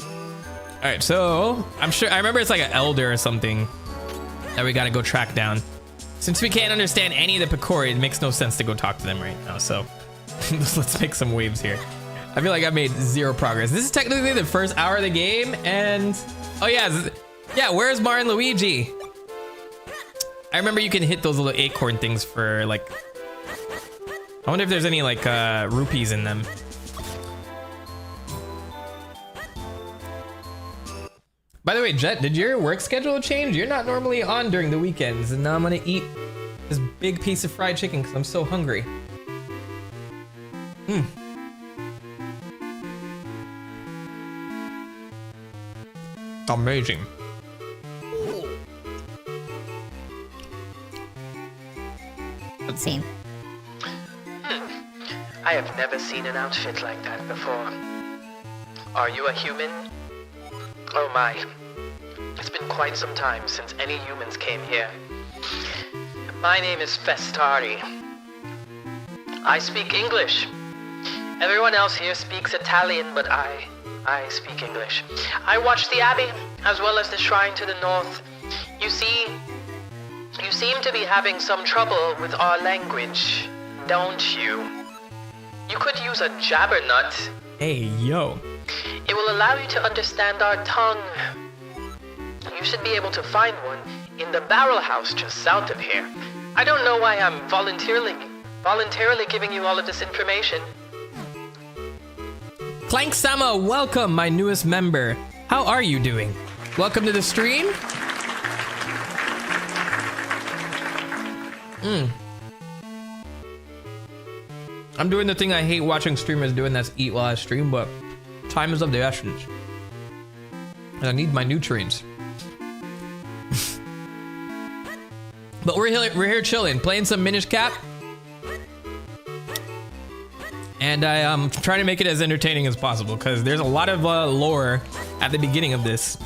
All right, so I remember it's like an elder or something that we gotta go track down. Since we can't understand any of the Picori, it makes no sense to go talk to them right now. So let's make some waves here. I feel like I made zero progress. This is technically the first hour of the game, and oh yeah, where's Mario and Luigi? I remember you can hit those little acorn things for like. I wonder if there's any like rupees in them. By the way, Jet, did your work schedule change? You're not normally on during the weekends, and now I'm gonna eat this big piece of fried chicken because I'm so hungry. Amazing. Let's see. I have never seen an outfit like that before. Are you a human? Oh my. It's been quite some time since any humans came here. My name is Festari. I speak English. Everyone else here speaks Italian, but I speak English. I watched the Abbey, as well as the shrine to the north. You see, you seem to be having some trouble with our language. don't you? You could use a jabbernut. Hey, yo. It will allow you to understand our tongue. You should be able to find one in the barrel house just south of here. I don't know why I'm voluntarily giving you all of this information. Clank Sama, welcome, my newest member. How are you doing? Welcome to the stream. I'm doing the thing I hate watching streamers doing, that's eat while I stream, but time is of the essence. And I need my nutrients. But we're here chilling, playing some Minish Cap. And I'm trying to make it as entertaining as possible because there's a lot of lore at the beginning of this.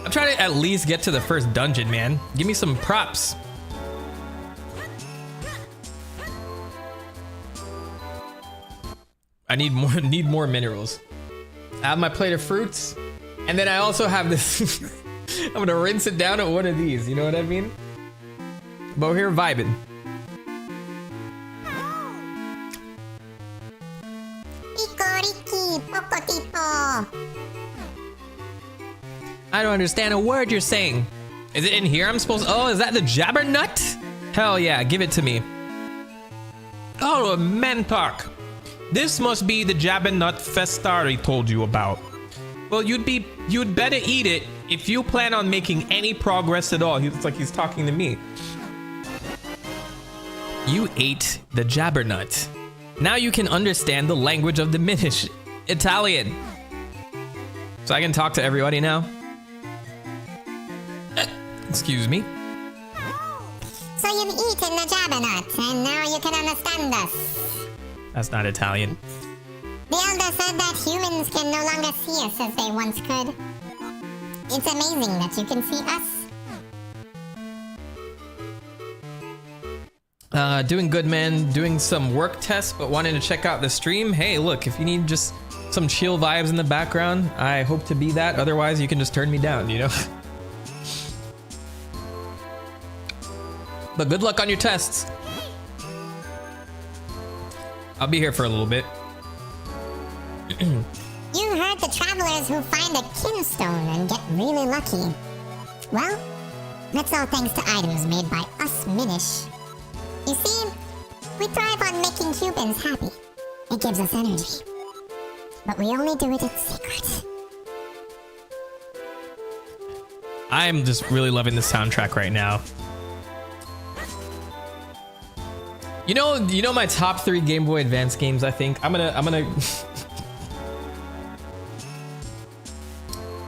I'm trying to at least get to the first dungeon, man. Give me some props. I need more minerals. I have my plate of fruits, and then I also have this. I'm gonna rinse it down at one of these. You know what I mean? But we're here vibing. I don't understand a word you're saying. Is it in here? I'm supposed. Oh, is that the jabbernut? Hell yeah, give it to me. Oh, TheMentok. This must be the jabbernut Festari told you about. Well, you'd better eat it if you plan on making any progress at all. It's like he's talking to me. You ate the jabbernut. Now you can understand the language of the Minish, Italian. So I can talk to everybody now. Excuse me. So you've eaten the jabbernut, and now you can understand us. That's not Italian. The elder said that humans can no longer see us as they once could. It's amazing that you can see us. Doing good, man. Doing some work tests, but wanting to check out the stream. Hey, look, if you need just some chill vibes in the background, I hope to be that. Otherwise, you can just turn me down, you know? But good luck on your tests. I'll be here for a little bit. You heard the travelers who find a kinstone and get really lucky. Well, that's all thanks to items made by us Minish. You see, we thrive on making humans happy. It gives us energy. But we only do it in secret. I'm just really loving the soundtrack right now. You know my top 3 Game Boy Advance games, I think. I'm gonna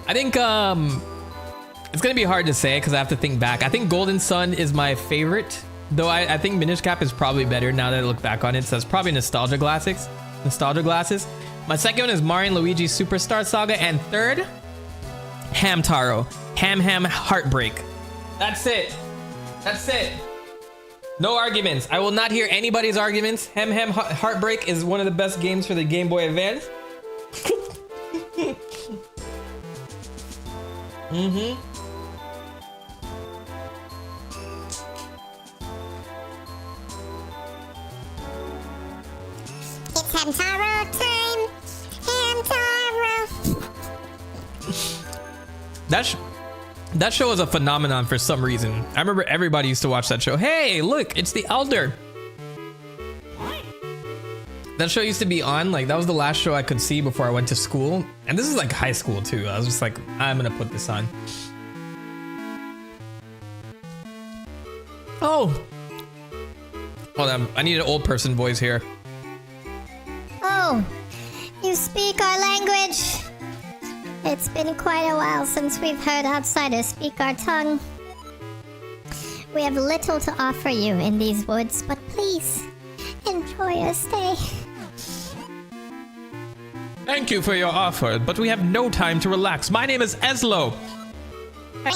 I think it's gonna be hard to say because I have to think back. I think Golden Sun is my favorite, though I think Minish Cap is probably better now that I look back on it. So it's probably Nostalgia Glasses. My second one is Mario and Luigi Superstar Saga, and third, Hamtaro. Ham Heartbreak. That's it. No arguments. I will not hear anybody's arguments. Ham Heartbreak is one of the best games for the Game Boy Advance. It's Hamtaro time! Hamtaro! That show was a phenomenon for some reason. I remember everybody used to watch that show. Hey, look, it's the Elder. That show used to be on, like, that was the last show I could see before I went to school. And this is like high school too. I was just like, I'm gonna put this on. Oh. Hold on, I need an old person voice here. Oh, you speak our language? It's been quite a while since we've heard outsiders speak our tongue. We have little to offer you in these woods, but please, enjoy your stay. Thank you for your offer, but we have no time to relax. My name is Eslo. Hey.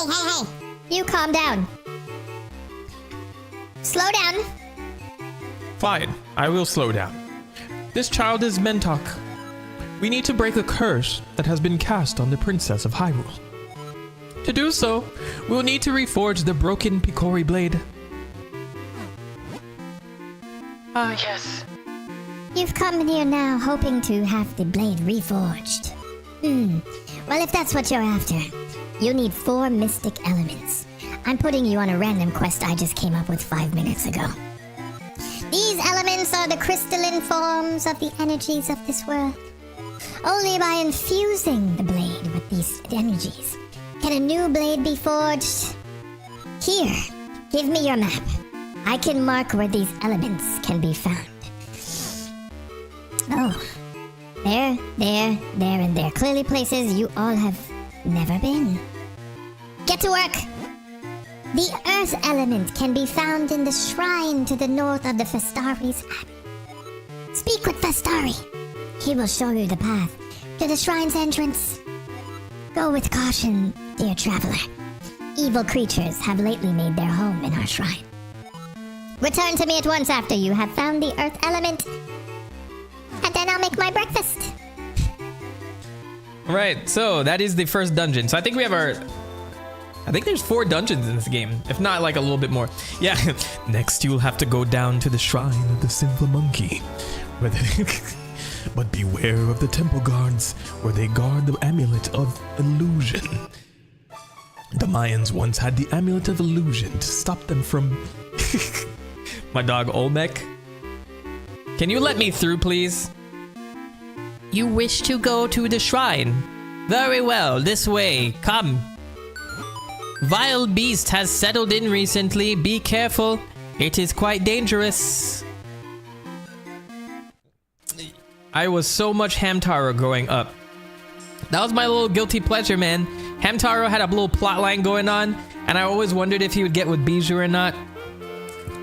You calm down. Slow down. Fine, I will slow down. This child is Mentok. We need to break a curse that has been cast on the Princess of Hyrule. To do so, we'll need to reforge the broken Picori blade. Yes. You've come here now hoping to have the blade reforged. Well, if that's what you're after, you need 4 mystic elements. I'm putting you on a random quest I just came up with 5 minutes ago. These elements are the crystalline forms of the energies of this world. Only by infusing the blade with these energies can a new blade be forged. Here, give me your map. I can mark where these elements can be found. Oh, there, and there. Clearly places you all have never been. Get to work! The earth element can be found in the shrine to the north of the Festari's Abbey. Speak with Festari. He will show you the path to the shrine's entrance. Go with caution, dear traveler. Evil creatures have lately made their home in our shrine. Return to me at once after you have found the earth element, and then I'll make my breakfast. All right, so that is the first dungeon. So I think we have I think there's 4 dungeons in this game, if not like a little bit more. Yeah. Next, you'll have to go down to the shrine of the sinful monkey. But beware of the temple guards, where they guard the amulet of illusion. The Mayans once had the amulet of illusion to stop them from... My dog Olmec. Can you let me through, please? You wish to go to the shrine? Very well, this way. Come. Vile beast has settled in recently. Be careful. It is quite dangerous. I was so much Hamtaro growing up. That was my little guilty pleasure, man. Hamtaro had a little plot line going on, and I always wondered if he would get with Bijou or not.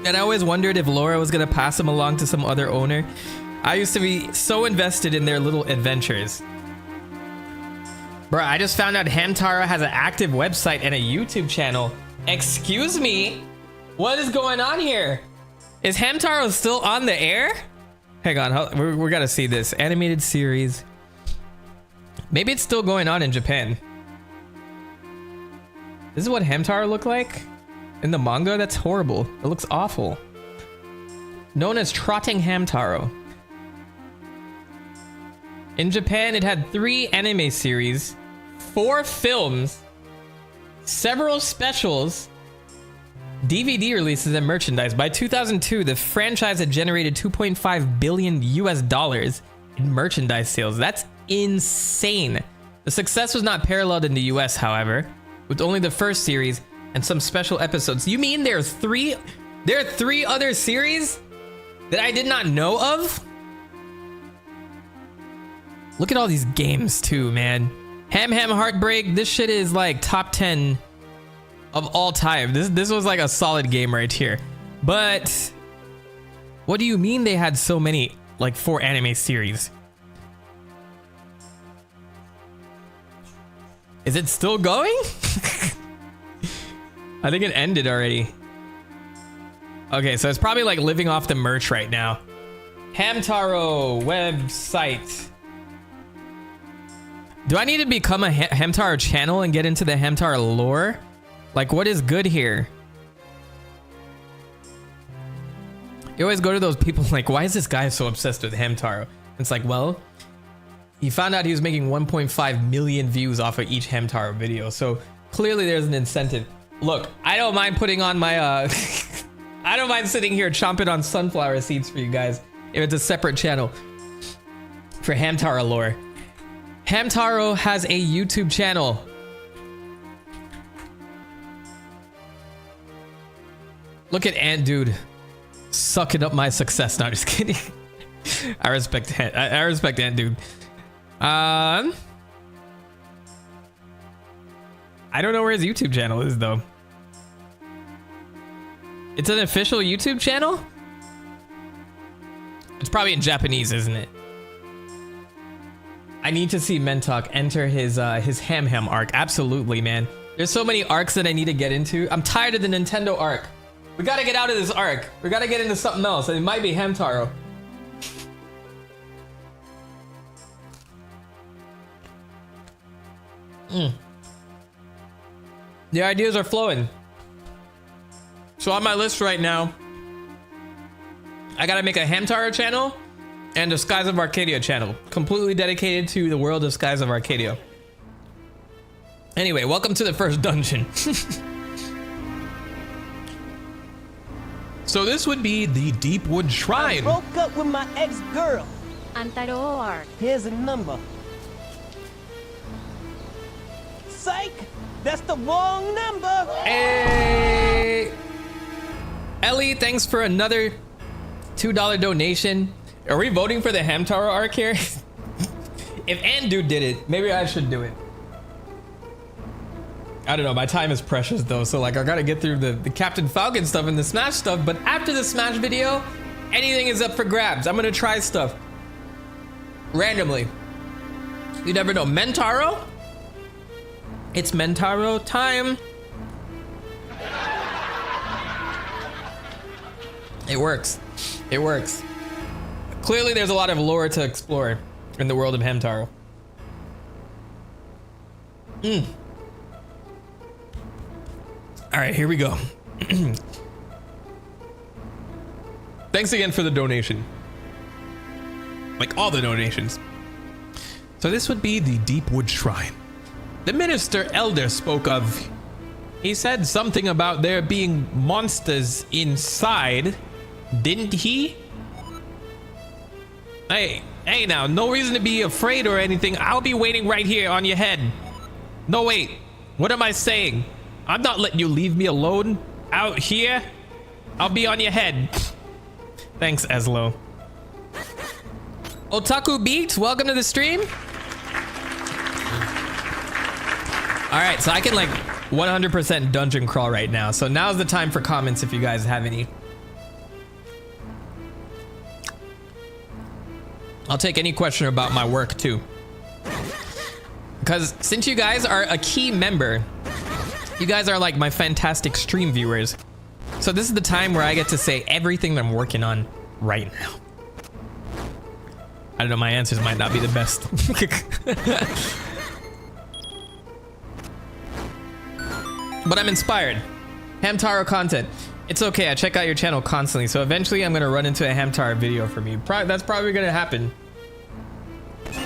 And I always wondered if Laura was gonna pass him along to some other owner. I used to be so invested in their little adventures. Bruh, I just found out Hamtaro has an active website and a YouTube channel. Excuse me? What is going on here? Is Hamtaro still on the air? Hang on, we gotta see this. Animated series. Maybe it's still going on in Japan. This is what Hamtaro looked like in the manga? That's horrible. It looks awful. Known as Trotting Hamtaro. In Japan, it had 3 anime series, 4 films, several specials, DVD releases, and merchandise. By 2002, the franchise had generated $2.5 billion in merchandise sales. That's insane. The success was not paralleled in the US, however, with only the first series and some special episodes. You mean there are 3 other series that I did not know of? Look at all these games too, man. Ham Heartbreak, this shit is like top 10 of all time. This was like a solid game right here. But what do you mean they had so many, like 4 anime series? Is it still going? I think it ended already. Okay, so it's probably like living off the merch right now. Hamtaro website. Do I need to become a Hamtaro channel and get into the Hamtaro lore? Like, what is good here? You always go to those people like, why is this guy so obsessed with Hamtaro? It's like, well, he found out he was making 1.5 million views off of each Hamtaro video. So clearly there's an incentive. Look, I don't mind putting on my, I don't mind sitting here chomping on sunflower seeds for you guys if it's a separate channel for Hamtaro lore. Hamtaro has a YouTube channel. Look at Ant Dude sucking up my success. No, just kidding. I respect Ant Dude. I don't know where his YouTube channel is though. It's an official YouTube channel? It's probably in Japanese, isn't it? I need to see Mentok enter his Ham arc. Absolutely, man. There's so many arcs that I need to get into. I'm tired of the Nintendo arc. We gotta get out of this arc. We gotta get into something else. And it might be Hamtaro. The ideas are flowing. So on my list right now, I gotta make a Hamtaro channel and a Skies of Arcadia channel, completely dedicated to the world of Skies of Arcadia. Anyway, welcome to the first dungeon. So this would be the Deepwood Shrine. Broke up with my ex-girl. Antaro Arc. Here's a number. Psych! That's the wrong number! Hey! Ellie, thanks for another $2 donation. Are we voting for the Hamtaro arc here? If Andu did it, maybe I should do it. I don't know, my time is precious though, so like I gotta get through the Captain Falcon stuff and the Smash stuff, but after the Smash video, anything is up for grabs. I'm gonna try stuff. Randomly. You never know. Mentaro? It's Mentaro time. It works. It works. Clearly there's a lot of lore to explore in the world of Hamtaro. All right, here we go. Thanks again for the donation. Like all the donations. So this would be the Deepwood Shrine. The minister elder spoke of. He said something about there being monsters inside, didn't he? Hey now, no reason to be afraid or anything. I'll be waiting right here on your head. No, wait, what am I saying? I'm not letting you leave me alone out here. I'll be on your head. Thanks, Eslo. Otaku Beats, welcome to the stream. All right, so I can like 100% dungeon crawl right now. So now's the time for comments if you guys have any. I'll take any question about my work too. Because since you guys are a key member, you guys are like my fantastic stream viewers. So this is the time where I get to say everything that I'm working on right now. I don't know, my answers might not be the best. But I'm inspired. Hamtaro content. It's okay, I check out your channel constantly, so eventually I'm gonna run into a Hamtaro video from you. That's probably gonna happen.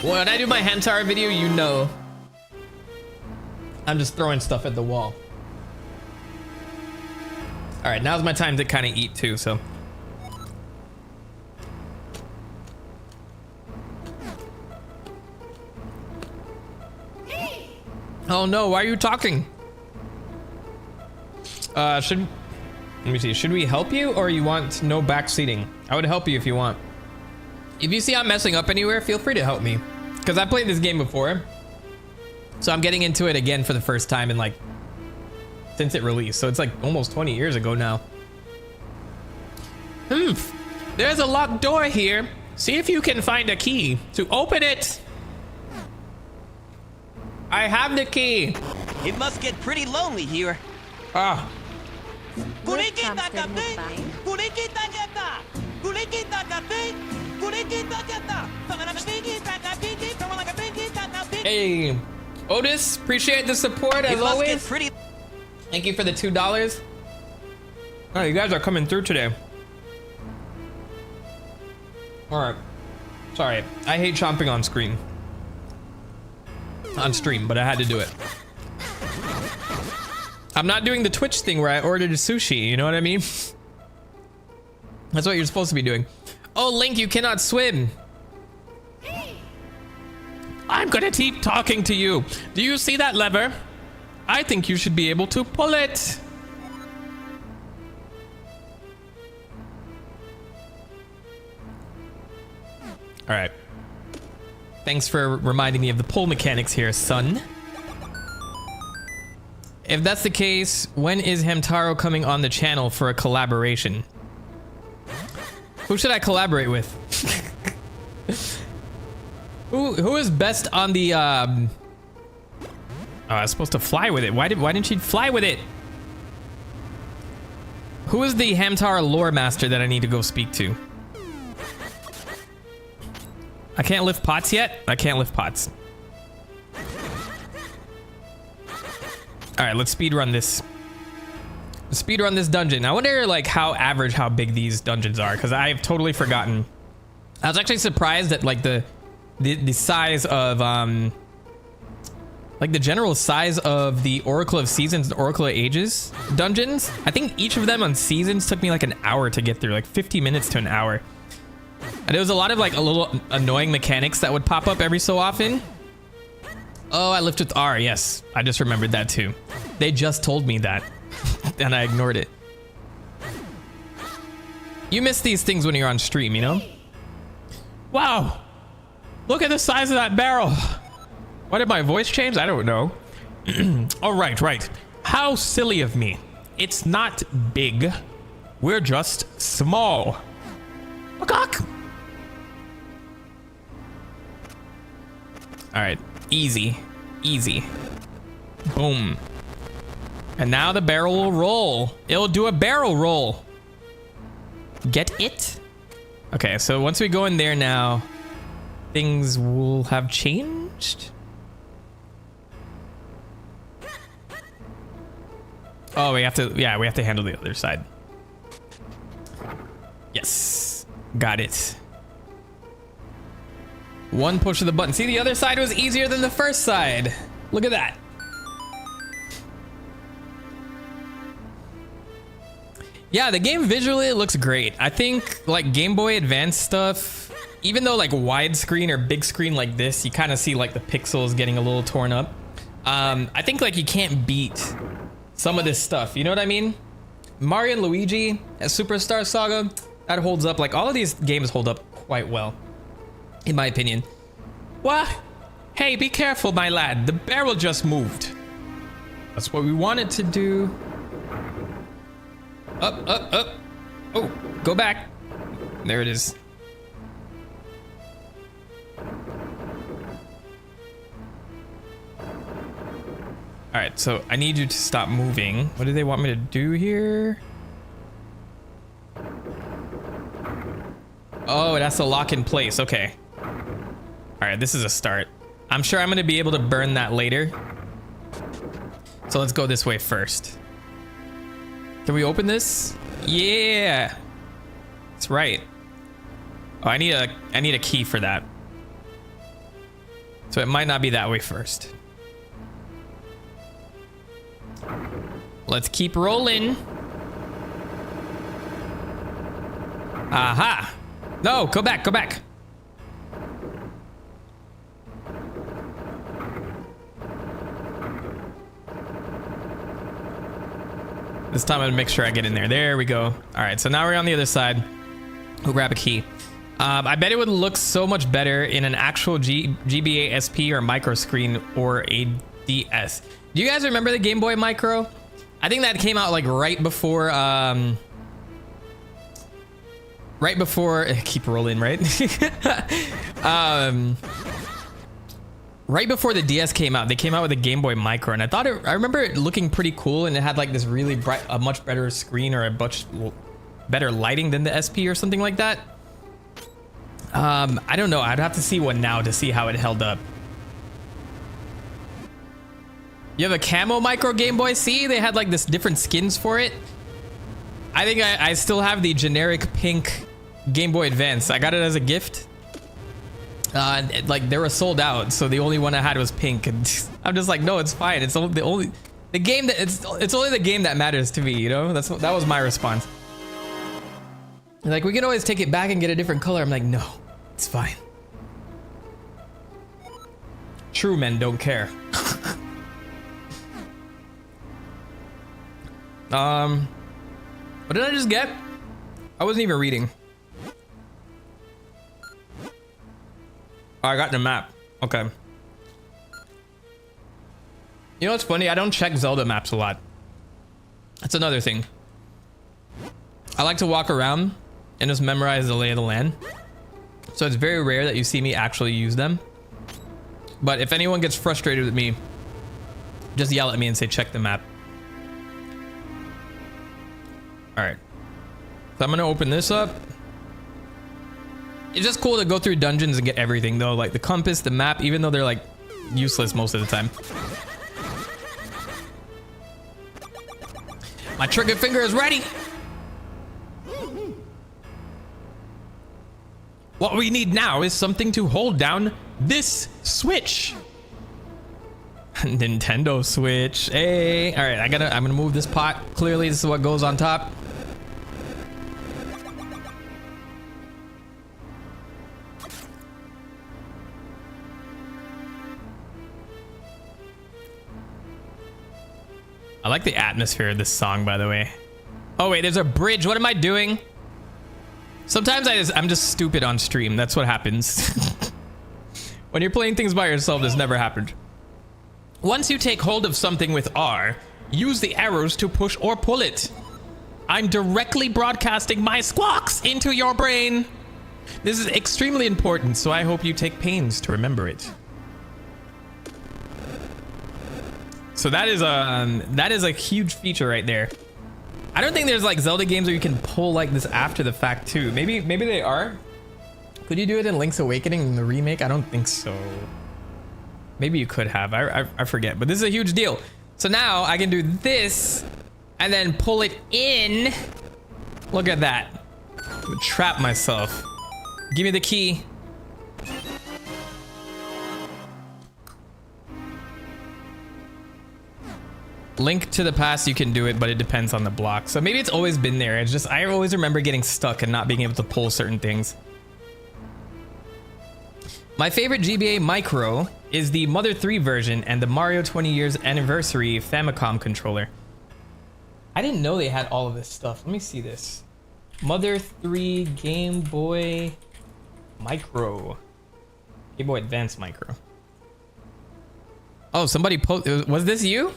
When I do my Hamtaro video, you know I'm just throwing stuff at the wall. All right, now's my time to kind of eat too, so. Oh no, why are you talking? Let me see, should we help you or you want no backseating? I would help you if you want. If you see I'm messing up anywhere, feel free to help me. Because I played this game before. So I'm getting into it again for the first time in like, since it released. So it's like almost 20 years ago now. There's a locked door here. See if you can find a key to open it. I have the key. It must get pretty lonely here. Ah. Hey, Otis, appreciate the support as always. Thank you for the $2. Oh, you guys are coming through today. All right. Sorry, I hate chomping on screen. On stream, but I had to do it. I'm not doing the Twitch thing where I ordered a sushi, you know what I mean? That's what you're supposed to be doing. Oh, Link, you cannot swim. I'm gonna keep talking to you. Do you see that lever? I think you should be able to pull it. All right. Thanks for reminding me of the pull mechanics here, son. If that's the case, when is Hamtaro coming on the channel for a collaboration? Who should I collaborate with? Who is best on the Oh, I was supposed to fly with it. Why didn't she fly with it? Who is the Hamtaro lore master that I need to go speak to? I can't lift pots yet? I can't lift pots. All right, let's speed run this. speedrun this dungeon. I wonder like how big these dungeons are, because I've totally forgotten. I was actually surprised at like the size of like the general size of the Oracle of Seasons and Oracle of Ages dungeons. I think each of them on Seasons took me like an hour to get through, like 50 minutes to an hour. And there was a lot of like a little annoying mechanics that would pop up every so often. Oh, I lift with R. Yes, I just remembered that too. They just told me that and I ignored it. You miss these things when you're on stream, you know? Wow, look at the size of that barrel. Why did my voice change? I don't know. Oh, right. How silly of me. It's not big. We're just small. All right, easy. Boom. And now the barrel will roll. It'll do a barrel roll. Get it? Okay, so once we go in there now, things will have changed. Oh, we have to handle the other side. Yes, got it. One push of the button. See, the other side was easier than the first side. Look at that. Yeah, the game visually looks great. I think like Game Boy Advance stuff, even though like widescreen or big screen like this, you kind of see like the pixels getting a little torn up. I think like you can't beat some of this stuff, you know what I mean? Mario and Luigi, Superstar Saga, that holds up. Like all of these games hold up quite well, in my opinion. What? Hey, be careful, my lad. The barrel just moved. That's what we wanted to do. Up. Oh, go back. There it is. All right, so I need you to stop moving. What do they want me to do here? Oh, that's a lock in place. Okay. All right, this is a start. I'm sure I'm going to be able to burn that later. So let's go this way first. Can we open this? Yeah. That's right. Oh, I need a key for that. So it might not be that way first. Let's keep rolling. Aha. No, go back. This time I'm gonna make sure I get in there. There we go. All right, so now we're on the other side. We'll grab a key. I bet it would look so much better in an actual GBA SP or micro screen or a DS. Do you guys remember the Game Boy Micro? I think that came out like right before keep rolling, right? Right before the DS came out, they came out with a Game Boy Micro, and I remember it looking pretty cool, and it had like this really bright, a much better screen or a much better lighting than the SP or something like that. I don't know. I'd have to see one now to see how it held up. You have a camo micro Game Boy? See, they had like this different skins for it. I think I still have the generic pink Game Boy Advance. I got it as a gift. Like they were sold out, so the only one I had was pink, and I'm just like, no, it's fine. It's only the game that it's only the game that matters to me, you know? That was my response. Like, we can always take it back and get a different color. I'm like, no, it's fine. True men don't care. What did I just get? I wasn't even reading. Oh, I got the map. Okay. You know what's funny? I don't check Zelda maps a lot. That's another thing. I like to walk around and just memorize the lay of the land. So it's very rare that you see me actually use them. But if anyone gets frustrated with me, just yell at me and say, check the map. All right. So I'm gonna open this up. It's just cool to go through dungeons and get everything though, like the compass, the map, even though they're like useless most of the time. My trigger finger is ready. What we need now is something to hold down this switch. Nintendo Switch. Hey. All right, I'm gonna move this pot. Clearly, this is what goes on top. I like the atmosphere of this song, by the way. Oh wait, there's a bridge. What am I doing? Sometimes I'm just stupid on stream. That's what happens. When you're playing things by yourself, this never happened. Once you take hold of something with R, use the arrows to push or pull it. I'm directly broadcasting my squawks into your brain. This is extremely important, so I hope you take pains to remember it. So that is a huge feature right there. I don't think there's like Zelda games where you can pull like this after the fact too. Maybe they are. Could you do it in Link's Awakening in the remake? I don't think so. Maybe you could have. I forget. But this is a huge deal. So now I can do this and then pull it in. Look at that. I'm gonna trap myself. Give me the key. Link to the Past, you can do it, but it depends on the block. So maybe it's always been there. It's just, I always remember getting stuck and not being able to pull certain things. My favorite GBA micro is the Mother 3 version and the Mario 20 years anniversary Famicom controller. I didn't know they had all of this stuff. Let me see this. Mother 3 Game Boy Micro. Game Boy Advance Micro. Oh, somebody was this you?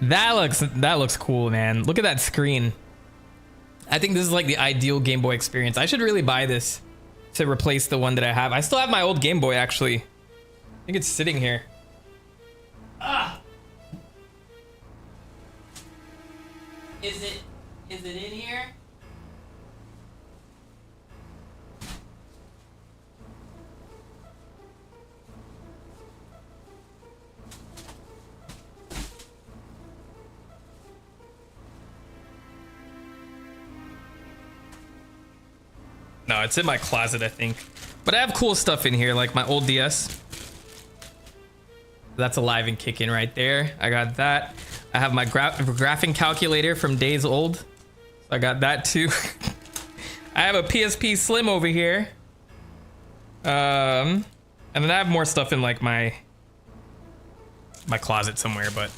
That looks cool, man. Look at that screen. I think this is like the ideal Game Boy experience. I should really buy this to replace the one that I have. I still have my old Game Boy, actually. I think it's sitting here. Ah. Is it in here? No, it's in my closet, I think. But I have cool stuff in here, like my old DS. That's alive and kicking right there. I got that. I have my graphing calculator from days old. So I got that too. I have a PSP Slim over here. And then I have more stuff in like my closet somewhere, but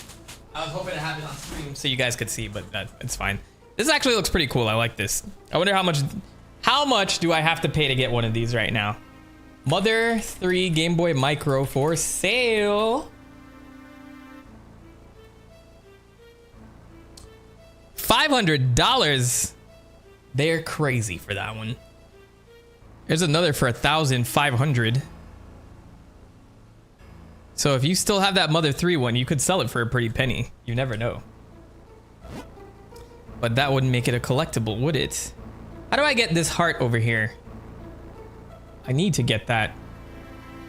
I was hoping to have it on stream so you guys could see, but it's fine. This actually looks pretty cool. I like this. I wonder how much do I have to pay to get one of these right now? Mother 3 Game Boy Micro for sale. $500. They're crazy for that one. There's another for $1,500. So if you still have that Mother 3 one, you could sell it for a pretty penny. You never know. But that wouldn't make it a collectible, would it? How do I get this heart over here? I need to get that.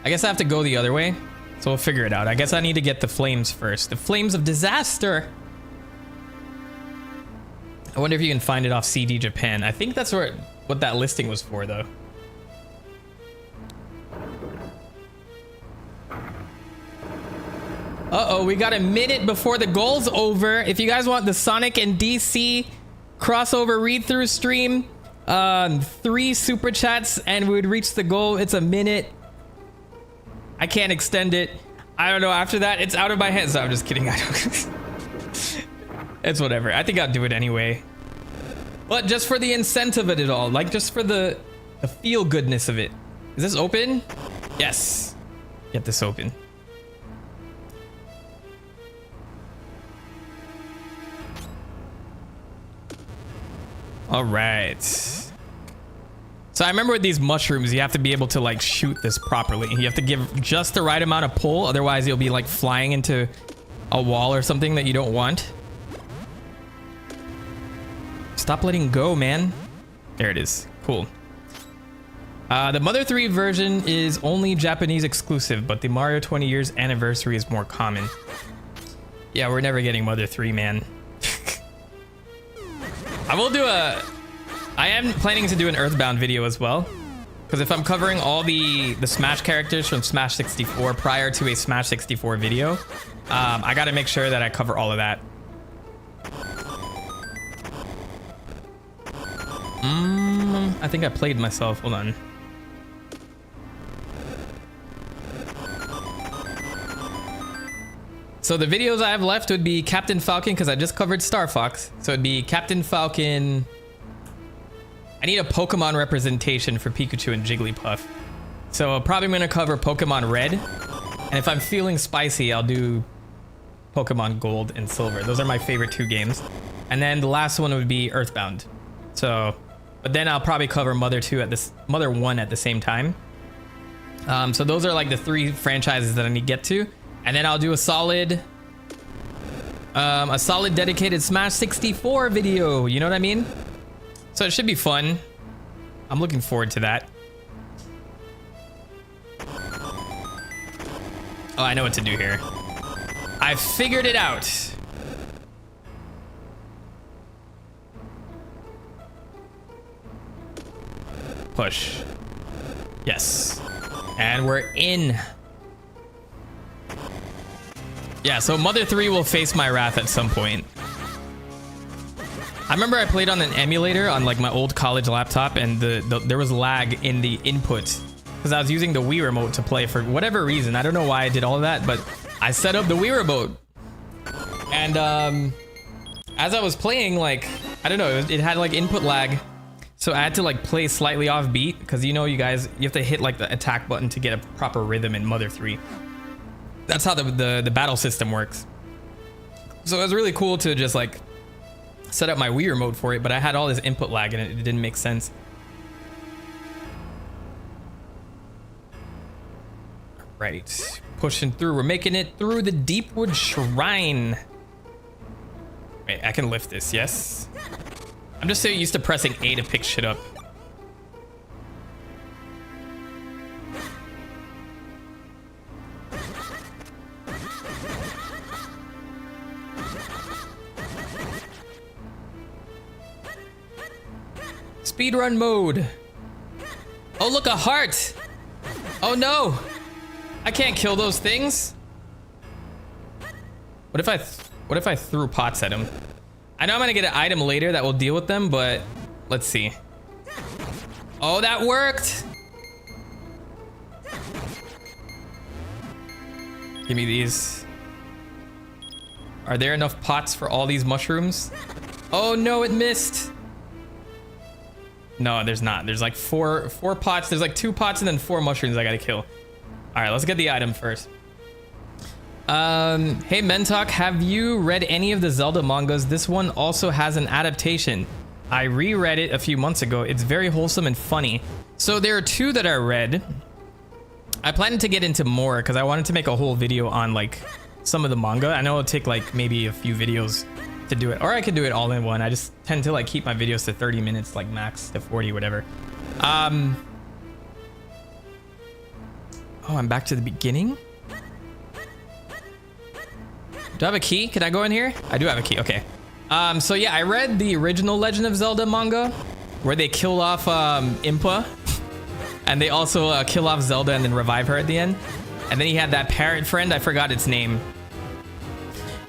I guess I have to go the other way. So we'll figure it out. I guess I need to get the flames first. The flames of disaster. I wonder if you can find it off CD Japan. I think that's what that listing was for, though. Uh-oh, we got a minute before the goal's over. If you guys want the Sonic and DC crossover read-through stream, 3 super chats and we would reach the goal. It's a minute. I can't extend it. I don't know. After that, it's out of my hands. No, I'm just kidding. I don't. It's whatever. I think I'll do it anyway. But just for the incentive of it all, like just for the feel goodness of it. Is this open? Yes. Get this open. All right. So I remember with these mushrooms, you have to be able to like shoot this properly. You have to give just the right amount of pull. Otherwise you'll be like flying into a wall or something that you don't want. Stop letting go, man. There it is. Cool. The Mother 3 version is only Japanese exclusive, but the Mario 20 years anniversary is more common. Yeah, we're never getting Mother 3, man. I am planning to do an Earthbound video as well. Because if I'm covering all the Smash characters from Smash 64 prior to a Smash 64 video, I gotta make sure that I cover all of that. I think I played myself. Hold on. So the videos I have left would be Captain Falcon, because I just covered Star Fox. So it'd be Captain Falcon. I need a Pokemon representation for Pikachu and Jigglypuff. So probably going to cover Pokemon Red. And if I'm feeling spicy, I'll do Pokemon Gold and Silver. Those are my favorite 2 games. And then the last one would be Earthbound. So, but then I'll probably cover Mother 1 at the same time. So those are like the 3 franchises that I need to get to. And then I'll do a solid dedicated Smash 64 video. You know what I mean? So it should be fun. I'm looking forward to that. Oh, I know what to do here. I figured it out. Push. Yes. And we're in. Yeah, so Mother 3 will face my wrath at some point. I remember I played on an emulator on like my old college laptop, and there was lag in the input because I was using the Wii remote to play for whatever reason. I don't know why I did all of that, but I set up the Wii remote, and as I was playing, like, I don't know, it had like input lag, so I had to like play slightly off beat because you have to hit like the attack button to get a proper rhythm in Mother 3. That's how the battle system works. So it was really cool to just like set up my Wii remote for it, but I had all this input lag and it didn't make sense. Right, pushing through. We're making it through the Deepwood Shrine. Wait, I can lift this, yes? I'm just so used to pressing A to pick shit up. Speedrun mode. Oh, look, a heart. Oh no, I can't kill those things. What if I threw pots at him? I know I'm gonna get an item later that will deal with them, but let's see. Oh, that worked. Give me these. Are there enough pots for all these mushrooms? Oh no, it missed. No, there's not. There's like four pots. There's like 2 pots and then 4 mushrooms I gotta kill. All right, let's get the item first. Hey Mentok, have you read any of the Zelda mangas? This one also has an adaptation. I reread it a few months ago. It's very wholesome and funny. So there are 2 that I read. I plan to get into more because I wanted to make a whole video on like some of the manga. I know it'll take like maybe a few videos to do it, or I could do it all in one. I just tend to like keep my videos to 30 minutes, like max to 40, whatever. Oh, I'm back to the beginning. Do I have a key? Can I go in here? I do have a key. Okay. So yeah, I read the original Legend of Zelda manga where they kill off Impa, and they also kill off Zelda and then revive her at the end. And then he had that parrot friend. I forgot its name.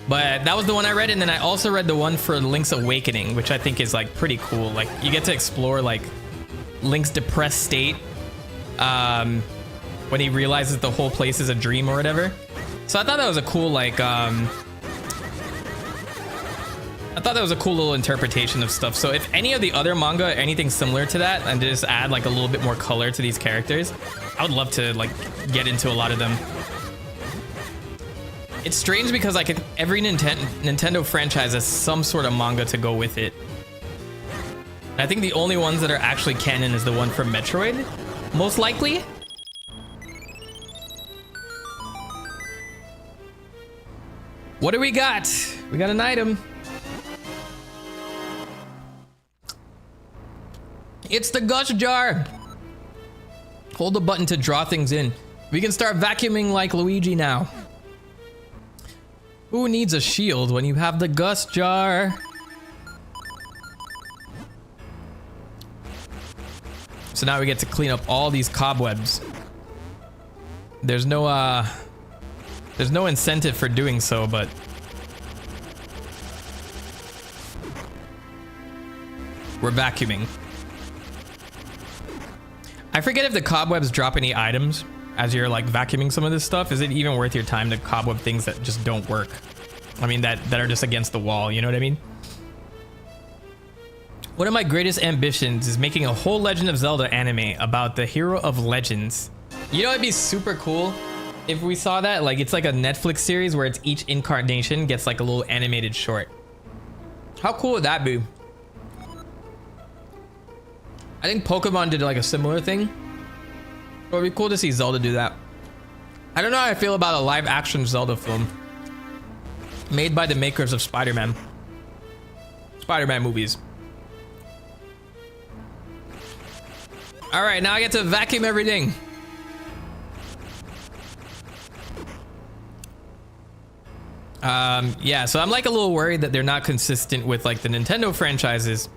But that was the one I read, and then I also read the one for Link's Awakening, which I think is like pretty cool. Like you get to explore like Link's depressed state when he realizes the whole place is a dream or whatever. So I thought that was a cool like I thought that was a cool little interpretation of stuff. So if any of the other manga, anything similar to that, and just add like a little bit more color to these characters, I would love to like get into a lot of them. It's strange because like every Nintendo franchise has some sort of manga to go with it. I think the only ones that are actually canon is the one from Metroid, most likely. What do we got? We got an item. It's the gush jar. Hold the button to draw things in. We can start vacuuming like Luigi now. Who needs a shield when you have the Gus jar? So now we get to clean up all these cobwebs. There's no incentive for doing so, but we're vacuuming. I forget if the cobwebs drop any items as you're like vacuuming some of this stuff. Is it even worth your time to cobweb things that just don't work? I mean, that are just against the wall, you know what I mean? One of my greatest ambitions is making a whole Legend of Zelda anime about the hero of legends. You know, it'd be super cool if we saw that. Like, it's like a Netflix series where it's each incarnation gets like a little animated short. How cool would that be? I think Pokemon did like a similar thing. It would be cool to see Zelda do that. I don't know how I feel about a live action Zelda film made by the makers of Spider-Man movies. All right, now I get to vacuum everything. Yeah, so I'm like a little worried that they're not consistent with like the Nintendo franchises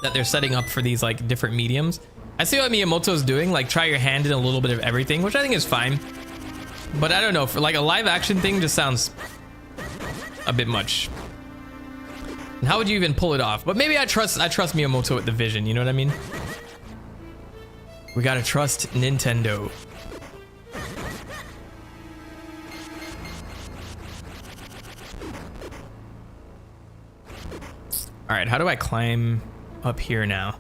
that they're setting up for these like different mediums. I see what Miyamoto's doing, like try your hand in a little bit of everything, which I think is fine. But I don't know, for like a live action thing just sounds a bit much. And how would you even pull it off? But maybe I trust Miyamoto with the vision, you know what I mean? We gotta trust Nintendo. All right, how do I climb up here now?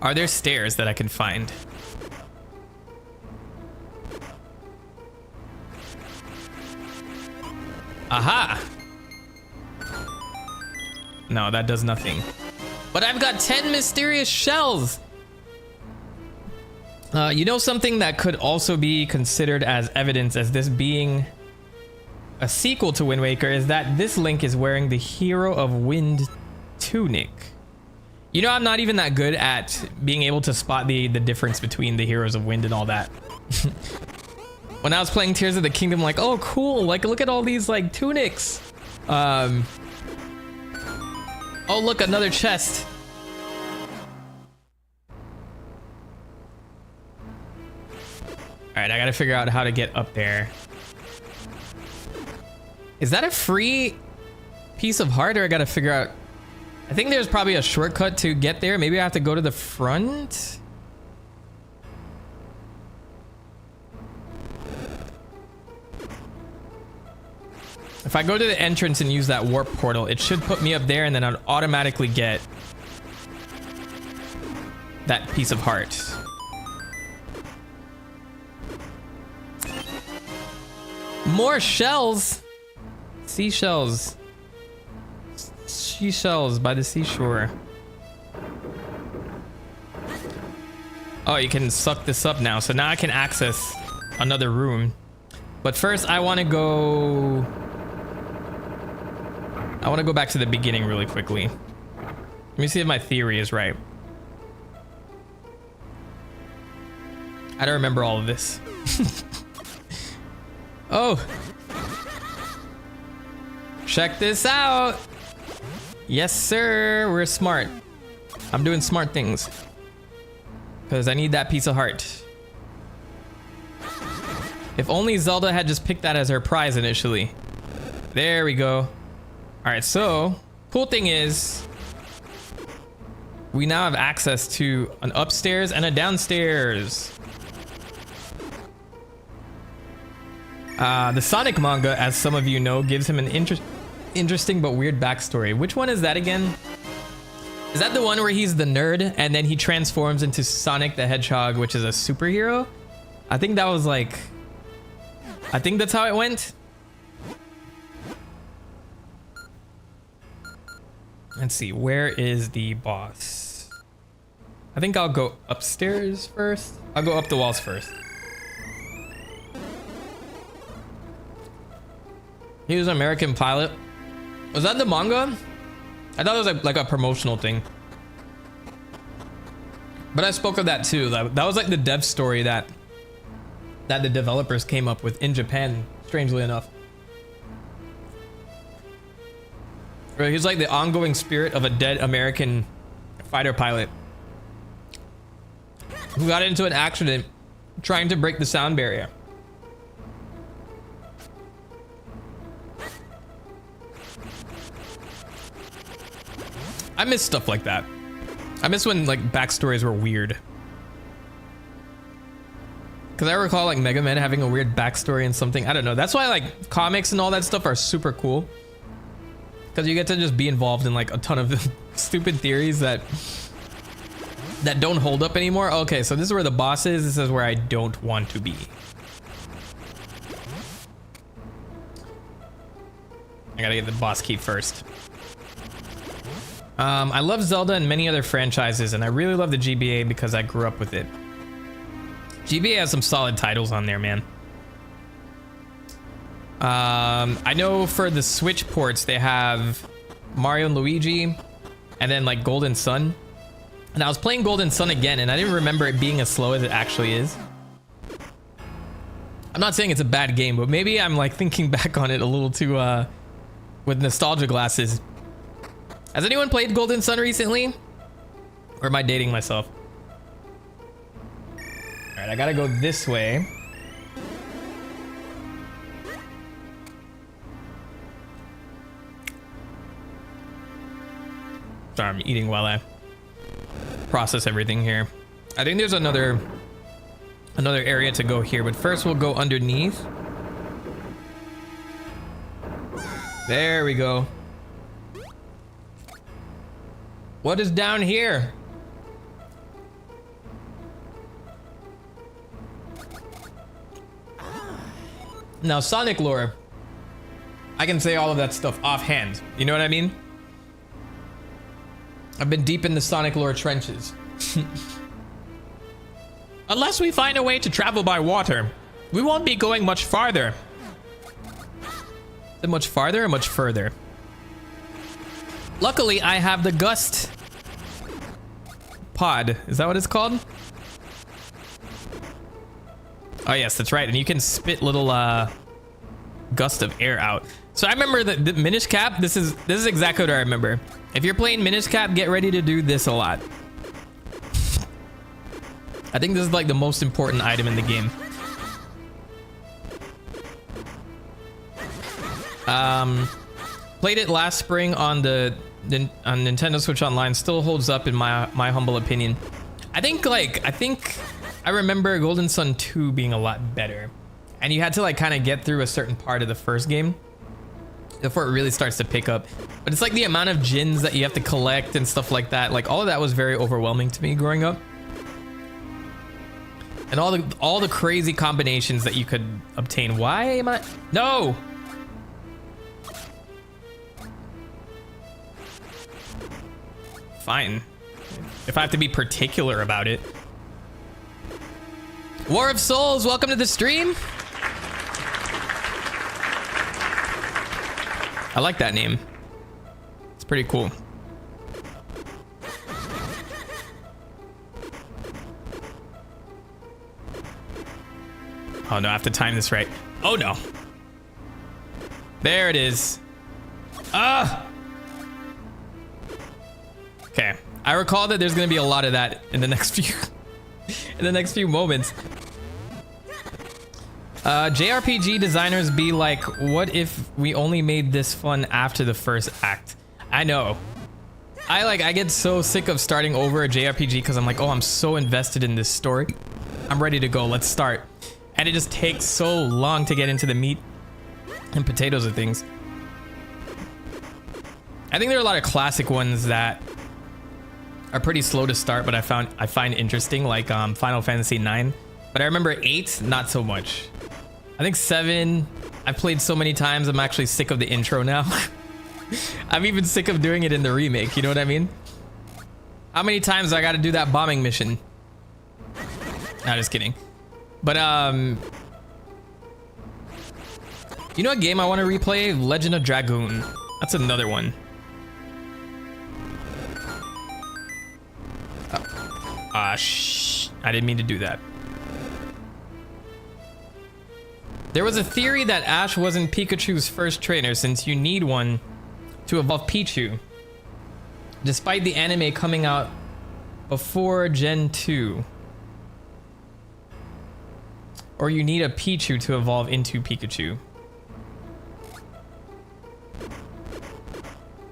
Are there stairs that I can find? Aha! No, that does nothing. But I've got 10 mysterious shells! You know, something that could also be considered as evidence as this being a sequel to Wind Waker is that this Link is wearing the Hero of Wind tunic. You know, I'm not even that good at being able to spot the difference between the Heroes of Wind and all that. When I was playing Tears of the Kingdom, like, oh cool, like look at all these like tunics. Oh look, another chest. All right, I gotta figure out how to get up there. Is that a free piece of heart, or I gotta figure out? I think there's probably a shortcut to get there. Maybe I have to go to the front. If I go to the entrance and use that warp portal, it should put me up there, and then I'd automatically get that piece of heart. More shells. Seashells. Seashells by the seashore. Oh, you can suck this up now. So now I can access another room. But first I want to go back to the beginning really quickly. Let me see if my theory is right. I don't remember all of this. Oh. Check this out. Yes, sir. We're smart. I'm doing smart things. Because I need that piece of heart. If only Zelda had just picked that as her prize initially. There we go. Alright, so cool thing is we now have access to an upstairs and a downstairs. The Sonic manga, as some of you know, gives him an interesting but weird backstory. Which one is that again? Is that the one where he's the nerd and then he transforms into Sonic the Hedgehog, which is a superhero? I think that was like... I think that's how it went. Let's see, where is the boss? I think I'll go upstairs first. I'll go up the walls first. He was an American pilot. Was that the manga? I thought it was like a promotional thing. But I spoke of that too. That was like the dev story that the developers came up with in Japan, strangely enough. He's like the ongoing spirit of a dead American fighter pilot. who got into an accident trying to break the sound barrier. I miss stuff like that. I miss when like backstories were weird. Cause I recall like Mega Man having a weird backstory and something. I don't know. That's why like comics and all that stuff are super cool. Cause you get to just be involved in like a ton of stupid theories that don't hold up anymore. Okay, so this is where the boss is. This is where I don't want to be. I gotta get the boss key first. I love Zelda and many other franchises, and I really love the GBA because I grew up with it. GBA has some solid titles on there, man. I know for the Switch ports, they have Mario and Luigi, and then like Golden Sun. And I was playing Golden Sun again, and I didn't remember it being as slow as it actually is. I'm not saying it's a bad game, but maybe I'm like thinking back on it a little too, with nostalgia glasses. Has anyone played Golden Sun recently? Or am I dating myself? All right, I gotta go this way. Sorry, I'm eating while I process everything here. I think there's another area to go here, but first we'll go underneath. There we go. What is down here? Now, Sonic lore, I can say all of that stuff offhand. You know what I mean? I've been deep in the Sonic lore trenches. Unless we find a way to travel by water, we won't be going much farther. Is it much farther or much further? Luckily, I have the Gust pod. Is that what it's called? Oh yes, that's right. And you can spit little gust of air out. So I remember the Minish Cap. This is exactly what I remember. If you're playing Minish Cap, get ready to do this a lot. I think this is like the most important item in the game. Played it last spring on Nintendo Switch Online. Still holds up in my humble opinion. I think I remember Golden Sun 2 being a lot better, and you had to like kind of get through a certain part of the first game before it really starts to pick up. But it's like the amount of gins that you have to collect and stuff like that. Like all of that was very overwhelming to me growing up, and all the crazy combinations that you could obtain. Why am I? No. Fine, if I have to be particular about it. War of Souls, welcome to the stream. I like that name. It's pretty cool. Oh no, I have to time this right. Oh no. There it is. Ah! Okay, I recall that there's gonna be a lot of that in the next few moments. JRPG designers be like, what if we only made this fun after the first act? I know. I get so sick of starting over a JRPG because I'm like, oh, I'm so invested in this story. I'm ready to go. Let's start. And it just takes so long to get into the meat and potatoes of things. I think there are a lot of classic ones that are pretty slow to start, but I find interesting, like Final Fantasy 9. But I remember 8, not so much. I think 7, I've played so many times, I'm actually sick of the intro now. I'm even sick of doing it in the remake, you know what I mean? How many times I gotta do that bombing mission? Nah, just kidding. But you know a game I want to replay? Legend of Dragoon. That's another one. I didn't mean to do that. There was a theory that Ash wasn't Pikachu's first trainer since you need one to evolve Pichu, despite the anime coming out before Gen 2. or you need a Pichu to evolve into Pikachu.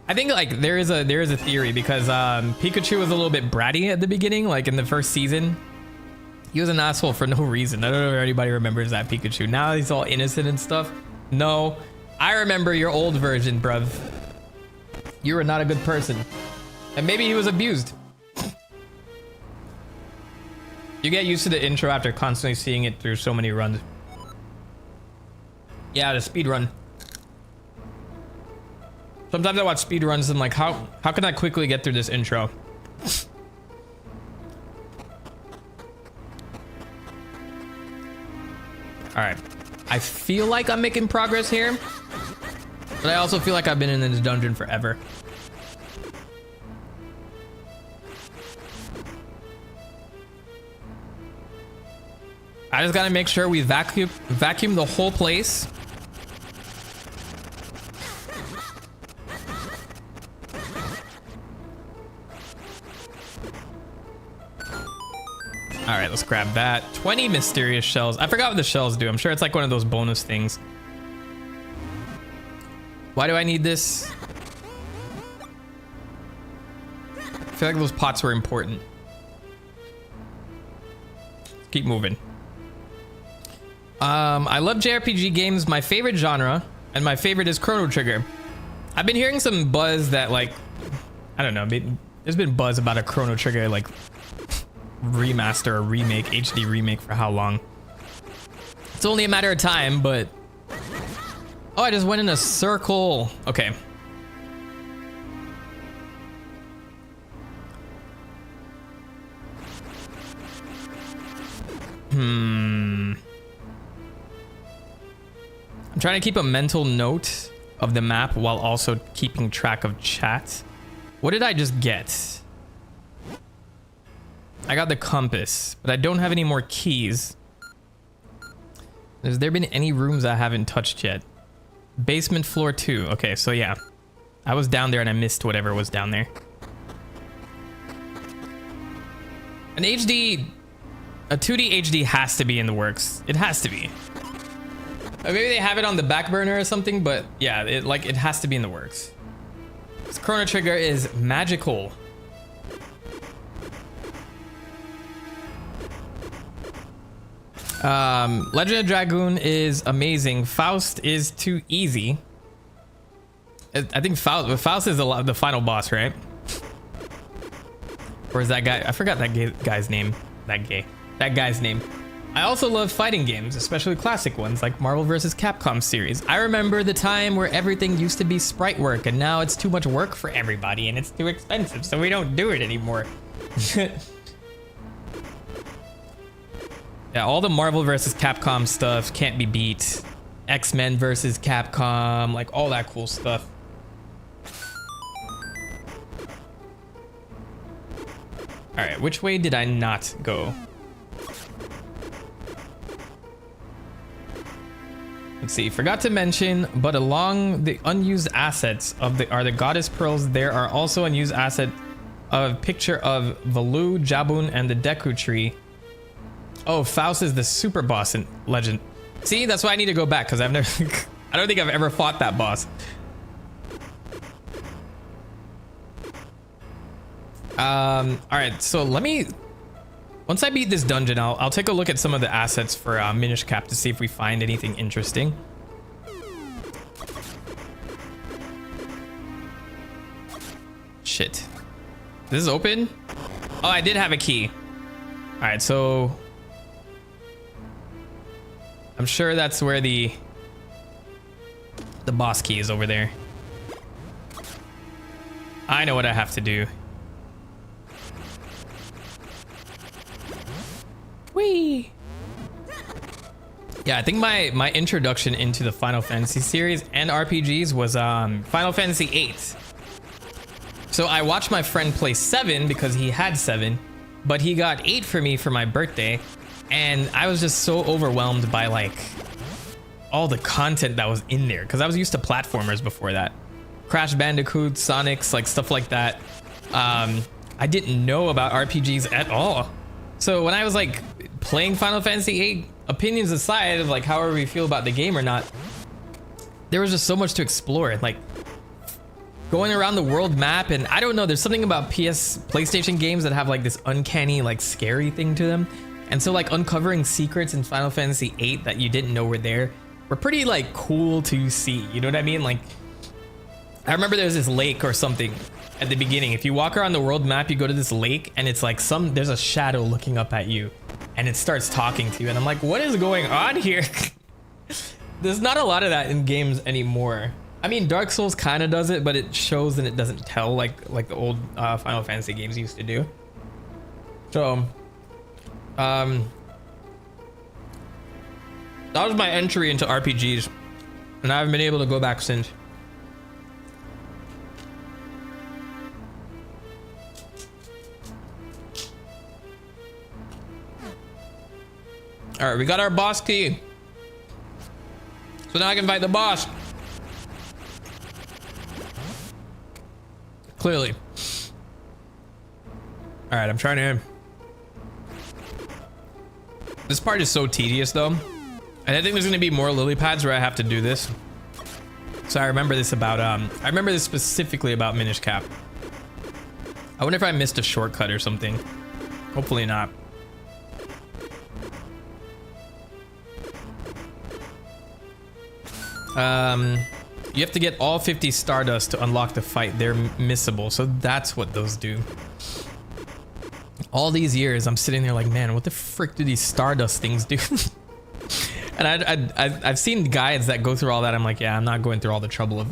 I think like there is a theory because Pikachu was a little bit bratty at the beginning, like in the first season. He was an asshole for no reason. I don't know if anybody remembers that Pikachu. Now he's all innocent and stuff. No, I remember your old version, bruv. You were not a good person. And maybe he was abused. You get used to the intro after constantly seeing it through so many runs. Yeah, the speed run. Sometimes I watch speed runs and like, how can I quickly get through this intro? All right, I feel like I'm making progress here, but I also feel like I've been in this dungeon forever. I just gotta make sure we vacuum the whole place. All right, let's grab that. 20 mysterious shells. I forgot what the shells do. I'm sure it's like one of those bonus things. Why do I need this? I feel like those pots were important. Keep moving. I love JRPG games. My favorite genre, and my favorite is Chrono Trigger. I've been hearing some buzz that like, I don't know, there's been buzz about a Chrono Trigger like remaster or remake, HD remake for how long? It's only a matter of time, but oh, I just went in a circle. Okay. I'm trying to keep a mental note of the map while also keeping track of chat. What did I just get? I got the compass, but I don't have any more keys. Has there been any rooms I haven't touched yet? Basement floor 2. Okay, so yeah. I was down there and I missed whatever was down there. An 2D HD has to be in the works. It has to be. Or maybe they have it on the back burner or something, but yeah, it has to be in the works. This Chrono Trigger is magical. Legend of Dragoon is amazing. Faust is too easy. I think Faust is the final boss, right? Or is that guy? I forgot that guy's name. That guy's name. I also love fighting games, especially classic ones like Marvel vs. Capcom series. I remember the time where everything used to be sprite work, and now it's too much work for everybody and it's too expensive, so we don't do it anymore. Yeah, all the Marvel vs. Capcom stuff can't be beat. X-Men vs. Capcom, like all that cool stuff. All right, which way did I not go? Let's see, forgot to mention, but along the unused assets are the goddess pearls. There are also unused asset of picture of Valu, Jabun, and the Deku tree. Oh, Faust is the super boss in Legend. See, that's why I need to go back, because I've never I don't think I've ever fought that boss. All right, so once I beat this dungeon, I'll take a look at some of the assets for Minish Cap to see if we find anything interesting. Shit. This is open? Oh, I did have a key. All right, so I'm sure that's where the boss key is over there. I know what I have to do. Whee! Yeah, I think my introduction into the Final Fantasy series and RPGs was Final Fantasy VIII. So I watched my friend play 7 because he had 7, but he got 8 for me for my birthday, and I was just so overwhelmed by like all the content that was in there because I was used to platformers before that. Crash Bandicoot, Sonics, like stuff like that. I didn't know about RPGs at all. So when I was like playing Final Fantasy VIII, opinions aside of like however we feel about the game or not, there was just so much to explore. Like going around the world map, and I don't know, there's something about PlayStation games that have like this uncanny, like scary thing to them. And so like uncovering secrets in Final Fantasy VIII that you didn't know were there were pretty like cool to see. You know what I mean? Like I remember there was this lake or something at the beginning. If you walk around the world map, you go to this lake and it's like there's a shadow looking up at you and it starts talking to you. And I'm like, what is going on here? There's not a lot of that in games anymore. I mean, Dark Souls kind of does it, but it shows and it doesn't tell like the old Final Fantasy games used to do. So, that was my entry into RPGs, and I haven't been able to go back since. All right, we got our boss key. So now I can fight the boss. Clearly. All right, I'm trying to... This part is so tedious though. And I think there's gonna be more lily pads where I have to do this. So I remember this about, I remember this specifically about Minish Cap. I wonder if I missed a shortcut or something. Hopefully not. You have to get all 50 Stardust to unlock the fight. They're missable, so that's what those do. All these years, I'm sitting there like, man, what the frick do these Stardust things do? And I've seen guides that go through all that. I'm like, yeah, I'm not going through all the trouble of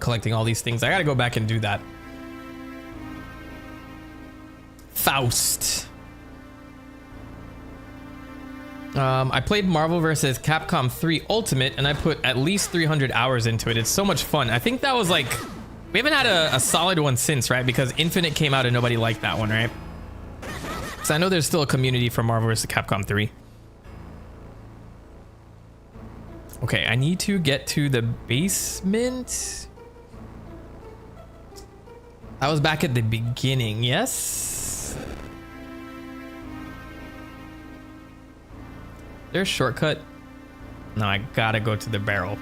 collecting all these things. I gotta go back and do that. Faust. I played Marvel vs. Capcom 3 Ultimate, and I put at least 300 hours into it. It's so much fun. I think that was like, we haven't had a solid one since, right? Because Infinite came out and nobody liked that one, right? So I know there's still a community for Marvel vs. Capcom 3. Okay, I need to get to the basement. I was back at the beginning, yes? There's a shortcut. No, I gotta go to the barrel.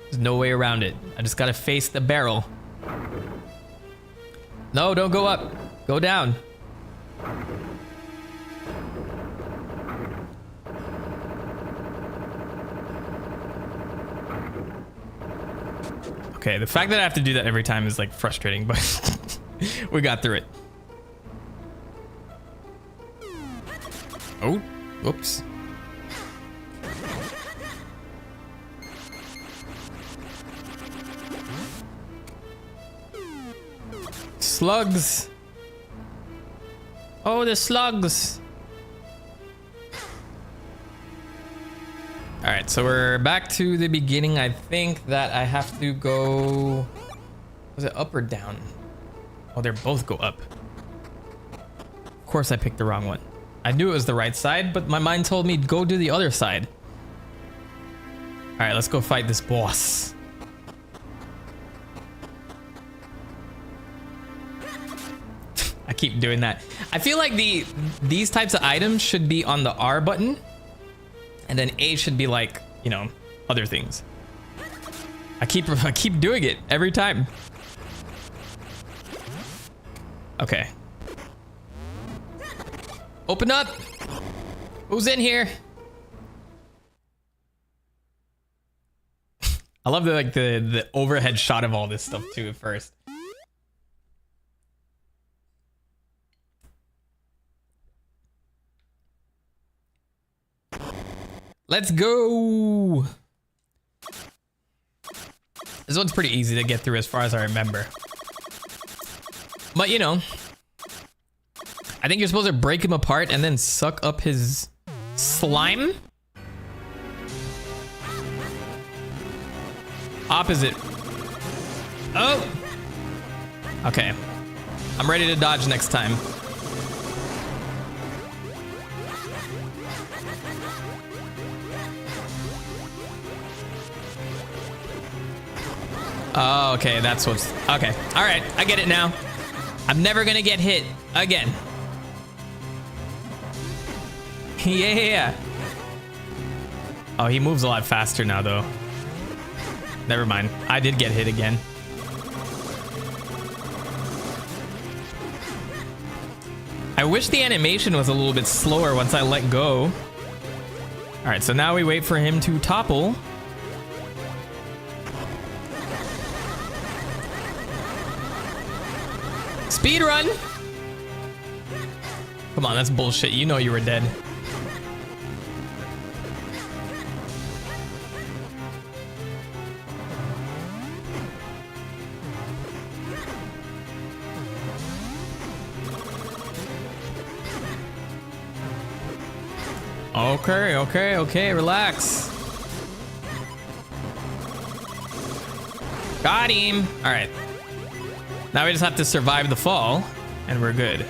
There's no way around it. I just gotta face the barrel. No, don't go up. Go down. Okay, the fact that I have to do that every time is like frustrating, but we got through it. Oh, whoops. Slugs. Oh, the slugs. All right, so we're back to the beginning. I think that I have to go... Was it up or down? Oh, they both go up. Of course I picked the wrong one. I knew it was the right side, but my mind told me go do the other side. All right, let's go fight this boss. I keep doing that. I feel like these types of items should be on the R button, and then A should be like, you know, other things. I keep doing it every time. Okay. Open up. Who's in here? I love the overhead shot of all this stuff too at first. Let's go. This one's pretty easy to get through as far as I remember. But you know, I think you're supposed to break him apart and then suck up his slime. Opposite. Oh. Okay. I'm ready to dodge next time. Oh, okay, that's what's... Okay, all right, I get it now. I'm never gonna get hit again. Yeah. Oh, he moves a lot faster now, though. Never mind. I did get hit again. I wish the animation was a little bit slower once I let go. All right, so now we wait for him to topple. Speed run. Come on, that's bullshit. You know you were dead. Okay, relax. Got him. All right. Now we just have to survive the fall, and we're good.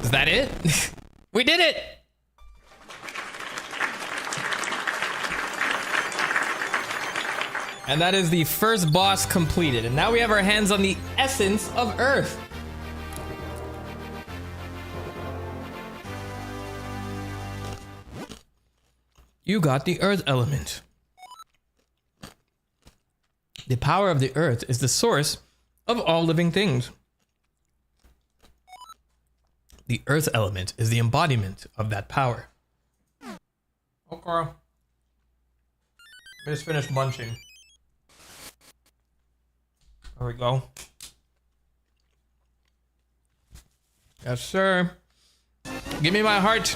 Is that it? We did it! And that is the first boss completed. And now we have our hands on the essence of Earth. You got the Earth element. The power of the Earth is the source of all living things. The Earth element is the embodiment of that power. Okay. I just finished munching. There we go. Yes, sir. Give me my heart.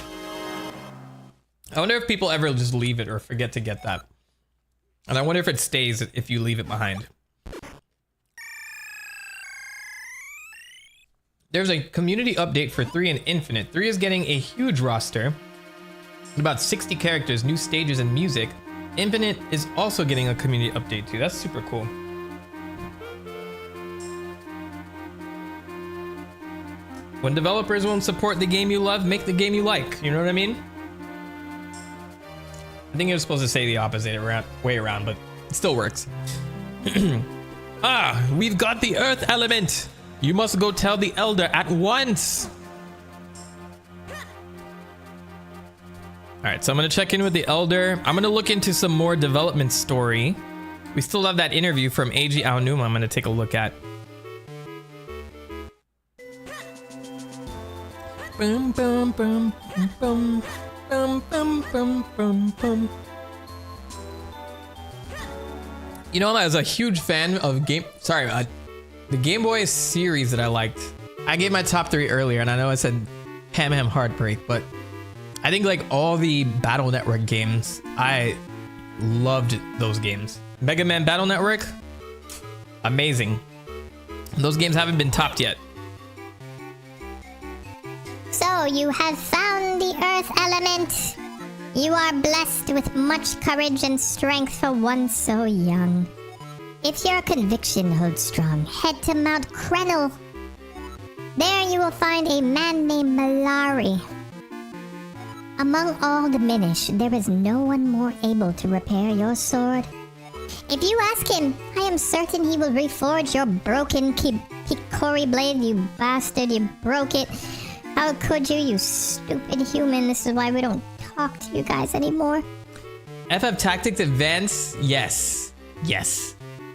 I wonder if people ever just leave it or forget to get that. And I wonder if it stays if you leave it behind. There's a community update for 3 and Infinite. 3 is getting a huge roster. About 60 characters, new stages, and music. Infinite is also getting a community update too. That's super cool. When developers won't support the game you love, make the game you like. You know what I mean? I think it was supposed to say the opposite way around, but it still works. Ah, we've got the Earth element. You must go tell the Elder at once. All right, so I'm gonna check in with the Elder. I'm gonna look into some more development story. We still have that interview from AG Aonuma I'm gonna take a look at. Boom, boom, boom, boom, boom, boom, boom, boom, boom. You know, I was a huge fan of the Game Boy series that I liked. I gave my top 3 earlier, and I know I said Ham Ham Heartbreak, but I think like all the Battle Network games, I loved those games. Mega Man Battle Network, amazing. Those games haven't been topped yet. So you have found the Earth element. You are blessed with much courage and strength for one so young. If your conviction holds strong, head to Mount Krenel. There you will find a man named Malari. Among all the Minish, there is no one more able to repair your sword. If you ask him, I am certain he will reforge your broken Hikori blade. You bastard, you broke it. How could you, you stupid human? This is why we don't talk to you guys anymore. FF Tactics Advance? Yes. Yes.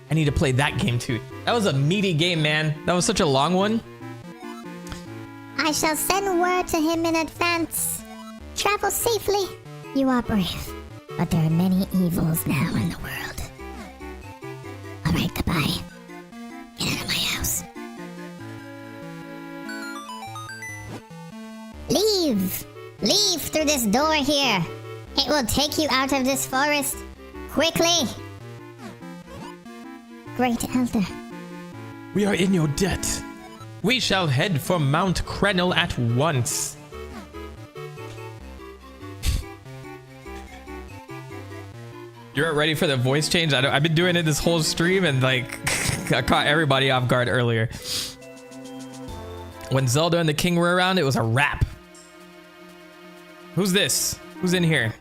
I need to play that game too. That was a meaty game, man. That was such a long one. I shall send word to him in advance. Travel safely. You are brave. But there are many evils now in the world. Alright, goodbye. Get out of my house. Leave! Leave through this door here. It will take you out of this forest. Quickly! Great Elder. We are in your debt. We shall head for Mount Krenel at once. You're ready for the voice change? I've been doing it this whole stream and like I caught everybody off guard earlier. When Zelda and the King were around, it was a wrap. Who's this? Who's in here?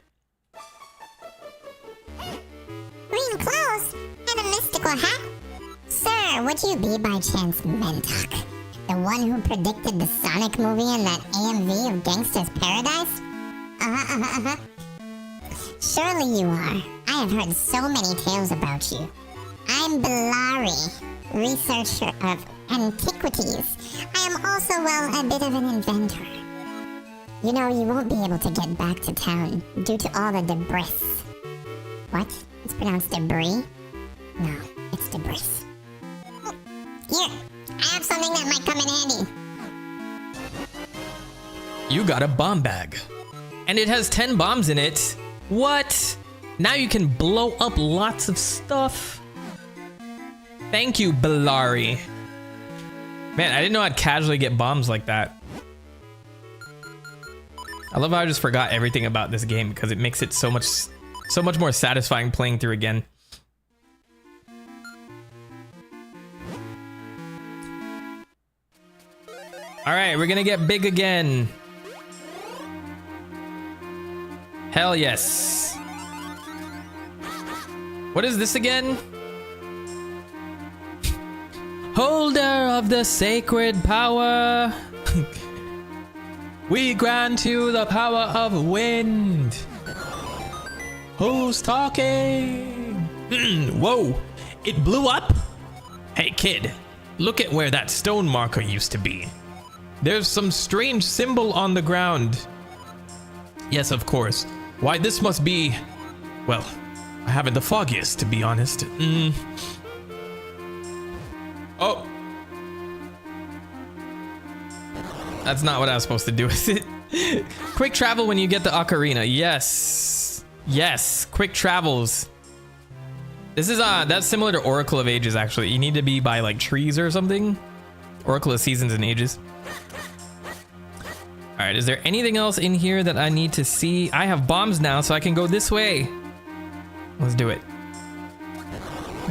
Green clothes? eyebrows, and a mystical hat? Sir, would you be by chance Mentok? The one who predicted the Sonic movie and that AMV of Gangster's Paradise? Surely you are. I have heard so many tales about you. I'm Bellari, researcher of antiquities. I am also, well, a bit of an inventor. You know, you won't be able to get back to town due to all the debris. What? It's pronounced debris? No, it's debris. Here, I have something that might come in handy. You got a bomb bag. And it has 10 bombs in it. What? Now you can blow up lots of stuff. Thank you, Bellari. Man, I didn't know I'd casually get bombs like that. I love how I just forgot everything about this game because it makes it so much more satisfying playing through again. All right, we're gonna get big again. Hell yes. What is this again? Holder of the sacred power. We grant you the power of wind. Who's talking? Whoa, it blew up? Hey kid, look at where that stone marker used to be. There's some strange symbol on the ground. Yes, of course. Why, this must be... Well, I haven't the foggiest, to be honest. Oh. That's not what I was supposed to do with it. Quick travel when you get the ocarina. Yes. Yes, quick travels. This is that's similar to Oracle of Ages, actually. You need to be by like trees or something. Oracle of Seasons and Ages. All right, is there anything else in here that I need to see? I have bombs now, so I can go this way. Let's do it.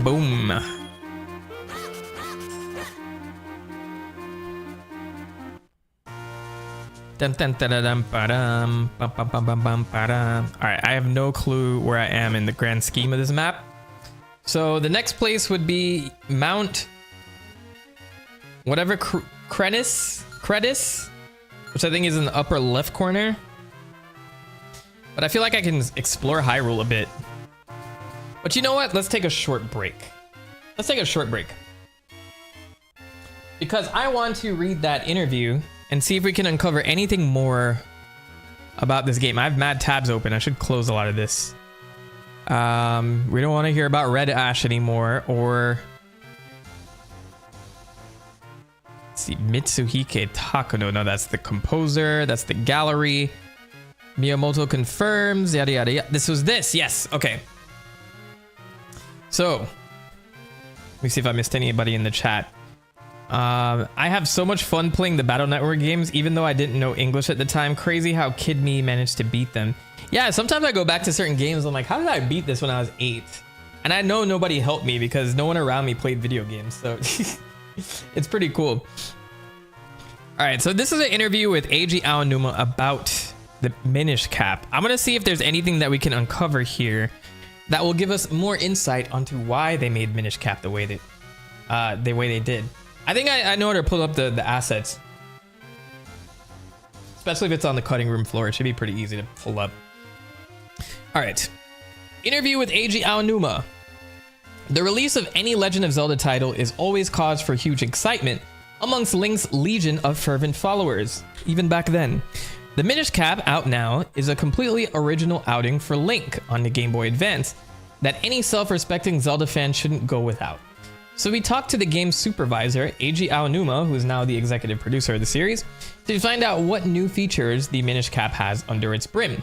Boom. Dun, dun, dun, dun, dun, ba-dum, bum, bum, bum, bum, bum, ba-dum. All right, I have no clue where I am in the grand scheme of this map. So the next place would be Mount whatever Credis, which I think is in the upper left corner. But I feel like I can explore Hyrule a bit. But you know what? Let's take a short break. Let's take a short break. Because I want to read that interview and see if we can uncover anything more about this game. I have mad tabs open. I should close a lot of this. We don't want to hear about Red Ash anymore, or... Let's see, Mitsuhike Takuno. No, that's the composer. That's the gallery. Miyamoto confirms, yada, yada, yada. This was this, yes, okay. So, let me see if I missed anybody in the chat. I have so much fun playing the Battle Network games, even though I didn't know English at the time. Crazy how Kid Me managed to beat them. Yeah, sometimes I go back to certain games, I'm like, how did I beat this when I was 8? And I know nobody helped me because no one around me played video games, so it's pretty cool. All right, so this is an interview with Eiji Aonuma about the Minish Cap. I'm gonna see if there's anything that we can uncover here that will give us more insight onto why they made Minish Cap the way they did. I think I know how to pull up the assets. Especially if it's on the cutting room floor. It should be pretty easy to pull up. All right. Interview with Eiji Aonuma. The release of any Legend of Zelda title is always cause for huge excitement amongst Link's legion of fervent followers, even back then. The Minish Cap, out now, is a completely original outing for Link on the Game Boy Advance that any self-respecting Zelda fan shouldn't go without. So we talked to the game's supervisor, Eiji Aonuma, who is now the executive producer of the series, to find out what new features the Minish Cap has under its brim.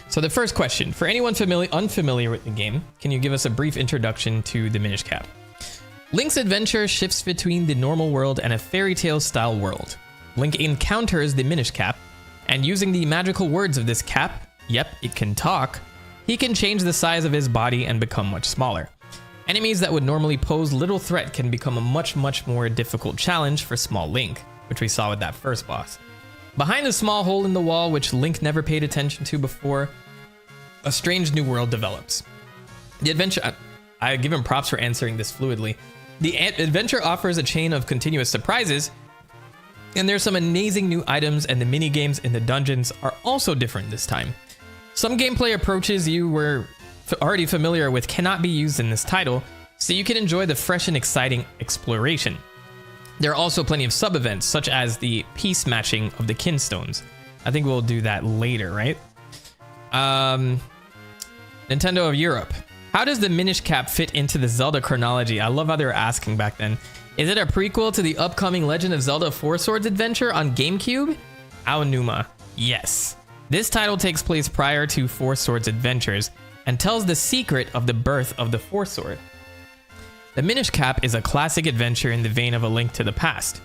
So the first question, for anyone unfamiliar with the game, can you give us a brief introduction to the Minish Cap? Link's adventure shifts between the normal world and a fairy tale style world. Link encounters the Minish Cap, and using the magical words of this cap, yep, it can talk, he can change the size of his body and become much smaller. Enemies that would normally pose little threat can become a much more difficult challenge for small Link, which we saw with that first boss. Behind the small hole in the wall, which Link never paid attention to before, a strange new world develops. The adventure... I give him props for answering this fluidly. The adventure offers a chain of continuous surprises, and there's some amazing new items, and the mini games in the dungeons are also different this time. Some gameplay approaches you were already familiar with cannot be used in this title, so you can enjoy the fresh and exciting exploration. There are also plenty of sub-events, such as the piece matching of the kinstones. I think we'll do that later, right? Nintendo of Europe. How does the Minish Cap fit into the Zelda chronology? I love how they were asking back then. Is it a prequel to the upcoming Legend of Zelda Four Swords adventure on GameCube? Aonuma. Yes. This title takes place prior to Four Swords Adventures and tells the secret of the birth of the Four Sword. The Minish Cap is a classic adventure in the vein of A Link to the Past.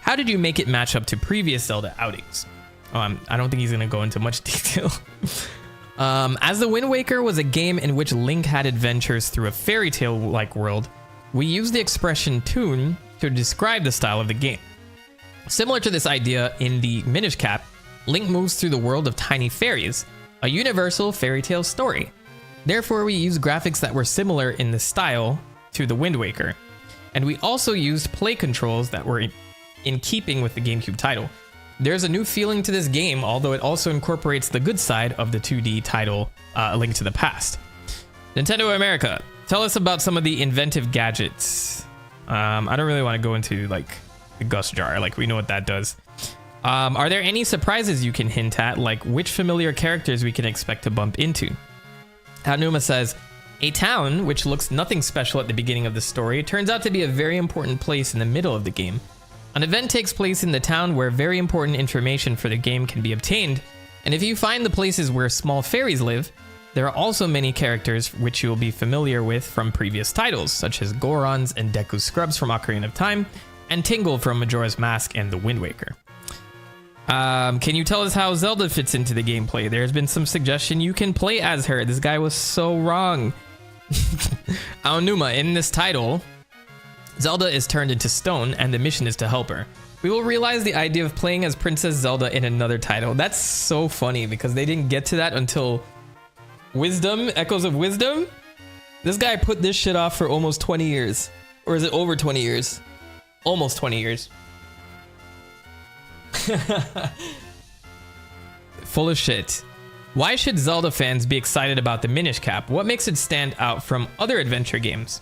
How did you make it match up to previous Zelda outings? I don't think he's going to go into much detail. As The Wind Waker was a game in which Link had adventures through a fairy tale-like world, we used the expression toon to describe the style of the game. Similar to this idea in the Minish Cap, Link moves through the world of tiny fairies, a universal fairy tale story. Therefore, we used graphics that were similar in the style to The Wind Waker, and we also used play controls that were in keeping with the GameCube title. There's a new feeling to this game, although it also incorporates the good side of the 2D title, A Link to the Past. Nintendo of America, tell us about some of the inventive gadgets. I don't really want to go into like the Gust Jar, like we know what that does. Are there any surprises you can hint at, like which familiar characters we can expect to bump into? Aonuma says, a town, which looks nothing special at the beginning of the story, turns out to be a very important place in the middle of the game. An event takes place in the town where very important information for the game can be obtained, and if you find the places where small fairies live, there are also many characters which you will be familiar with from previous titles, such as Gorons and Deku Scrubs from Ocarina of Time, and Tingle from Majora's Mask and The Wind Waker. Can you tell us how Zelda fits into the gameplay? There's been some suggestion you can play as her. This guy was so wrong. Aonuma, in this title, Zelda is turned into stone, and the mission is to help her. We will realize the idea of playing as Princess Zelda in another title. That's so funny, because they didn't get to that until Wisdom, Echoes of Wisdom? This guy put this shit off for almost 20 years. Or is it over 20 years? Almost 20 years. Full of shit. Why should Zelda fans be excited about the Minish Cap? What makes it stand out from other adventure games?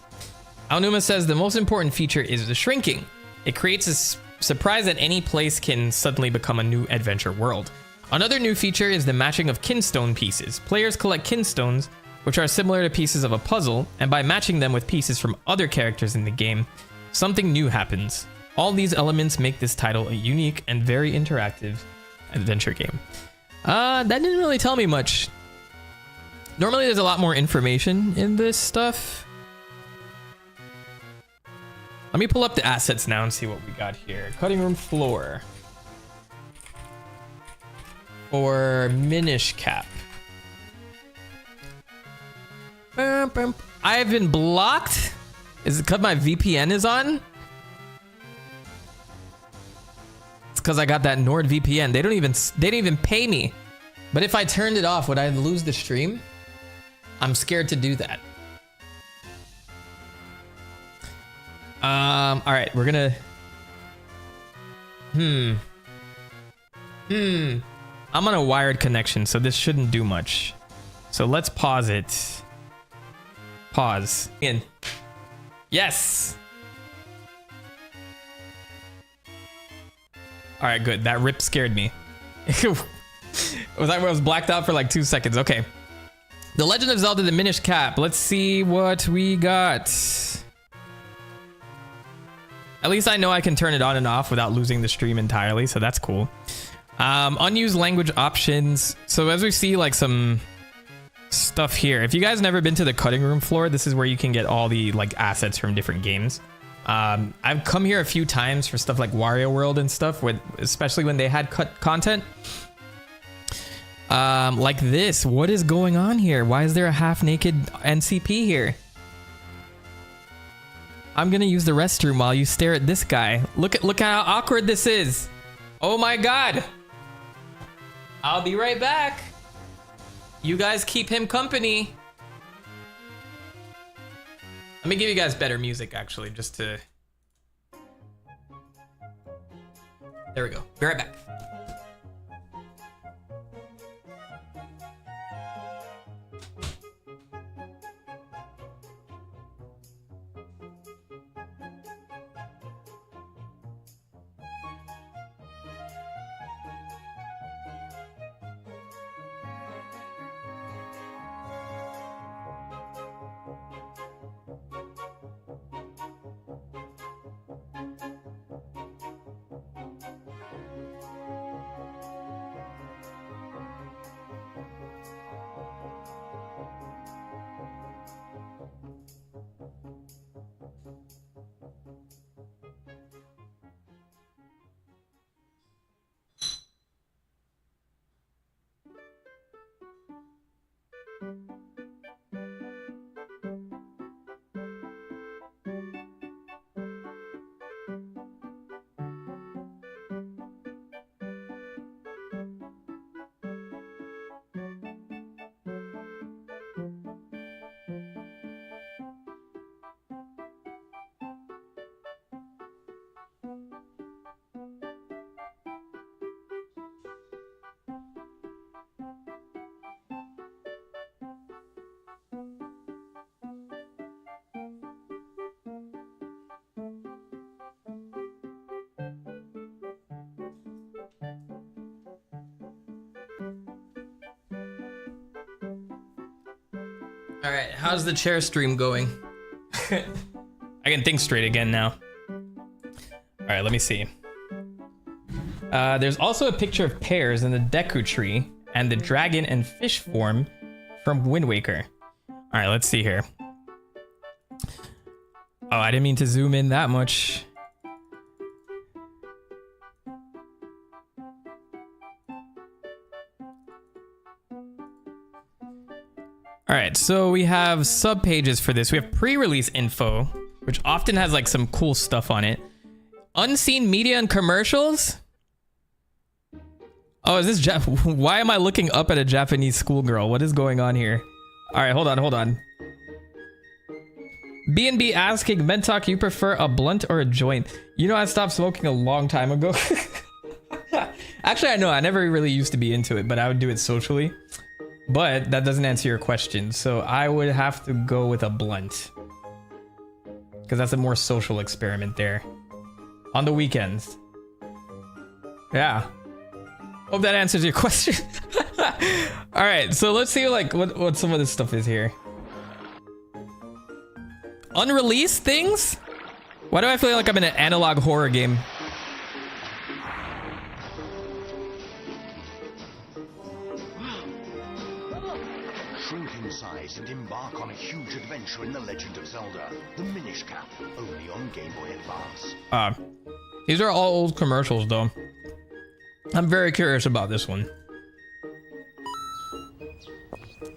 Aonuma says the most important feature is the shrinking. It creates a surprise that any place can suddenly become a new adventure world. Another new feature is the matching of kinstone pieces. Players collect kinstones, which are similar to pieces of a puzzle, and by matching them with pieces from other characters in the game, something new happens. All these elements make this title a unique and very interactive adventure game. That didn't really tell me much. Normally there's a lot more information in this stuff. Let me pull up the assets now and see what we got here. Cutting room floor. Or Minish Cap. I've been blocked? Is it because my VPN is on? It's because I got that NordVPN. They didn't even pay me. But if I turned it off, would I lose the stream? I'm scared to do that. All right, we're gonna. I'm on a wired connection, so this shouldn't do much. So let's pause it. Pause. In. Yes. All right, good. That rip scared me. I was blacked out for like 2 seconds. Okay. The Legend of Zelda: The Minish Cap. Let's see what we got. At least I know I can turn it on and off without losing the stream entirely, so that's cool. Unused language options. So as we see like some stuff here, if you guys never been to the cutting room floor, this is where you can get all the like assets from different games. I've come here a few times for stuff like Wario World and stuff, especially when they had cut content. Like this. What is going on here? Why is there a half-naked NCP here? I'm gonna use the restroom while you stare at this guy. Look how awkward this is. Oh my god. I'll be right back. You guys keep him company. Let me give you guys better music, actually, just to... There we go. Be right back. All right, how's the chair stream going? I can think straight again now. All right, let me see. There's also a picture of pears in the Deku tree and the dragon and fish form from Wind Waker. All right, let's see here. Oh, I didn't mean to zoom in that much. All right, so we have sub pages for this. We have pre-release info, which often has like some cool stuff on it. Unseen media and commercials. Oh, is this why am I looking up at a Japanese schoolgirl? What is going on here? All right, hold on. B&B asking, Mentok, you prefer a blunt or a joint? You know, I stopped smoking a long time ago. Actually, I know I never really used to be into it, but I would do it socially. But that doesn't answer your question. So I would have to go with a blunt. Because that's a more social experiment there. On the weekends. Yeah. Hope that answers your question. All right, so let's see like what some of this stuff is here. Unreleased things? Why do I feel like I'm in an analog horror game? Shrink in size and embark on a huge adventure in The Legend of Zelda, the Minish Cap, only on Game Boy Advance. These are all old commercials though. I'm very curious about this one.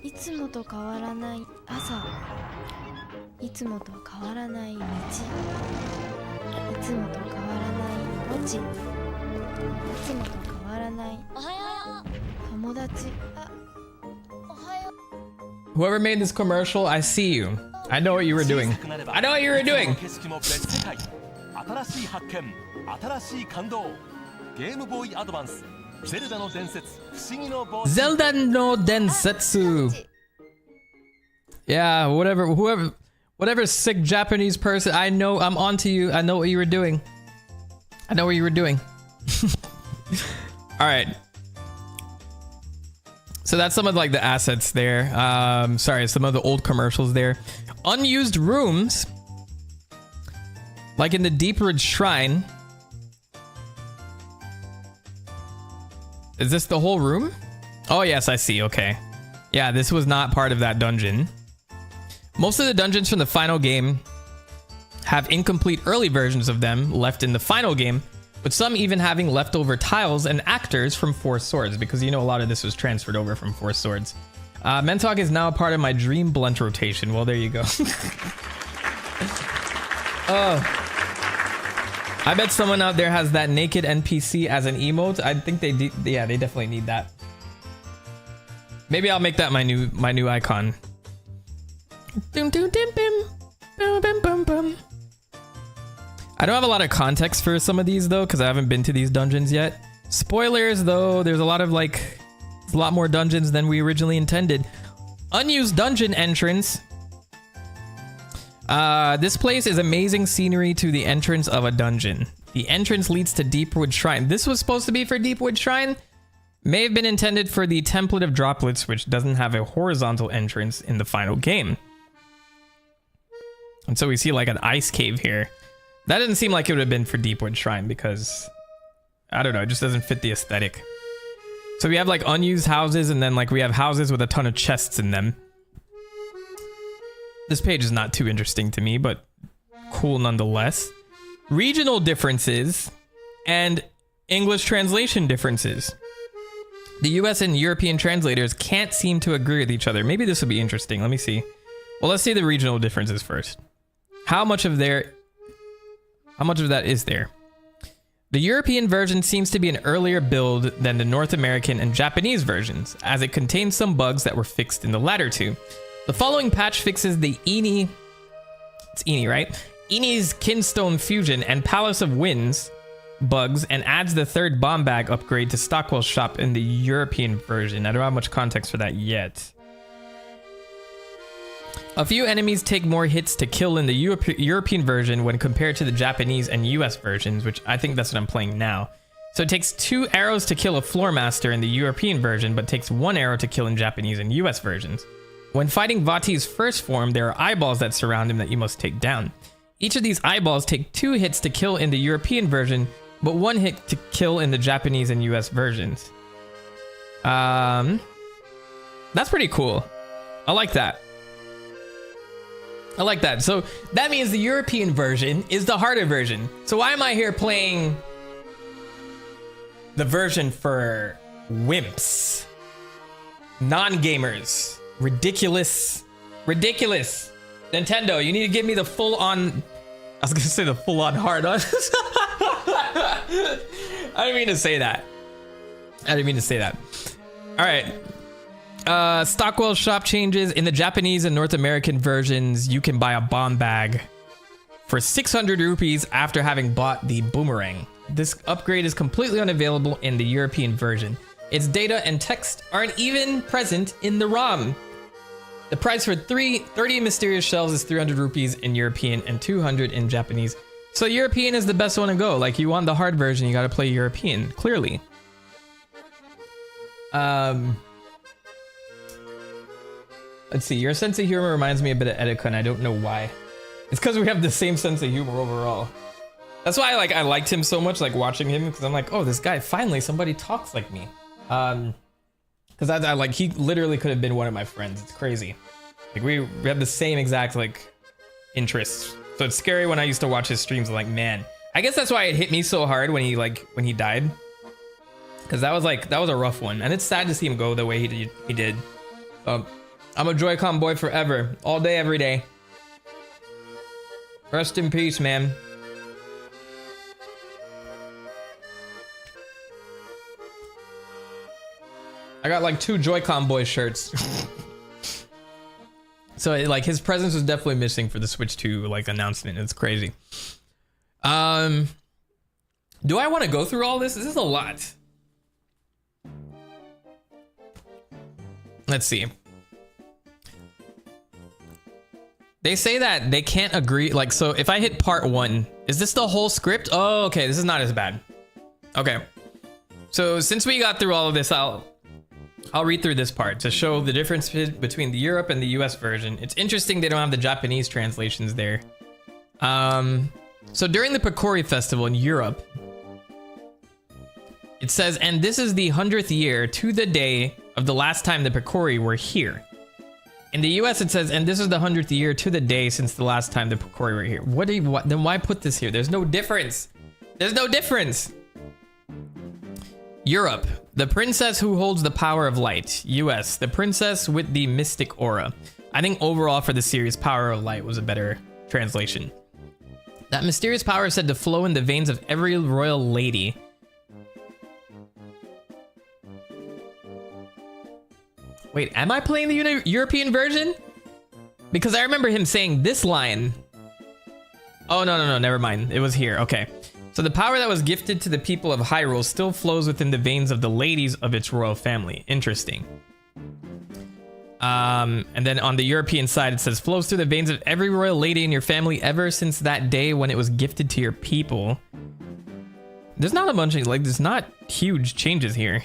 いつもと変わらない朝、いつもと変わらない道、いつもと変わらない墓地、いつもと変わらない友達。Whoever made this commercial, I see you. I know what you were doing. I know what you were doing. Zelda no Densetsu. Yeah, whatever sick Japanese person. I know, I'm onto you. I know what you were doing. I know what you were doing. All right. So that's some of like the assets there. Sorry, some of the old commercials there. Unused rooms, like in the Deep Ridge Shrine. Is this the whole room? Oh yes, I see. Okay. Yeah, this was not part of that dungeon. Most of the dungeons from the final game have incomplete early versions of them left in the final game, with some even having leftover tiles and actors from Four Swords, because you know a lot of this was transferred over from Four Swords. Mentok is now a part of my dream blunt rotation. Well, there you go. I bet someone out there has that naked NPC as an emote. I think they definitely need that. Maybe I'll make that my new icon. Doom doom dim bim. Boom, boom, boom, boom. I don't have a lot of context for some of these though, because I haven't been to these dungeons yet. Spoilers though, there's a lot of like, a lot more dungeons than we originally intended. Unused dungeon entrance. This place is amazing scenery to the entrance of a dungeon. The entrance leads to Deepwood Shrine. This was supposed to be for Deepwood Shrine. May have been intended for the Template of Droplets, which doesn't have a horizontal entrance in the final game. And so we see like an ice cave here. That didn't seem like it would have been for Deepwood Shrine because, I don't know, it just doesn't fit the aesthetic. So we have like unused houses and then like we have houses with a ton of chests in them. This page is not too interesting to me, but cool nonetheless. Regional differences and English translation differences. The US and European translators can't seem to agree with each other. Maybe this will be interesting. Let me see. Well, let's see the regional differences first. How much of that is there? The European version seems to be an earlier build than the North American and Japanese versions, as it contains some bugs that were fixed in the latter two. The following patch fixes the Eni, it's Eni, right? Eni's Kinstone Fusion and Palace of Winds bugs and adds the third bomb bag upgrade to Stockwell's shop in the European version. I don't have much context for that yet. A few enemies take more hits to kill in the European version when compared to the Japanese and US versions, which I think that's what I'm playing now. So it takes 2 arrows to kill a floor master in the European version, but takes 1 arrow to kill in Japanese and US versions. When fighting Vati's first form, there are eyeballs that surround him that you must take down. Each of these eyeballs take 2 hits to kill in the European version, but 1 hit to kill in the Japanese and US versions. That's pretty cool. I like that. I like that. So that means the European version is the harder version. So why am I here playing the version for wimps? Non-gamers. Ridiculous. Ridiculous. Nintendo, you need to give me the full-on... I was going to say the full-on hard on. I didn't mean to say that. All right. Stockwell shop changes. In the Japanese and North American versions, you can buy a bomb bag for 600 rupees after having bought the boomerang. This upgrade is completely unavailable in the European version. Its data and text aren't even present in the ROM. The price for 30 mysterious shells is 300 rupees in European and 200 in Japanese. So European is the best one to go. Like, you want the hard version, you gotta play European, clearly. Let's see, your sense of humor reminds me a bit of Etika, and I don't know why. It's because we have the same sense of humor overall. That's why I liked him so much, like watching him, because I'm like, oh, this guy, finally somebody talks like me. Because I like, he literally could have been one of my friends. It's crazy. Like, we have the same exact like interests. So it's scary when I used to watch his streams. I'm like, man, I guess that's why it hit me so hard when he died. Because that was a rough one, and it's sad to see him go the way he did. I'm a Joy-Con boy forever, all day, every day. Rest in peace, man. I got like 2 Joy-Con boy shirts. So like his presence was definitely missing for the Switch 2 like announcement. It's crazy. Do I want to go through all this? This is a lot. Let's see. They say that they can't agree. Like, so if I hit part 1, is this the whole script? Oh, okay. This is not as bad. Okay. So since we got through all of this, I'll read through this part to show the difference between the Europe and the US version. It's interesting they don't have the Japanese translations there. So during the Pokori Festival in Europe, it says, and this is the 100th year to the day of the last time the Pokori were here. In the US, it says, and this is the 100th year to the day since the last time the Pokori were here. Then why put this here? There's no difference. There's no difference. Europe, the princess who holds the power of light. US, the princess with the mystic aura. I think overall for the series, Power of Light was a better translation. That mysterious power is said to flow in the veins of every royal lady. Wait, am I playing the European version? Because I remember him saying this line Oh, no, never mind. It was here. Okay. So the power that was gifted to the people of Hyrule still flows within the veins of the ladies of its royal family. Interesting. And then on the European side, it says flows through the veins of every royal lady in your family ever since that day when it was gifted to your people. There's not a bunch of, like, there's not huge changes here.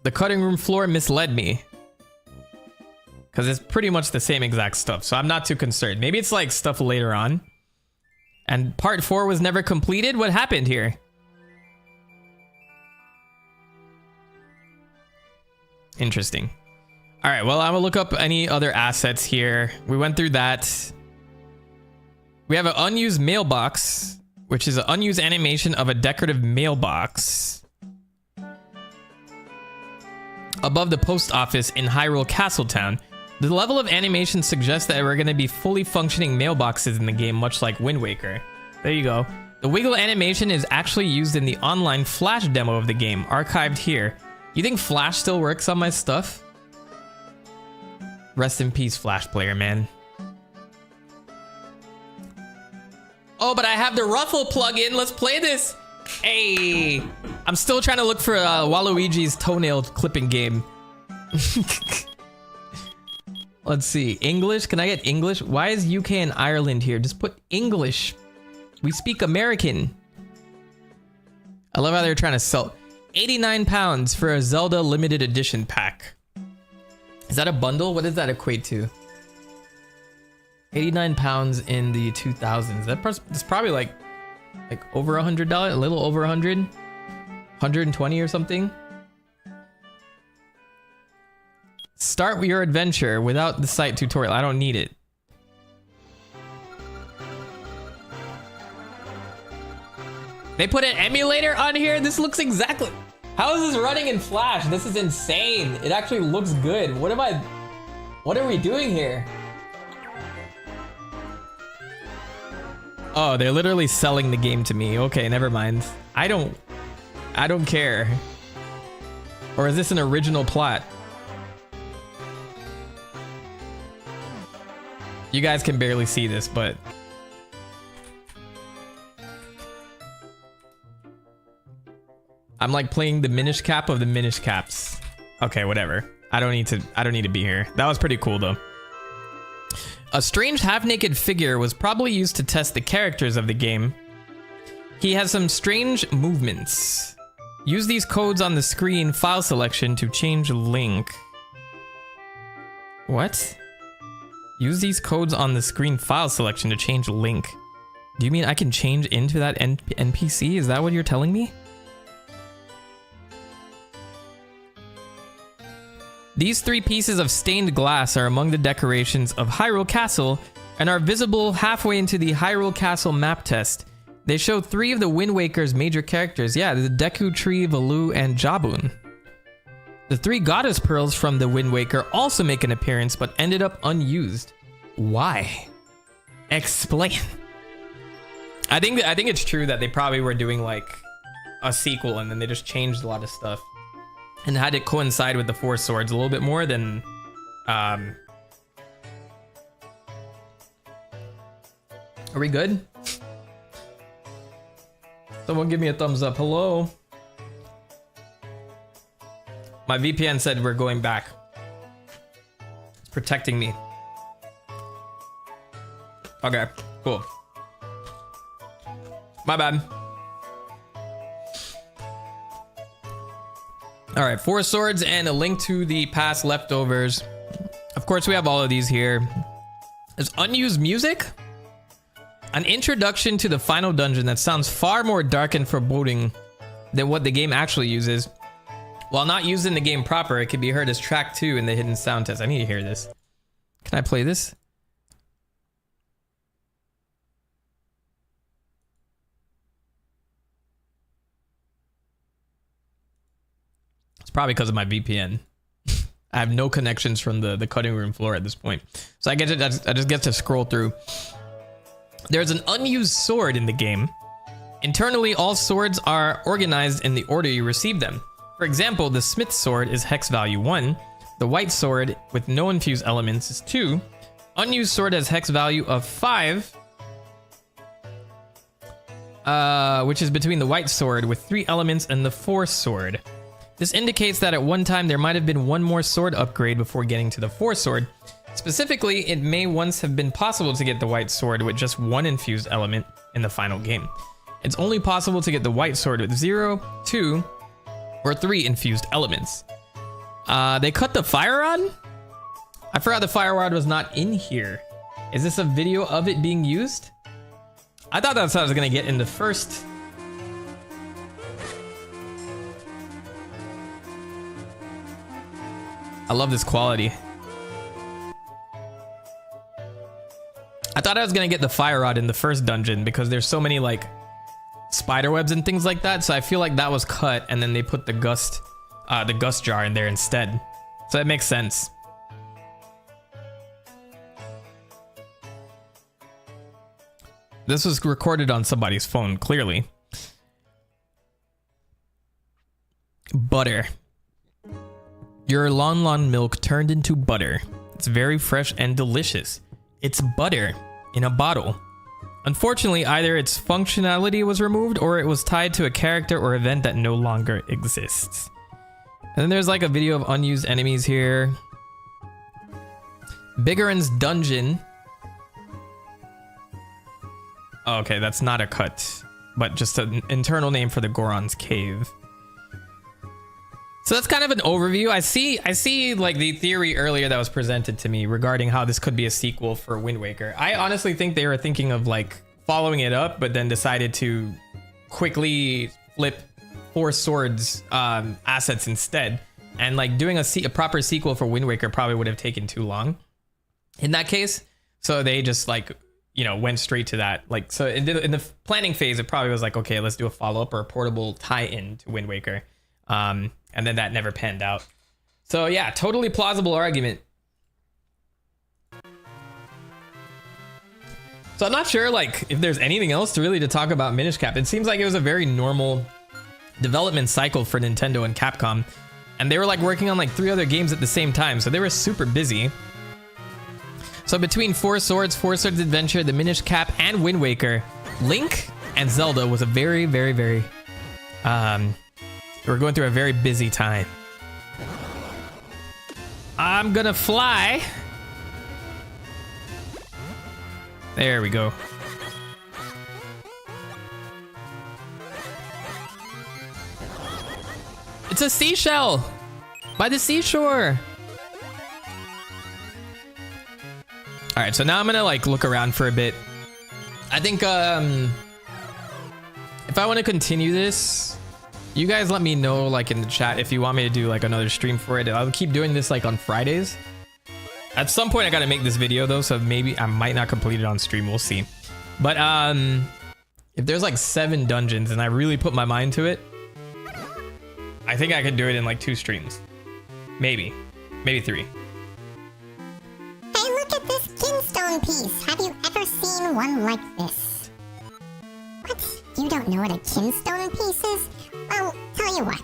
The cutting room floor misled me. Because it's pretty much the same exact stuff, so I'm not too concerned. Maybe it's like stuff later on. And part 4 was never completed? What happened here? Interesting. All right, well, I'm gonna look up any other assets here. We went through that. We have an unused mailbox, which is an unused animation of a decorative mailbox above the post office in Hyrule Castletown. The level of animation suggests that we're going to be fully functioning mailboxes in the game, much like Wind Waker. There you go. The wiggle animation is actually used in the online Flash demo of the game, archived here. You think Flash still works on my stuff? Rest in peace, Flash player, man. Oh, but I have the Ruffle plugin. Let's play this. Hey, I'm still trying to look for Waluigi's toenail clipping game. Let's see. English? Can I get English? Why is UK and Ireland here? Just put English. We speak American. I love how they're trying to sell. 89 pounds for a Zelda limited edition pack. Is that a bundle? What does that equate to? 89 pounds in the 2000s. That's probably like over $100, a little over 100, 120 or something. Start your adventure without the site tutorial. I don't need it. They put an emulator on here? This looks exactly... How is this running in Flash? This is insane. It actually looks good. What are we doing here? Oh, they're literally selling the game to me. Okay, never mind. I don't care. Or is this an original plot? You guys can barely see this, but I'm like playing the Minish Cap of the Minish Caps. Okay, whatever. I don't need to be here. That was pretty cool though. A strange half-naked figure was probably used to test the characters of the game. He has some strange movements. Use these codes on the screen file selection to change link. What? Use these codes on the screen file selection to change link. Do you mean I can change into that NPC? Is that what you're telling me? These 3 pieces of stained glass are among the decorations of Hyrule Castle and are visible halfway into the Hyrule Castle map test. They show 3 of the Wind Waker's major characters. Yeah, the Deku Tree, Valoo, and Jabun. The 3 Goddess Pearls from the Wind Waker also make an appearance but ended up unused. Why? Explain. I think it's true that they probably were doing like a sequel and then they just changed a lot of stuff and had it coincide with the 4 swords a little bit more than Are we good? Someone give me a thumbs up. Hello? My VPN said we're going back. It's protecting me. Okay, cool. My bad. All right, 4 swords and a link to the past leftovers. Of course, we have all of these here. There's unused music. An introduction to the final dungeon that sounds far more dark and foreboding than what the game actually uses. While not used in the game proper, it can be heard as track 2 in the hidden sound test. I need to hear this. Can I play this? It's probably because of my VPN. I have no connections from the cutting room floor at this point. So I just get to scroll through. There's an unused sword in the game. Internally, all swords are organized in the order you receive them. For example, the Smith sword is hex value 1, the white sword with no infused elements is 2, unused sword has hex value of 5, which is between the white sword with 3 elements and the force sword. This indicates that at one time there might have been one more sword upgrade before getting to the force sword. Specifically, it may once have been possible to get the white sword with just 1 infused element in the final game. It's only possible to get the white sword with 0, 2, or 3 infused elements. They cut the fire rod? I forgot the fire rod was not in here. Is this a video of it being used? I thought that's how I was gonna get in the first. I love this quality. I thought I was gonna get the fire rod in the first dungeon because there's so many like spider webs and things like that. So I feel like that was cut and then they put the gust jar in there instead. So that makes sense. This was recorded on somebody's phone, clearly. Butter. Your Lon Lon milk turned into butter. It's very fresh and delicious. It's butter in a bottle. Unfortunately, either its functionality was removed or it was tied to a character or event that no longer exists. And then there's like a video of unused enemies here. Biggerin's Dungeon. Oh, okay, that's not a cut, but just an internal name for the Goron's Cave. So that's kind of an overview. I see like the theory earlier that was presented to me regarding how this could be a sequel for Wind Waker. I honestly think they were thinking of like following it up, but then decided to quickly flip Four Swords assets instead. And like doing a proper sequel for Wind Waker probably would have taken too long in that case. So they just like, you know, went straight to that. Like, so in the planning phase, it probably was like, okay, let's do a follow-up or a portable tie-in to Wind Waker. And then that never panned out. So yeah, totally plausible argument. So I'm not sure like if there's anything else to talk about Minish Cap. It seems like it was a very normal development cycle for Nintendo and Capcom. And they were like working on like 3 other games at the same time. So they were super busy. So between Four Swords Adventure, the Minish Cap, and Wind Waker, Link and Zelda was a very we're going through a very busy time. I'm gonna fly. There we go. It's a seashell by the seashore. All right, so now I'm gonna like look around for a bit. I think if I want to continue this, you guys let me know like in the chat if you want me to do like another stream for it. I'll keep doing this like on Fridays. At some point I gotta make this video though, so maybe I might not complete it on stream, we'll see. But if there's like 7 dungeons and I really put my mind to it, I think I could do it in like 2 streams. Maybe 3. Hey, look at this kinstone piece. Have you ever seen one like this? What? You don't know what a kinstone piece is? Well, tell you what.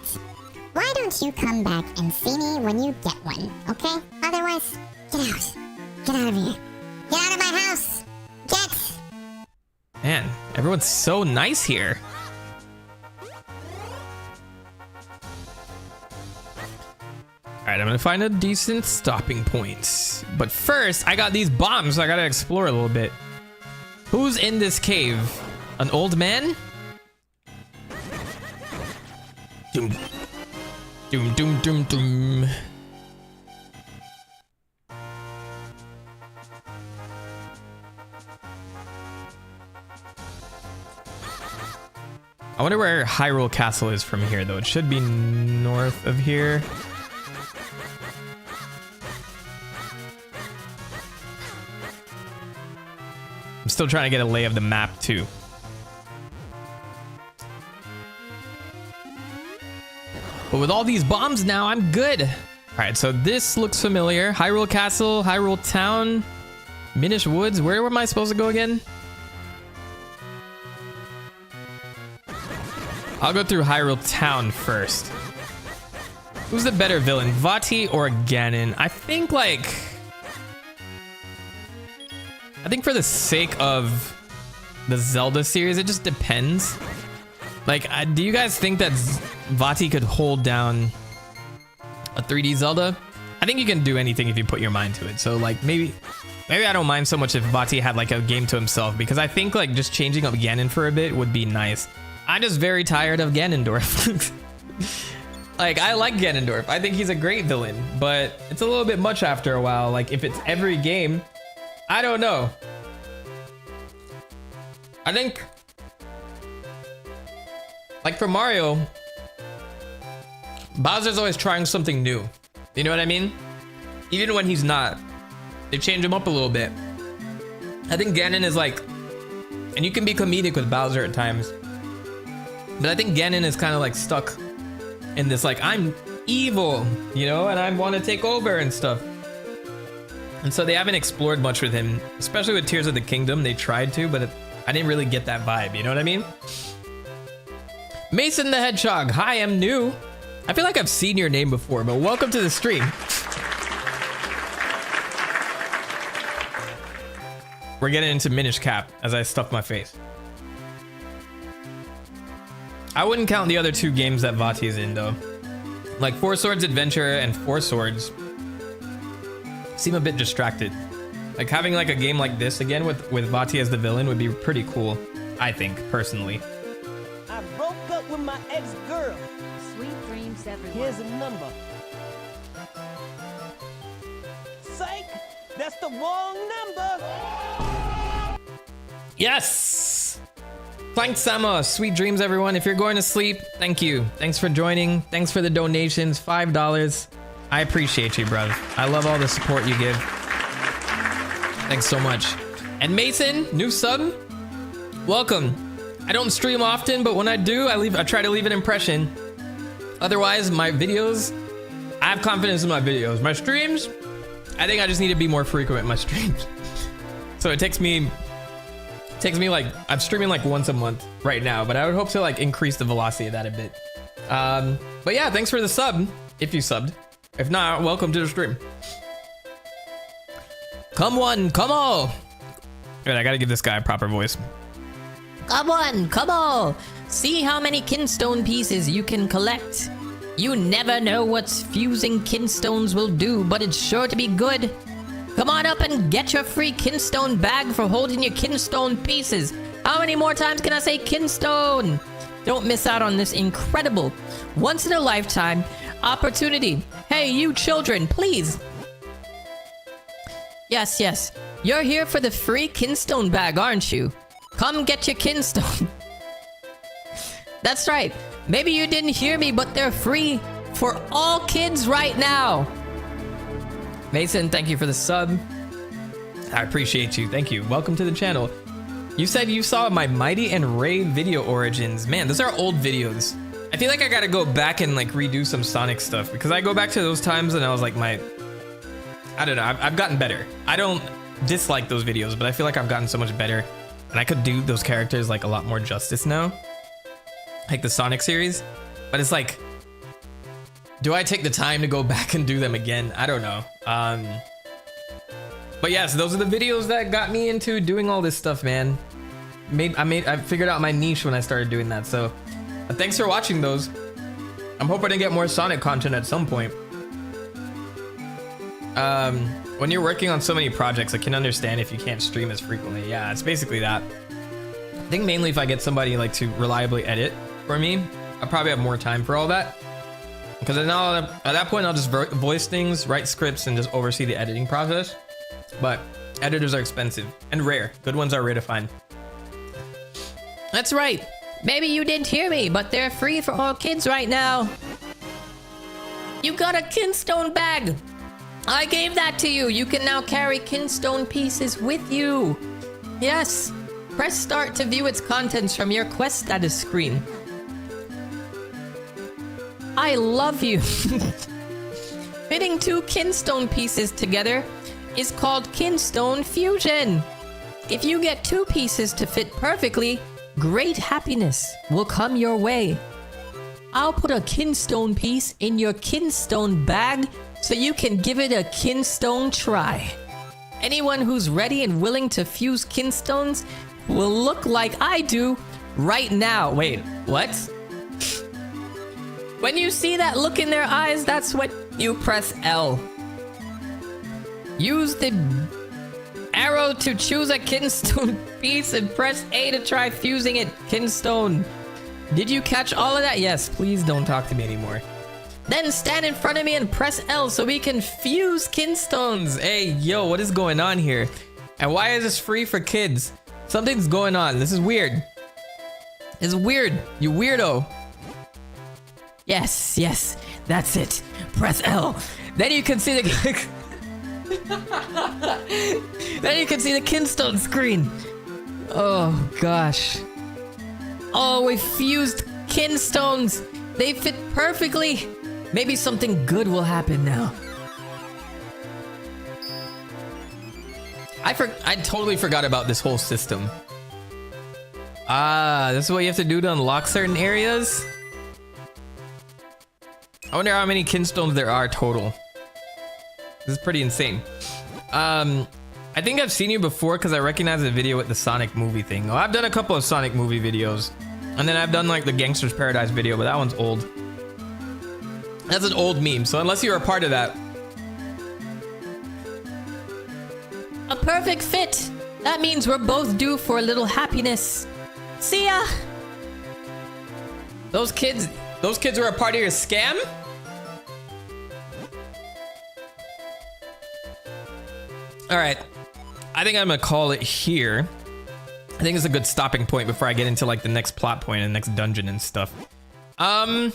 Why don't you come back and see me when you get one, okay? Otherwise, get out. Get out of here. Get out of my house. Get. Man, everyone's so nice here. All right, I'm gonna find a decent stopping point. But first, I got these bombs, so I gotta explore a little bit. Who's in this cave? An old man? Doom. Doom, doom, doom, doom. I wonder where Hyrule Castle is from here, though. It should be north of here. I'm still trying to get a lay of the map, too. But with all these bombs now, I'm good. All right, so this looks familiar. Hyrule Castle, Hyrule Town, Minish Woods. Where am I supposed to go again? I'll go through Hyrule Town first. Who's the better villain, Vati or Ganon? I think for the sake of the Zelda series, it just depends. Like, do you guys think that Vati could hold down a 3D Zelda? I think you can do anything if you put your mind to it. So like maybe I don't mind so much if Vati had like a game to himself, because I think like just changing up Ganon for a bit would be nice. I'm just very tired of Ganondorf. Like, I like Ganondorf. I think he's a great villain, but it's a little bit much after a while. Like, if it's every game, I don't know. I think, like for Mario, Bowser's always trying something new. You know what I mean? Even when he's not, they change him up a little bit. I think Ganon is like, and you can be comedic with Bowser at times, but I think Ganon is kind of like stuck in this like, I'm evil, you know, and I want to take over and stuff. And so they haven't explored much with him, especially with Tears of the Kingdom. They tried to, but I didn't really get that vibe, you know what I mean? Mason the Hedgehog, hi, I'm new. I feel like I've seen your name before, but welcome to the stream. We're getting into Minish Cap as I stuff my face. I wouldn't count the other two games that Vati is in though. Like Four Swords Adventure and Four Swords seem a bit distracted. Like having like a game like this again with Vati as the villain would be pretty cool, I think, personally. I broke up with my ex-girl. Sweet dreams, everyone. Here's a number. Psych! That's the wrong number! Yes! Thanks, Sama. Sweet dreams, everyone. If you're going to sleep, thank you. Thanks for joining. Thanks for the donations. $5. I appreciate you, bro. I love all the support you give. Thanks so much. And Mason, new sub. Welcome. I don't stream often, but when I do, I try to leave an impression. Otherwise, my videos, I have confidence in my videos. My streams, I think I just need to be more frequent in my streams. So it takes me like, I'm streaming like once a month right now, but I would hope to like increase the velocity of that a bit. But yeah, thanks for the sub, if you subbed. If not, welcome to the stream. Come on, come on. Wait, I gotta give this guy a proper voice. Come on, come on. See how many kinstone pieces you can collect. You never know what fusing kinstones will do, but it's sure to be good. Come on up and get your free kinstone bag for holding your kinstone pieces. How many more times can I say kinstone? Don't miss out on this incredible, once-in-a-lifetime opportunity. Hey, you children, please. Yes, yes. You're here for the free kinstone bag, aren't you? Come get your kinstone. That's right. Maybe you didn't hear me, but they're free for all kids right now. Mason, thank you for the sub. I appreciate you. Thank you. Welcome to the channel. You said you saw my Mighty and Ray video origins. Man, those are old videos. I feel like I gotta go back and like redo some Sonic stuff, because I go back to those times and I was like, I don't know, I've gotten better. I don't dislike those videos, but I feel like I've gotten so much better, and I could do those characters like a lot more justice now. Like the Sonic series. But it's like, do I take the time to go back and do them again? I don't know. But yes, those are the videos that got me into doing all this stuff, man. I figured out my niche when I started doing that. So thanks for watching those. I'm hoping to get more Sonic content at some point. When you're working on so many projects, I can understand if you can't stream as frequently. Yeah, it's basically that. I think mainly if I get somebody like to reliably edit for me, I'll probably have more time for all that. Because at that point, I'll just voice things, write scripts, and just oversee the editing process. But editors are expensive and rare. Good ones are rare to find. That's right. Maybe you didn't hear me, but they're free for all kids right now. You got a kinstone bag. I gave that to you. You can now carry kinstone pieces with you. Yes. Press start to view its contents from your quest status screen. I love you. Fitting two kinstone pieces together is called kinstone fusion. If you get two pieces to fit perfectly, great happiness will come your way. I'll put a kinstone piece in your kinstone bag so you can give it a kinstone try. Anyone who's ready and willing to fuse kinstones will look like I do right now. Wait, what? When you see that look in their eyes, that's when you press L. Use the arrow to choose a kinstone piece and press A to try fusing it. Kinstone. Did you catch all of that? Yes, please don't talk to me anymore. Then stand in front of me and press L so we can fuse kinstones. Hey, yo, what is going on here? And why is this free for kids? Something's going on. This is weird. It's weird, you weirdo. Yes, yes, that's it. Press L. Then you can see the then you can see the kinstone screen. Oh gosh. Oh, we fused kinstones. They fit perfectly. Maybe something good will happen now. I totally forgot about this whole system. Ah, this is what you have to do to unlock certain areas. I wonder how many kinstones there are total. This is pretty insane. I think I've seen you before because I recognize the video with the Sonic movie thing. Oh, I've done a couple of Sonic movie videos. And then I've done like the Gangster's Paradise video, but that one's old. That's an old meme, so unless you're a part of that. A perfect fit. That means we're both due for a little happiness. See ya. Those kids were a part of your scam? All right, I think I'm gonna call it here. I think it's a good stopping point before I get into like the next plot point and the next dungeon and stuff. I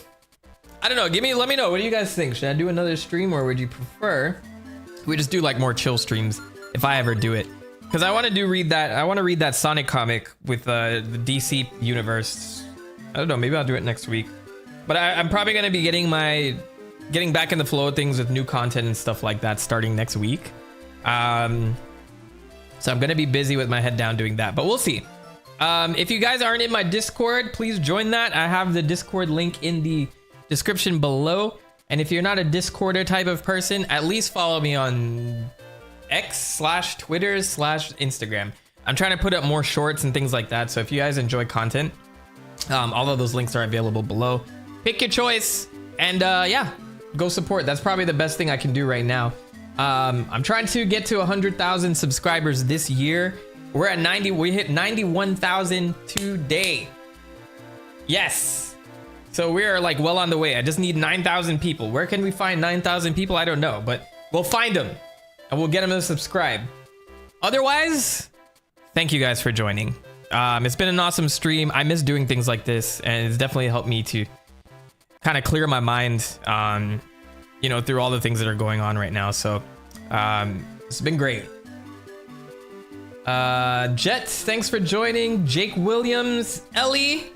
don't know. Let me know. What do you guys think? Should I do another stream, or would you prefer we just do like more chill streams if I ever do it? Because I want to read that Sonic comic with the DC universe. I don't know. Maybe I'll do it next week. But I'm probably gonna be getting back in the flow of things with new content and stuff like that starting next week. So I'm gonna be busy with my head down doing that, but we'll see. If you guys aren't in my Discord, please join that. I have the Discord link in the description below. And if you're not a Discorder type of person, at least follow me on X/Twitter/Instagram. I'm trying to put up more shorts and things like that. So if you guys enjoy content, all of those links are available below. Pick your choice and yeah, go support. That's probably the best thing I can do right now. I'm trying to get to 100,000 subscribers this year. We're at 90. We hit 91,000 today. Yes. So we're like well on the way. I just need 9,000 people. Where can we find 9,000 people? I don't know, but we'll find them and we'll get them to subscribe. Otherwise, thank you guys for joining. It's been an awesome stream. I miss doing things like this, and it's definitely helped me to kind of clear my mind, you know, through all the things that are going on right now. So it's been great. Jet, thanks for joining. Jake Williams, Ellie,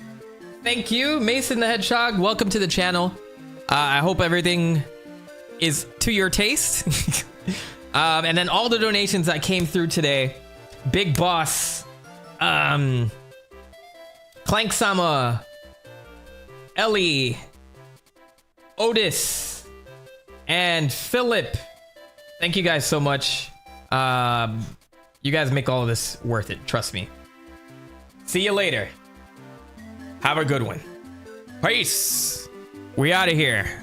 thank you. Mason the Hedgehog, welcome to the channel. I hope everything is to your taste. And then all the donations that came through today. Big Boss, Clank-sama, Ellie, Otis, and Philip. Thank you guys so much. You guys make all of this worth it. Trust me. See you later. Have a good one. Peace. We out of here.